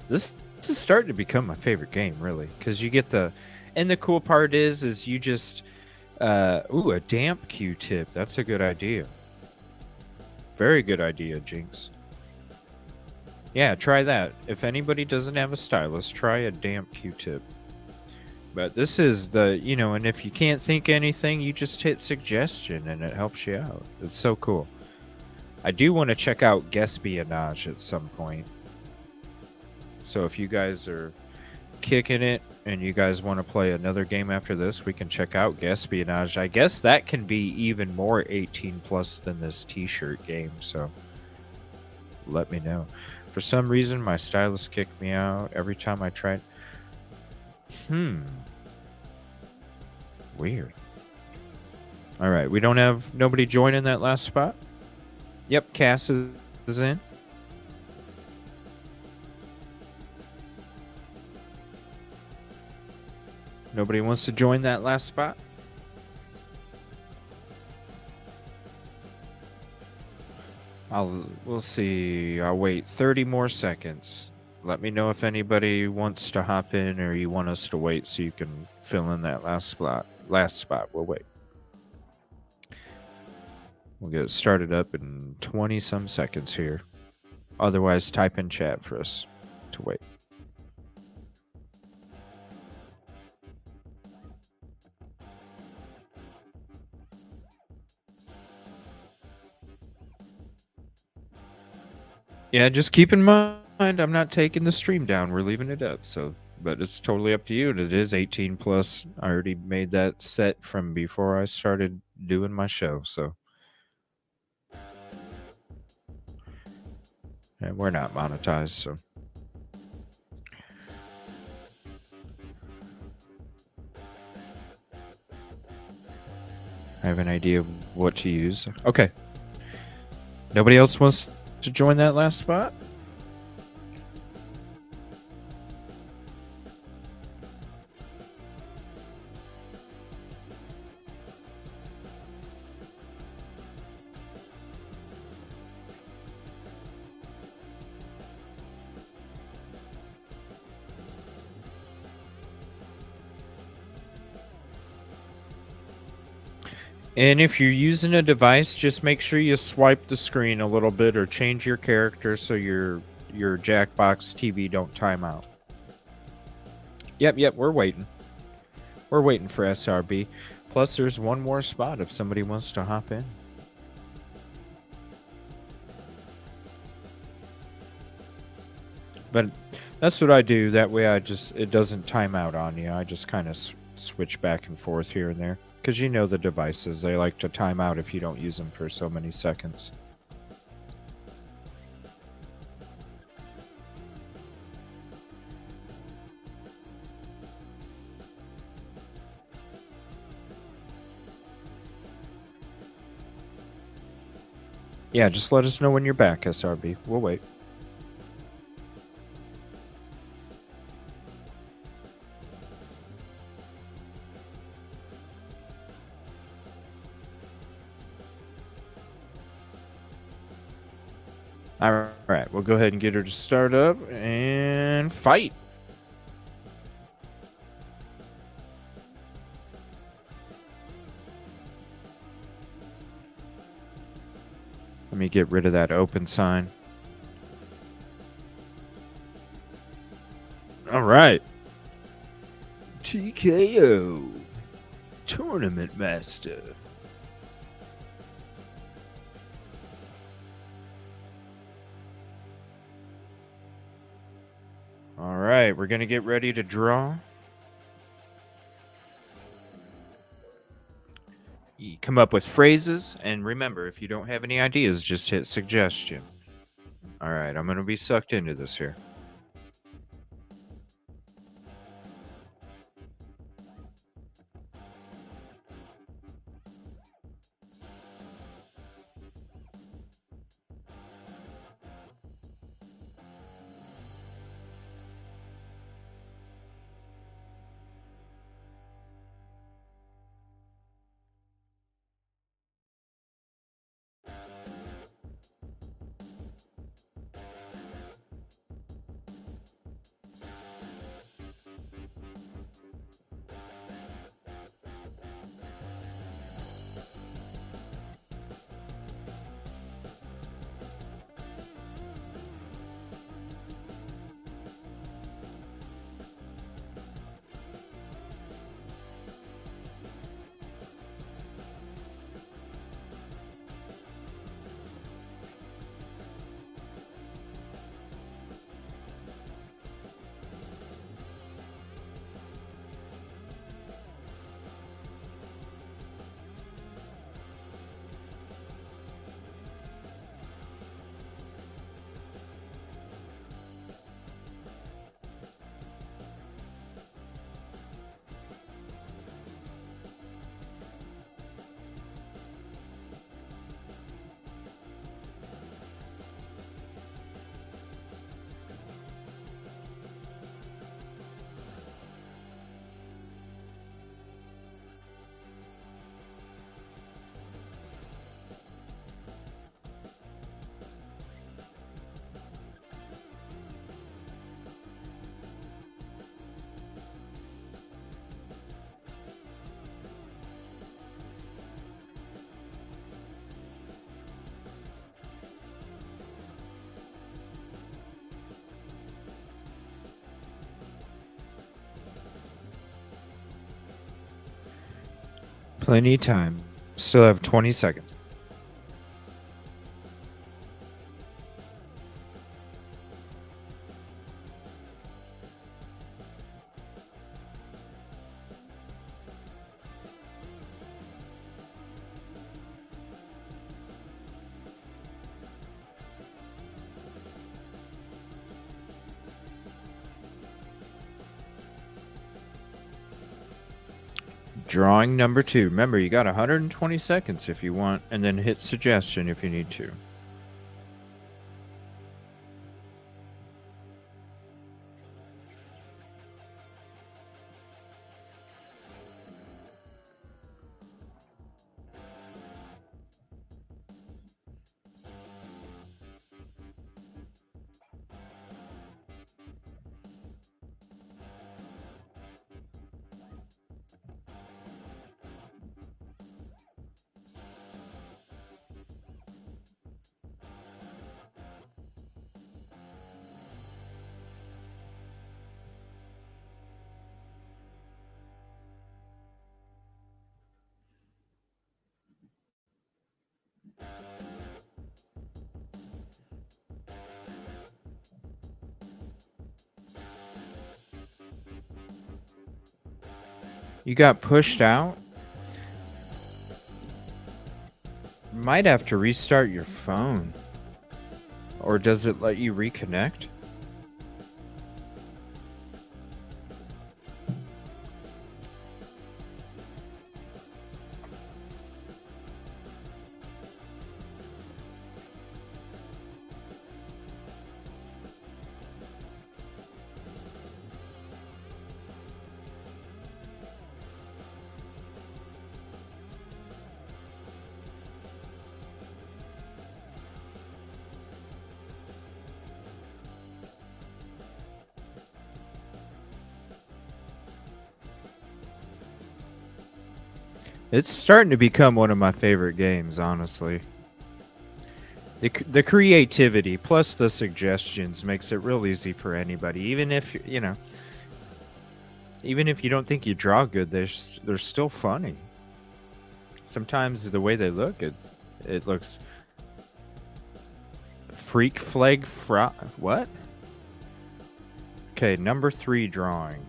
This is starting to become my favorite game, really, because you get and the cool part is you just, a damp Q-tip. That's a good idea. Very good idea, Jinx. Yeah, try that. If anybody doesn't have a stylus, try a damp Q-tip. But this is and if you can't think anything, you just hit suggestion and it helps you out. It's so cool. I do want to check out Guespionage at some point. So if you guys are kicking it and you guys want to play another game after this, we can check out Guespionage. I guess that can be even more 18 plus than this t-shirt game, so let me know. For some reason, my stylus kicked me out every time I tried. Weird. All right, we don't have nobody joining that last spot. Yep, Cass is in. Nobody wants to join that last spot? We'll see. I'll wait 30 more seconds. Let me know if anybody wants to hop in or you want us to wait so you can fill in that last spot. We'll wait. We'll get it started up in 20 some seconds here. Otherwise, type in chat for us to wait. Yeah, just keep in mind, I'm not taking the stream down. We're leaving it up. But it's totally up to you. And it is 18 plus. I already made that set from before I started doing my show. So, and we're not monetized. So, I have an idea of what to use. Okay. Nobody else wants to join that last spot? And if you're using a device, just make sure you swipe the screen a little bit or change your character so your Jackbox TV don't time out. Yep, we're waiting. We're waiting for SRB. Plus, there's one more spot if somebody wants to hop in. But that's what I do. That way it doesn't time out on you. I just kind of switch back and forth here and there. Because you know the devices, they like to time out if you don't use them for so many seconds. Yeah, just let us know when you're back, SRB. We'll wait. All right, we'll go ahead and get her to start up and fight. Let me get rid of that open sign. All right. TKO. Tournament Master. All right, we're going to get ready to draw. You come up with phrases, and remember, if you don't have any ideas, just hit suggestion. All right, I'm going to be sucked into this here. Plenty of time. Still have 20 seconds. Drawing number 2. Remember, you got 120 seconds if you want, and then hit suggestion if you need to. You got pushed out? Might have to restart your phone. Or does it let you reconnect? It's starting to become one of my favorite games, honestly. The creativity plus the suggestions makes it real easy for anybody. Even if, you know, even if you don't think you draw good, they're still funny. Sometimes the way they look, it looks freak flag what? Okay, number 3 drawing.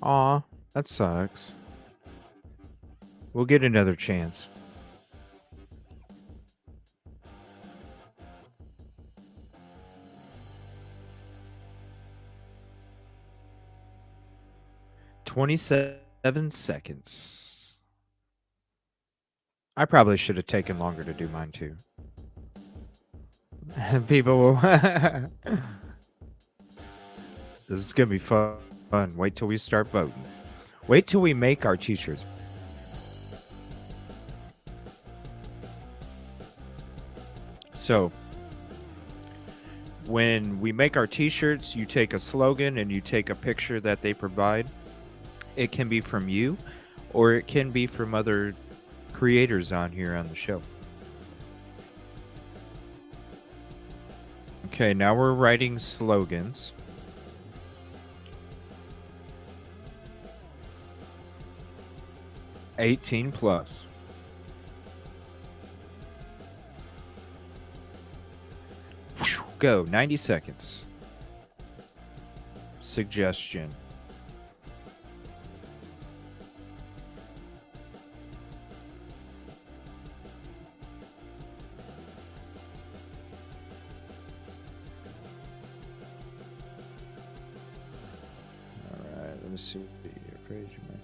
Aw, that sucks. We'll get another chance. "27 seconds." I probably should have taken longer to do mine too. People will. This is gonna be fun. Wait till we start voting. Wait till we make our t-shirts. So, when we make our t-shirts, you take a slogan and you take a picture that they provide. It can be from you, or it can be from other creators on here on the show. Okay, now we're writing slogans. "18 plus." Go, 90 seconds. Suggestion. Alright, let me see. Afraid you might.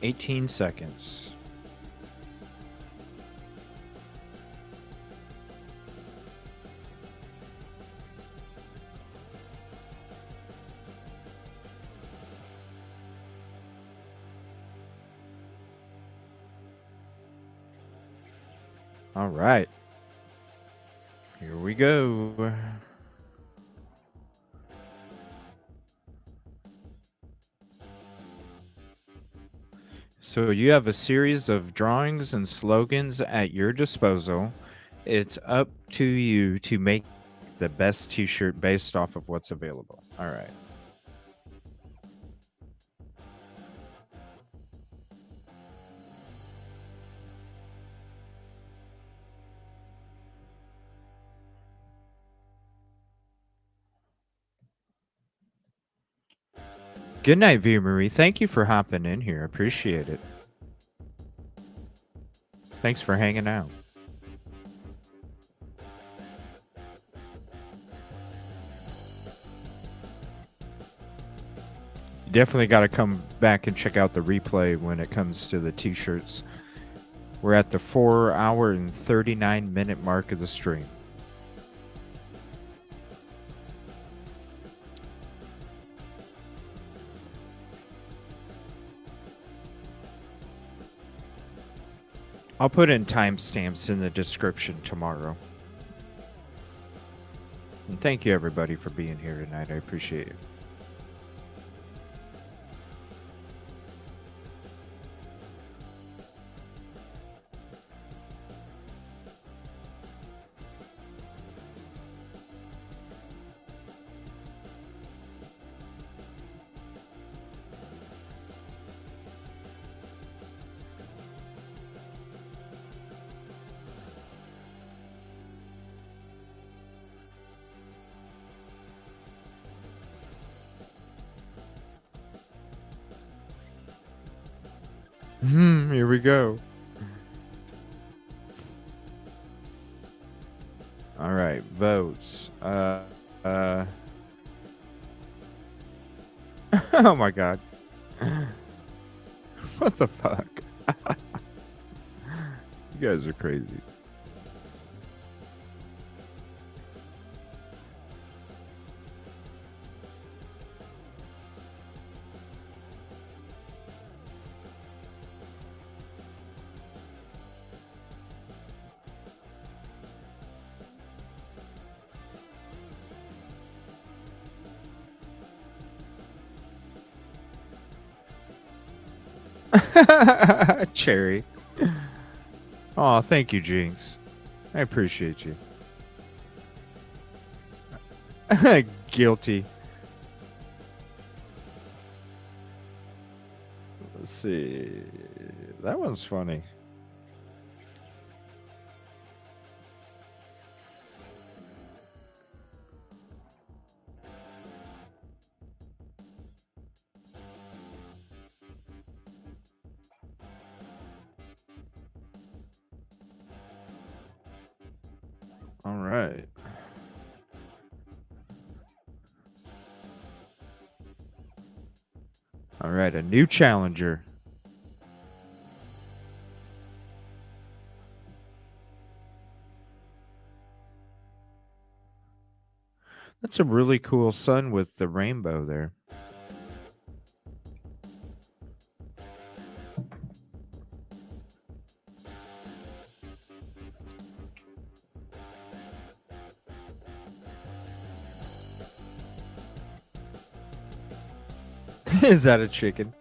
"18 seconds." All right. Here we go. So you have a series of drawings and slogans at your disposal. It's up to you to make the best t-shirt based off of what's available. All right. Good night, Via Marie. Thank you for hopping in here. Appreciate it. Thanks for hanging out. You definitely got to come back and check out the replay when it comes to the t-shirts. We're at the 4-hour and 39-minute mark of the stream. I'll put in timestamps in the description tomorrow. And thank you everybody for being here tonight. I appreciate it. Here we go. All right, votes. Oh my god. What the fuck? You guys are crazy. Cherry. Oh, thank you, Jinx. I appreciate you. Guilty. Let's see. That one's funny. All right. All right, a new challenger. That's a really cool sun with the rainbow there. Is that a chicken?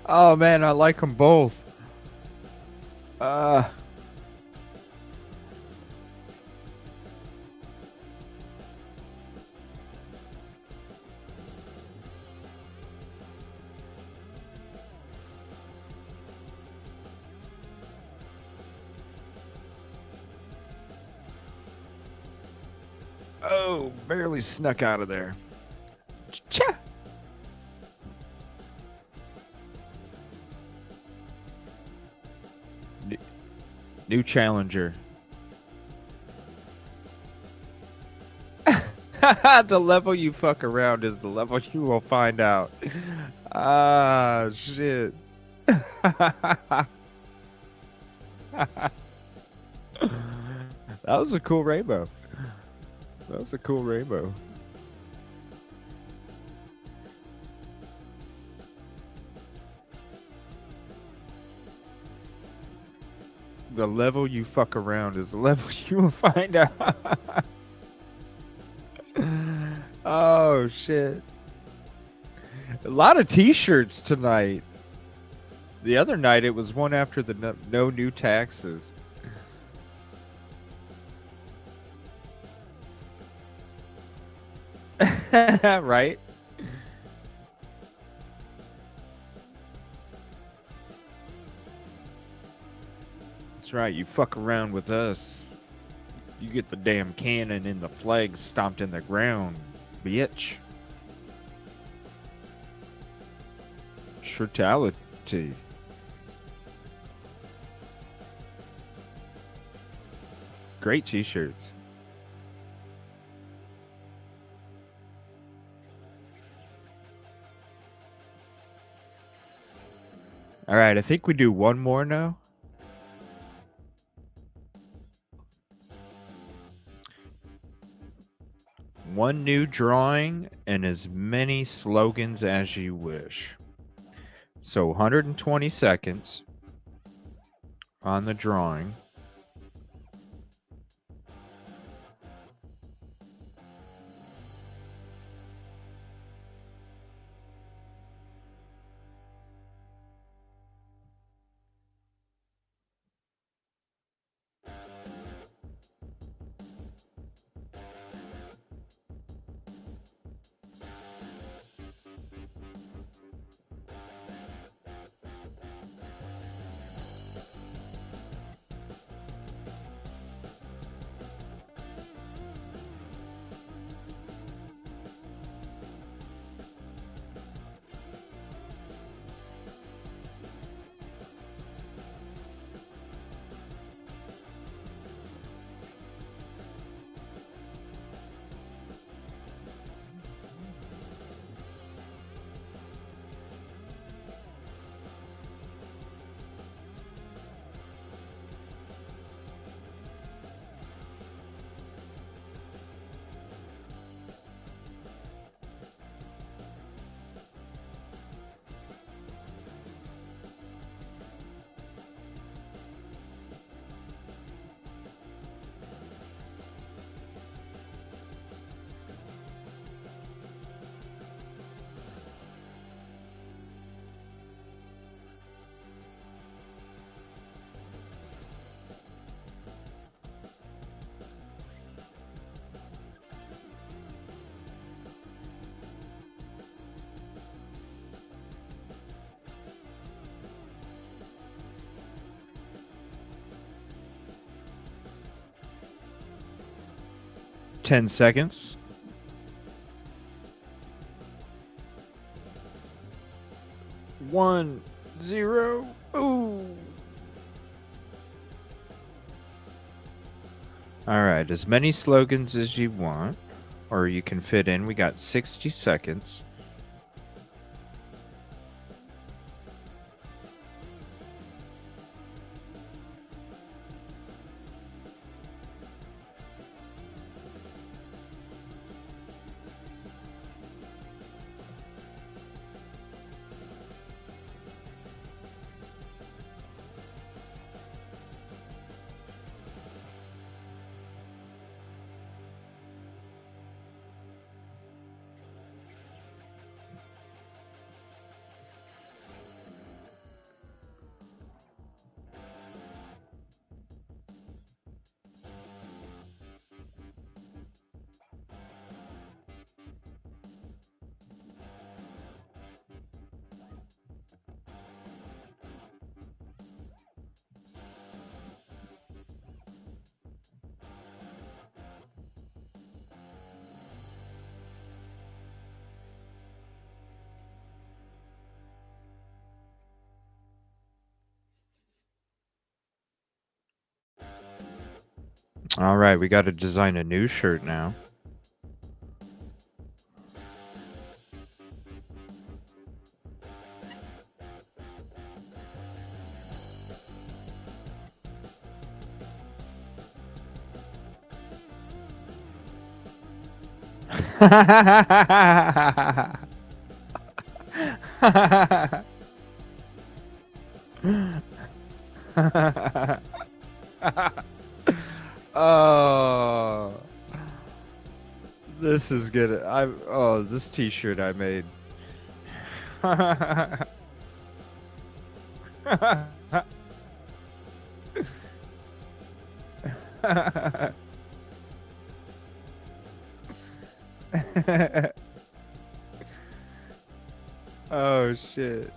Oh man, I like them both. Oh, barely snuck out of there. Cha! New challenger. The level you fuck around is the level you will find out. Ah, shit. That was a cool rainbow. That was a cool rainbow. The level you fuck around is the level you will find out. Oh, shit. A lot of t-shirts tonight. The other night, it was one after the no new taxes. Right? That's right. You fuck around with us, you get the damn cannon and the flag stomped in the ground, bitch. Shirtality. Great t-shirts. All right, I think we do one more now. One new drawing and as many slogans as you wish. So 120 seconds on the drawing. Ten seconds. One, zero. Ooh. All right, as many slogans as you want, or you can fit in. We got 60 seconds. All right, we got to design a new shirt now. Oh, this is good. This T-shirt I made. Oh shit.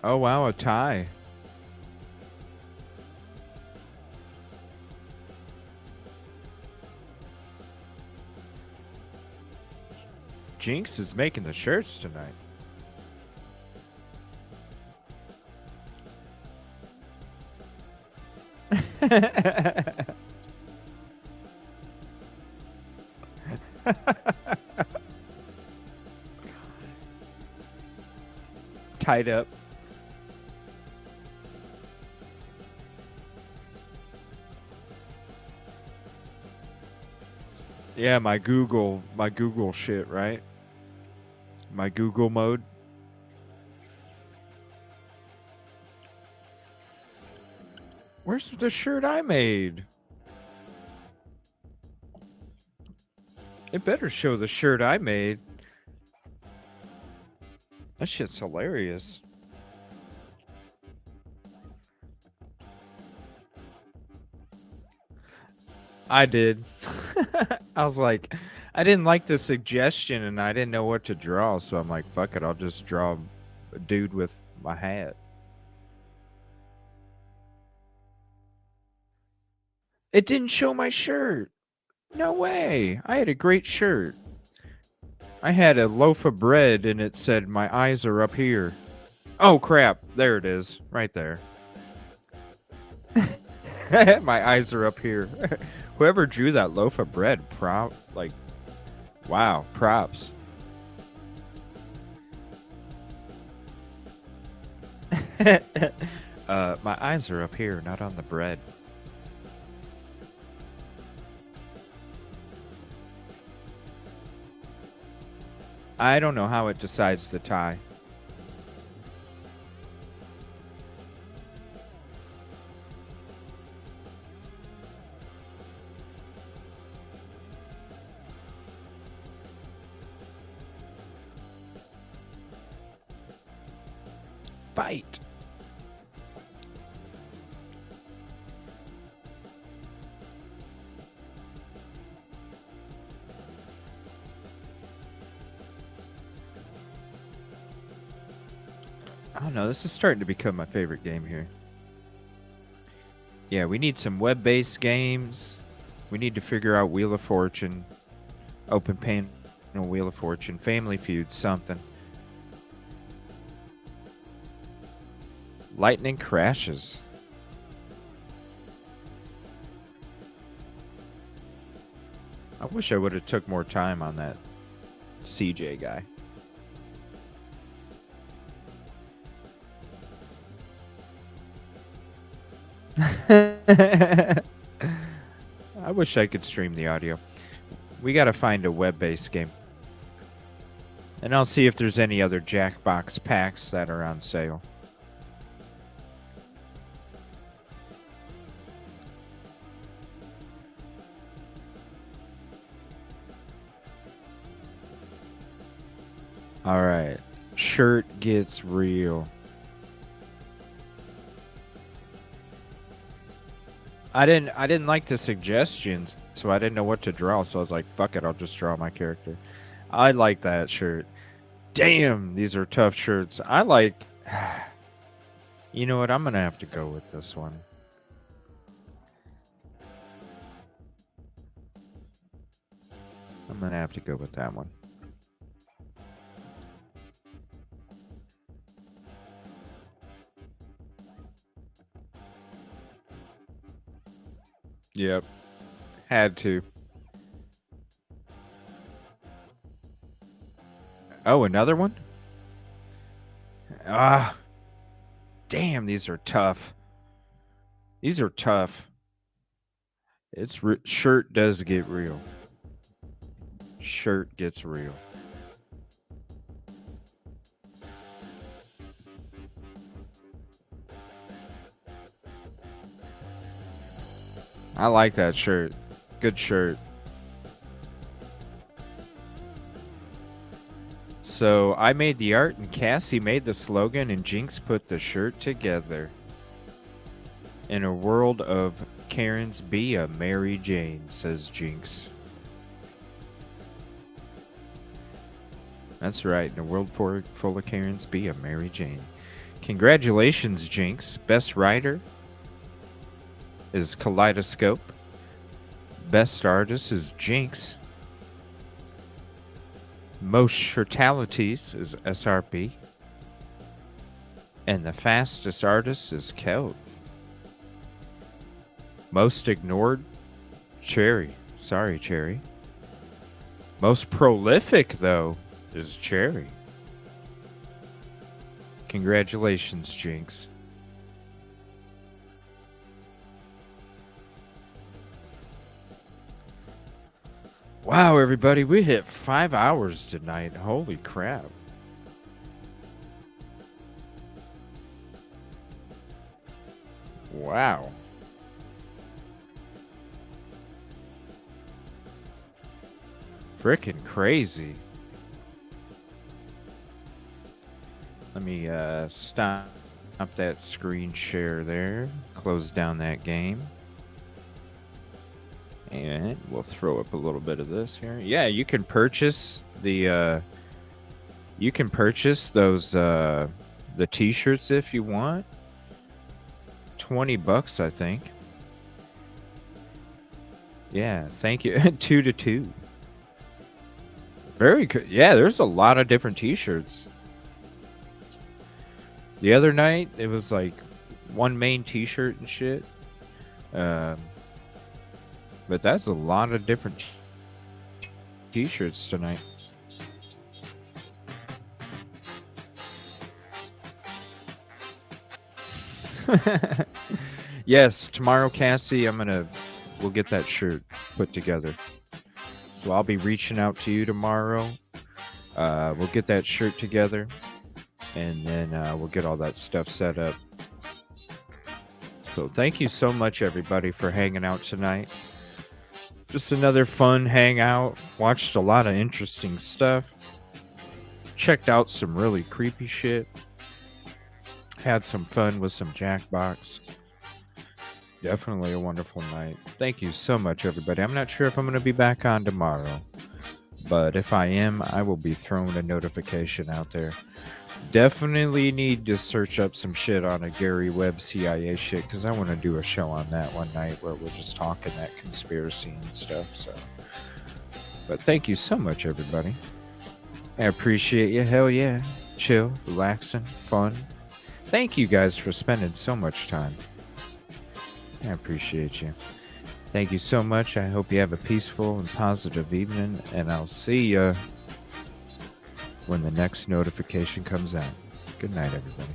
Oh wow, a tie. Jinx is making the shirts tonight. Tied up. Yeah, my Google shit, right? My Google mode. Where's the shirt I made? It better show the shirt I made. That shit's hilarious. I did. I was like, I didn't like the suggestion and I didn't know what to draw, so I'm like, fuck it, I'll just draw a dude with my hat. It didn't show my shirt. No way. I had a great shirt. I had a loaf of bread and it said, my eyes are up here. Oh crap. There it is. Right there. My eyes are up here. Whoever drew that loaf of bread, wow, props. My eyes are up here, not on the bread. I don't know how it decides the tie. Fight. I don't know, this is starting to become my favorite game here. Yeah, we need some web-based games. We need to figure out Wheel of Fortune, Open Panel Wheel of Fortune, Family Feud, something. Lightning crashes. I wish I would have took more time on that CJ guy. I wish I could stream the audio. We gotta find a web-based game. And I'll see if there's any other Jackbox packs that are on sale. All right. Shirt gets real. I didn't like the suggestions, so I didn't know what to draw, so I was like, fuck it, I'll just draw my character. I like that shirt. Damn, these are tough shirts. I like... You know what? I'm going to have to go with this one. have to go with that one. Yep. Had to. Oh, another one? Ah. Damn, these are tough. These are tough. It's shirt does get real. Shirt gets real. I like that shirt. Good shirt. So I made the art and Cassie made the slogan and Jinx put the shirt together. In a world of Karens, be a Mary Jane, says Jinx. That's right. In a world full of Karens, be a Mary Jane. Congratulations, Jinx. Best writer is Kaleidoscope. Best artist is Jinx. Most shirtalities is SRP. And the fastest artist is Kelt. Most ignored, Cherry. Sorry, Cherry. Most prolific, though, is Cherry. Congratulations, Jinx. Wow, everybody, we hit 5 hours tonight. Holy crap. Wow. Frickin' crazy. Let me stop that screen share there. Close down that game. And we'll throw up a little bit of this here. Yeah, you can purchase the the t-shirts if you want. $20, I think. Yeah, thank you. 2 to 2. Very good. Yeah, there's a lot of different t-shirts. The other night, it was like one main t-shirt and shit. But that's a lot of different t-shirts tonight. Yes, tomorrow, Cassie, we'll get that shirt put together. So I'll be reaching out to you tomorrow. We'll get that shirt together. And then we'll get all that stuff set up. So thank you so much, everybody, for hanging out tonight. Just another fun hangout. Watched a lot of interesting stuff. Checked out some really creepy shit. Had some fun with some Jackbox. Definitely a wonderful night. Thank you so much, everybody. I'm not sure if I'm going to be back on tomorrow. But if I am, I will be throwing a notification out there. Definitely need to search up some shit on a Gary Webb CIA shit, because I want to do a show on that one night where we're just talking that conspiracy and stuff. So, but thank you so much, everybody. I appreciate you. Hell yeah. Chill, relaxing, fun. Thank you guys for spending so much time. I appreciate you. Thank you so much. I hope you have a peaceful and positive evening, and I'll see you when the next notification comes out. Good night, everybody.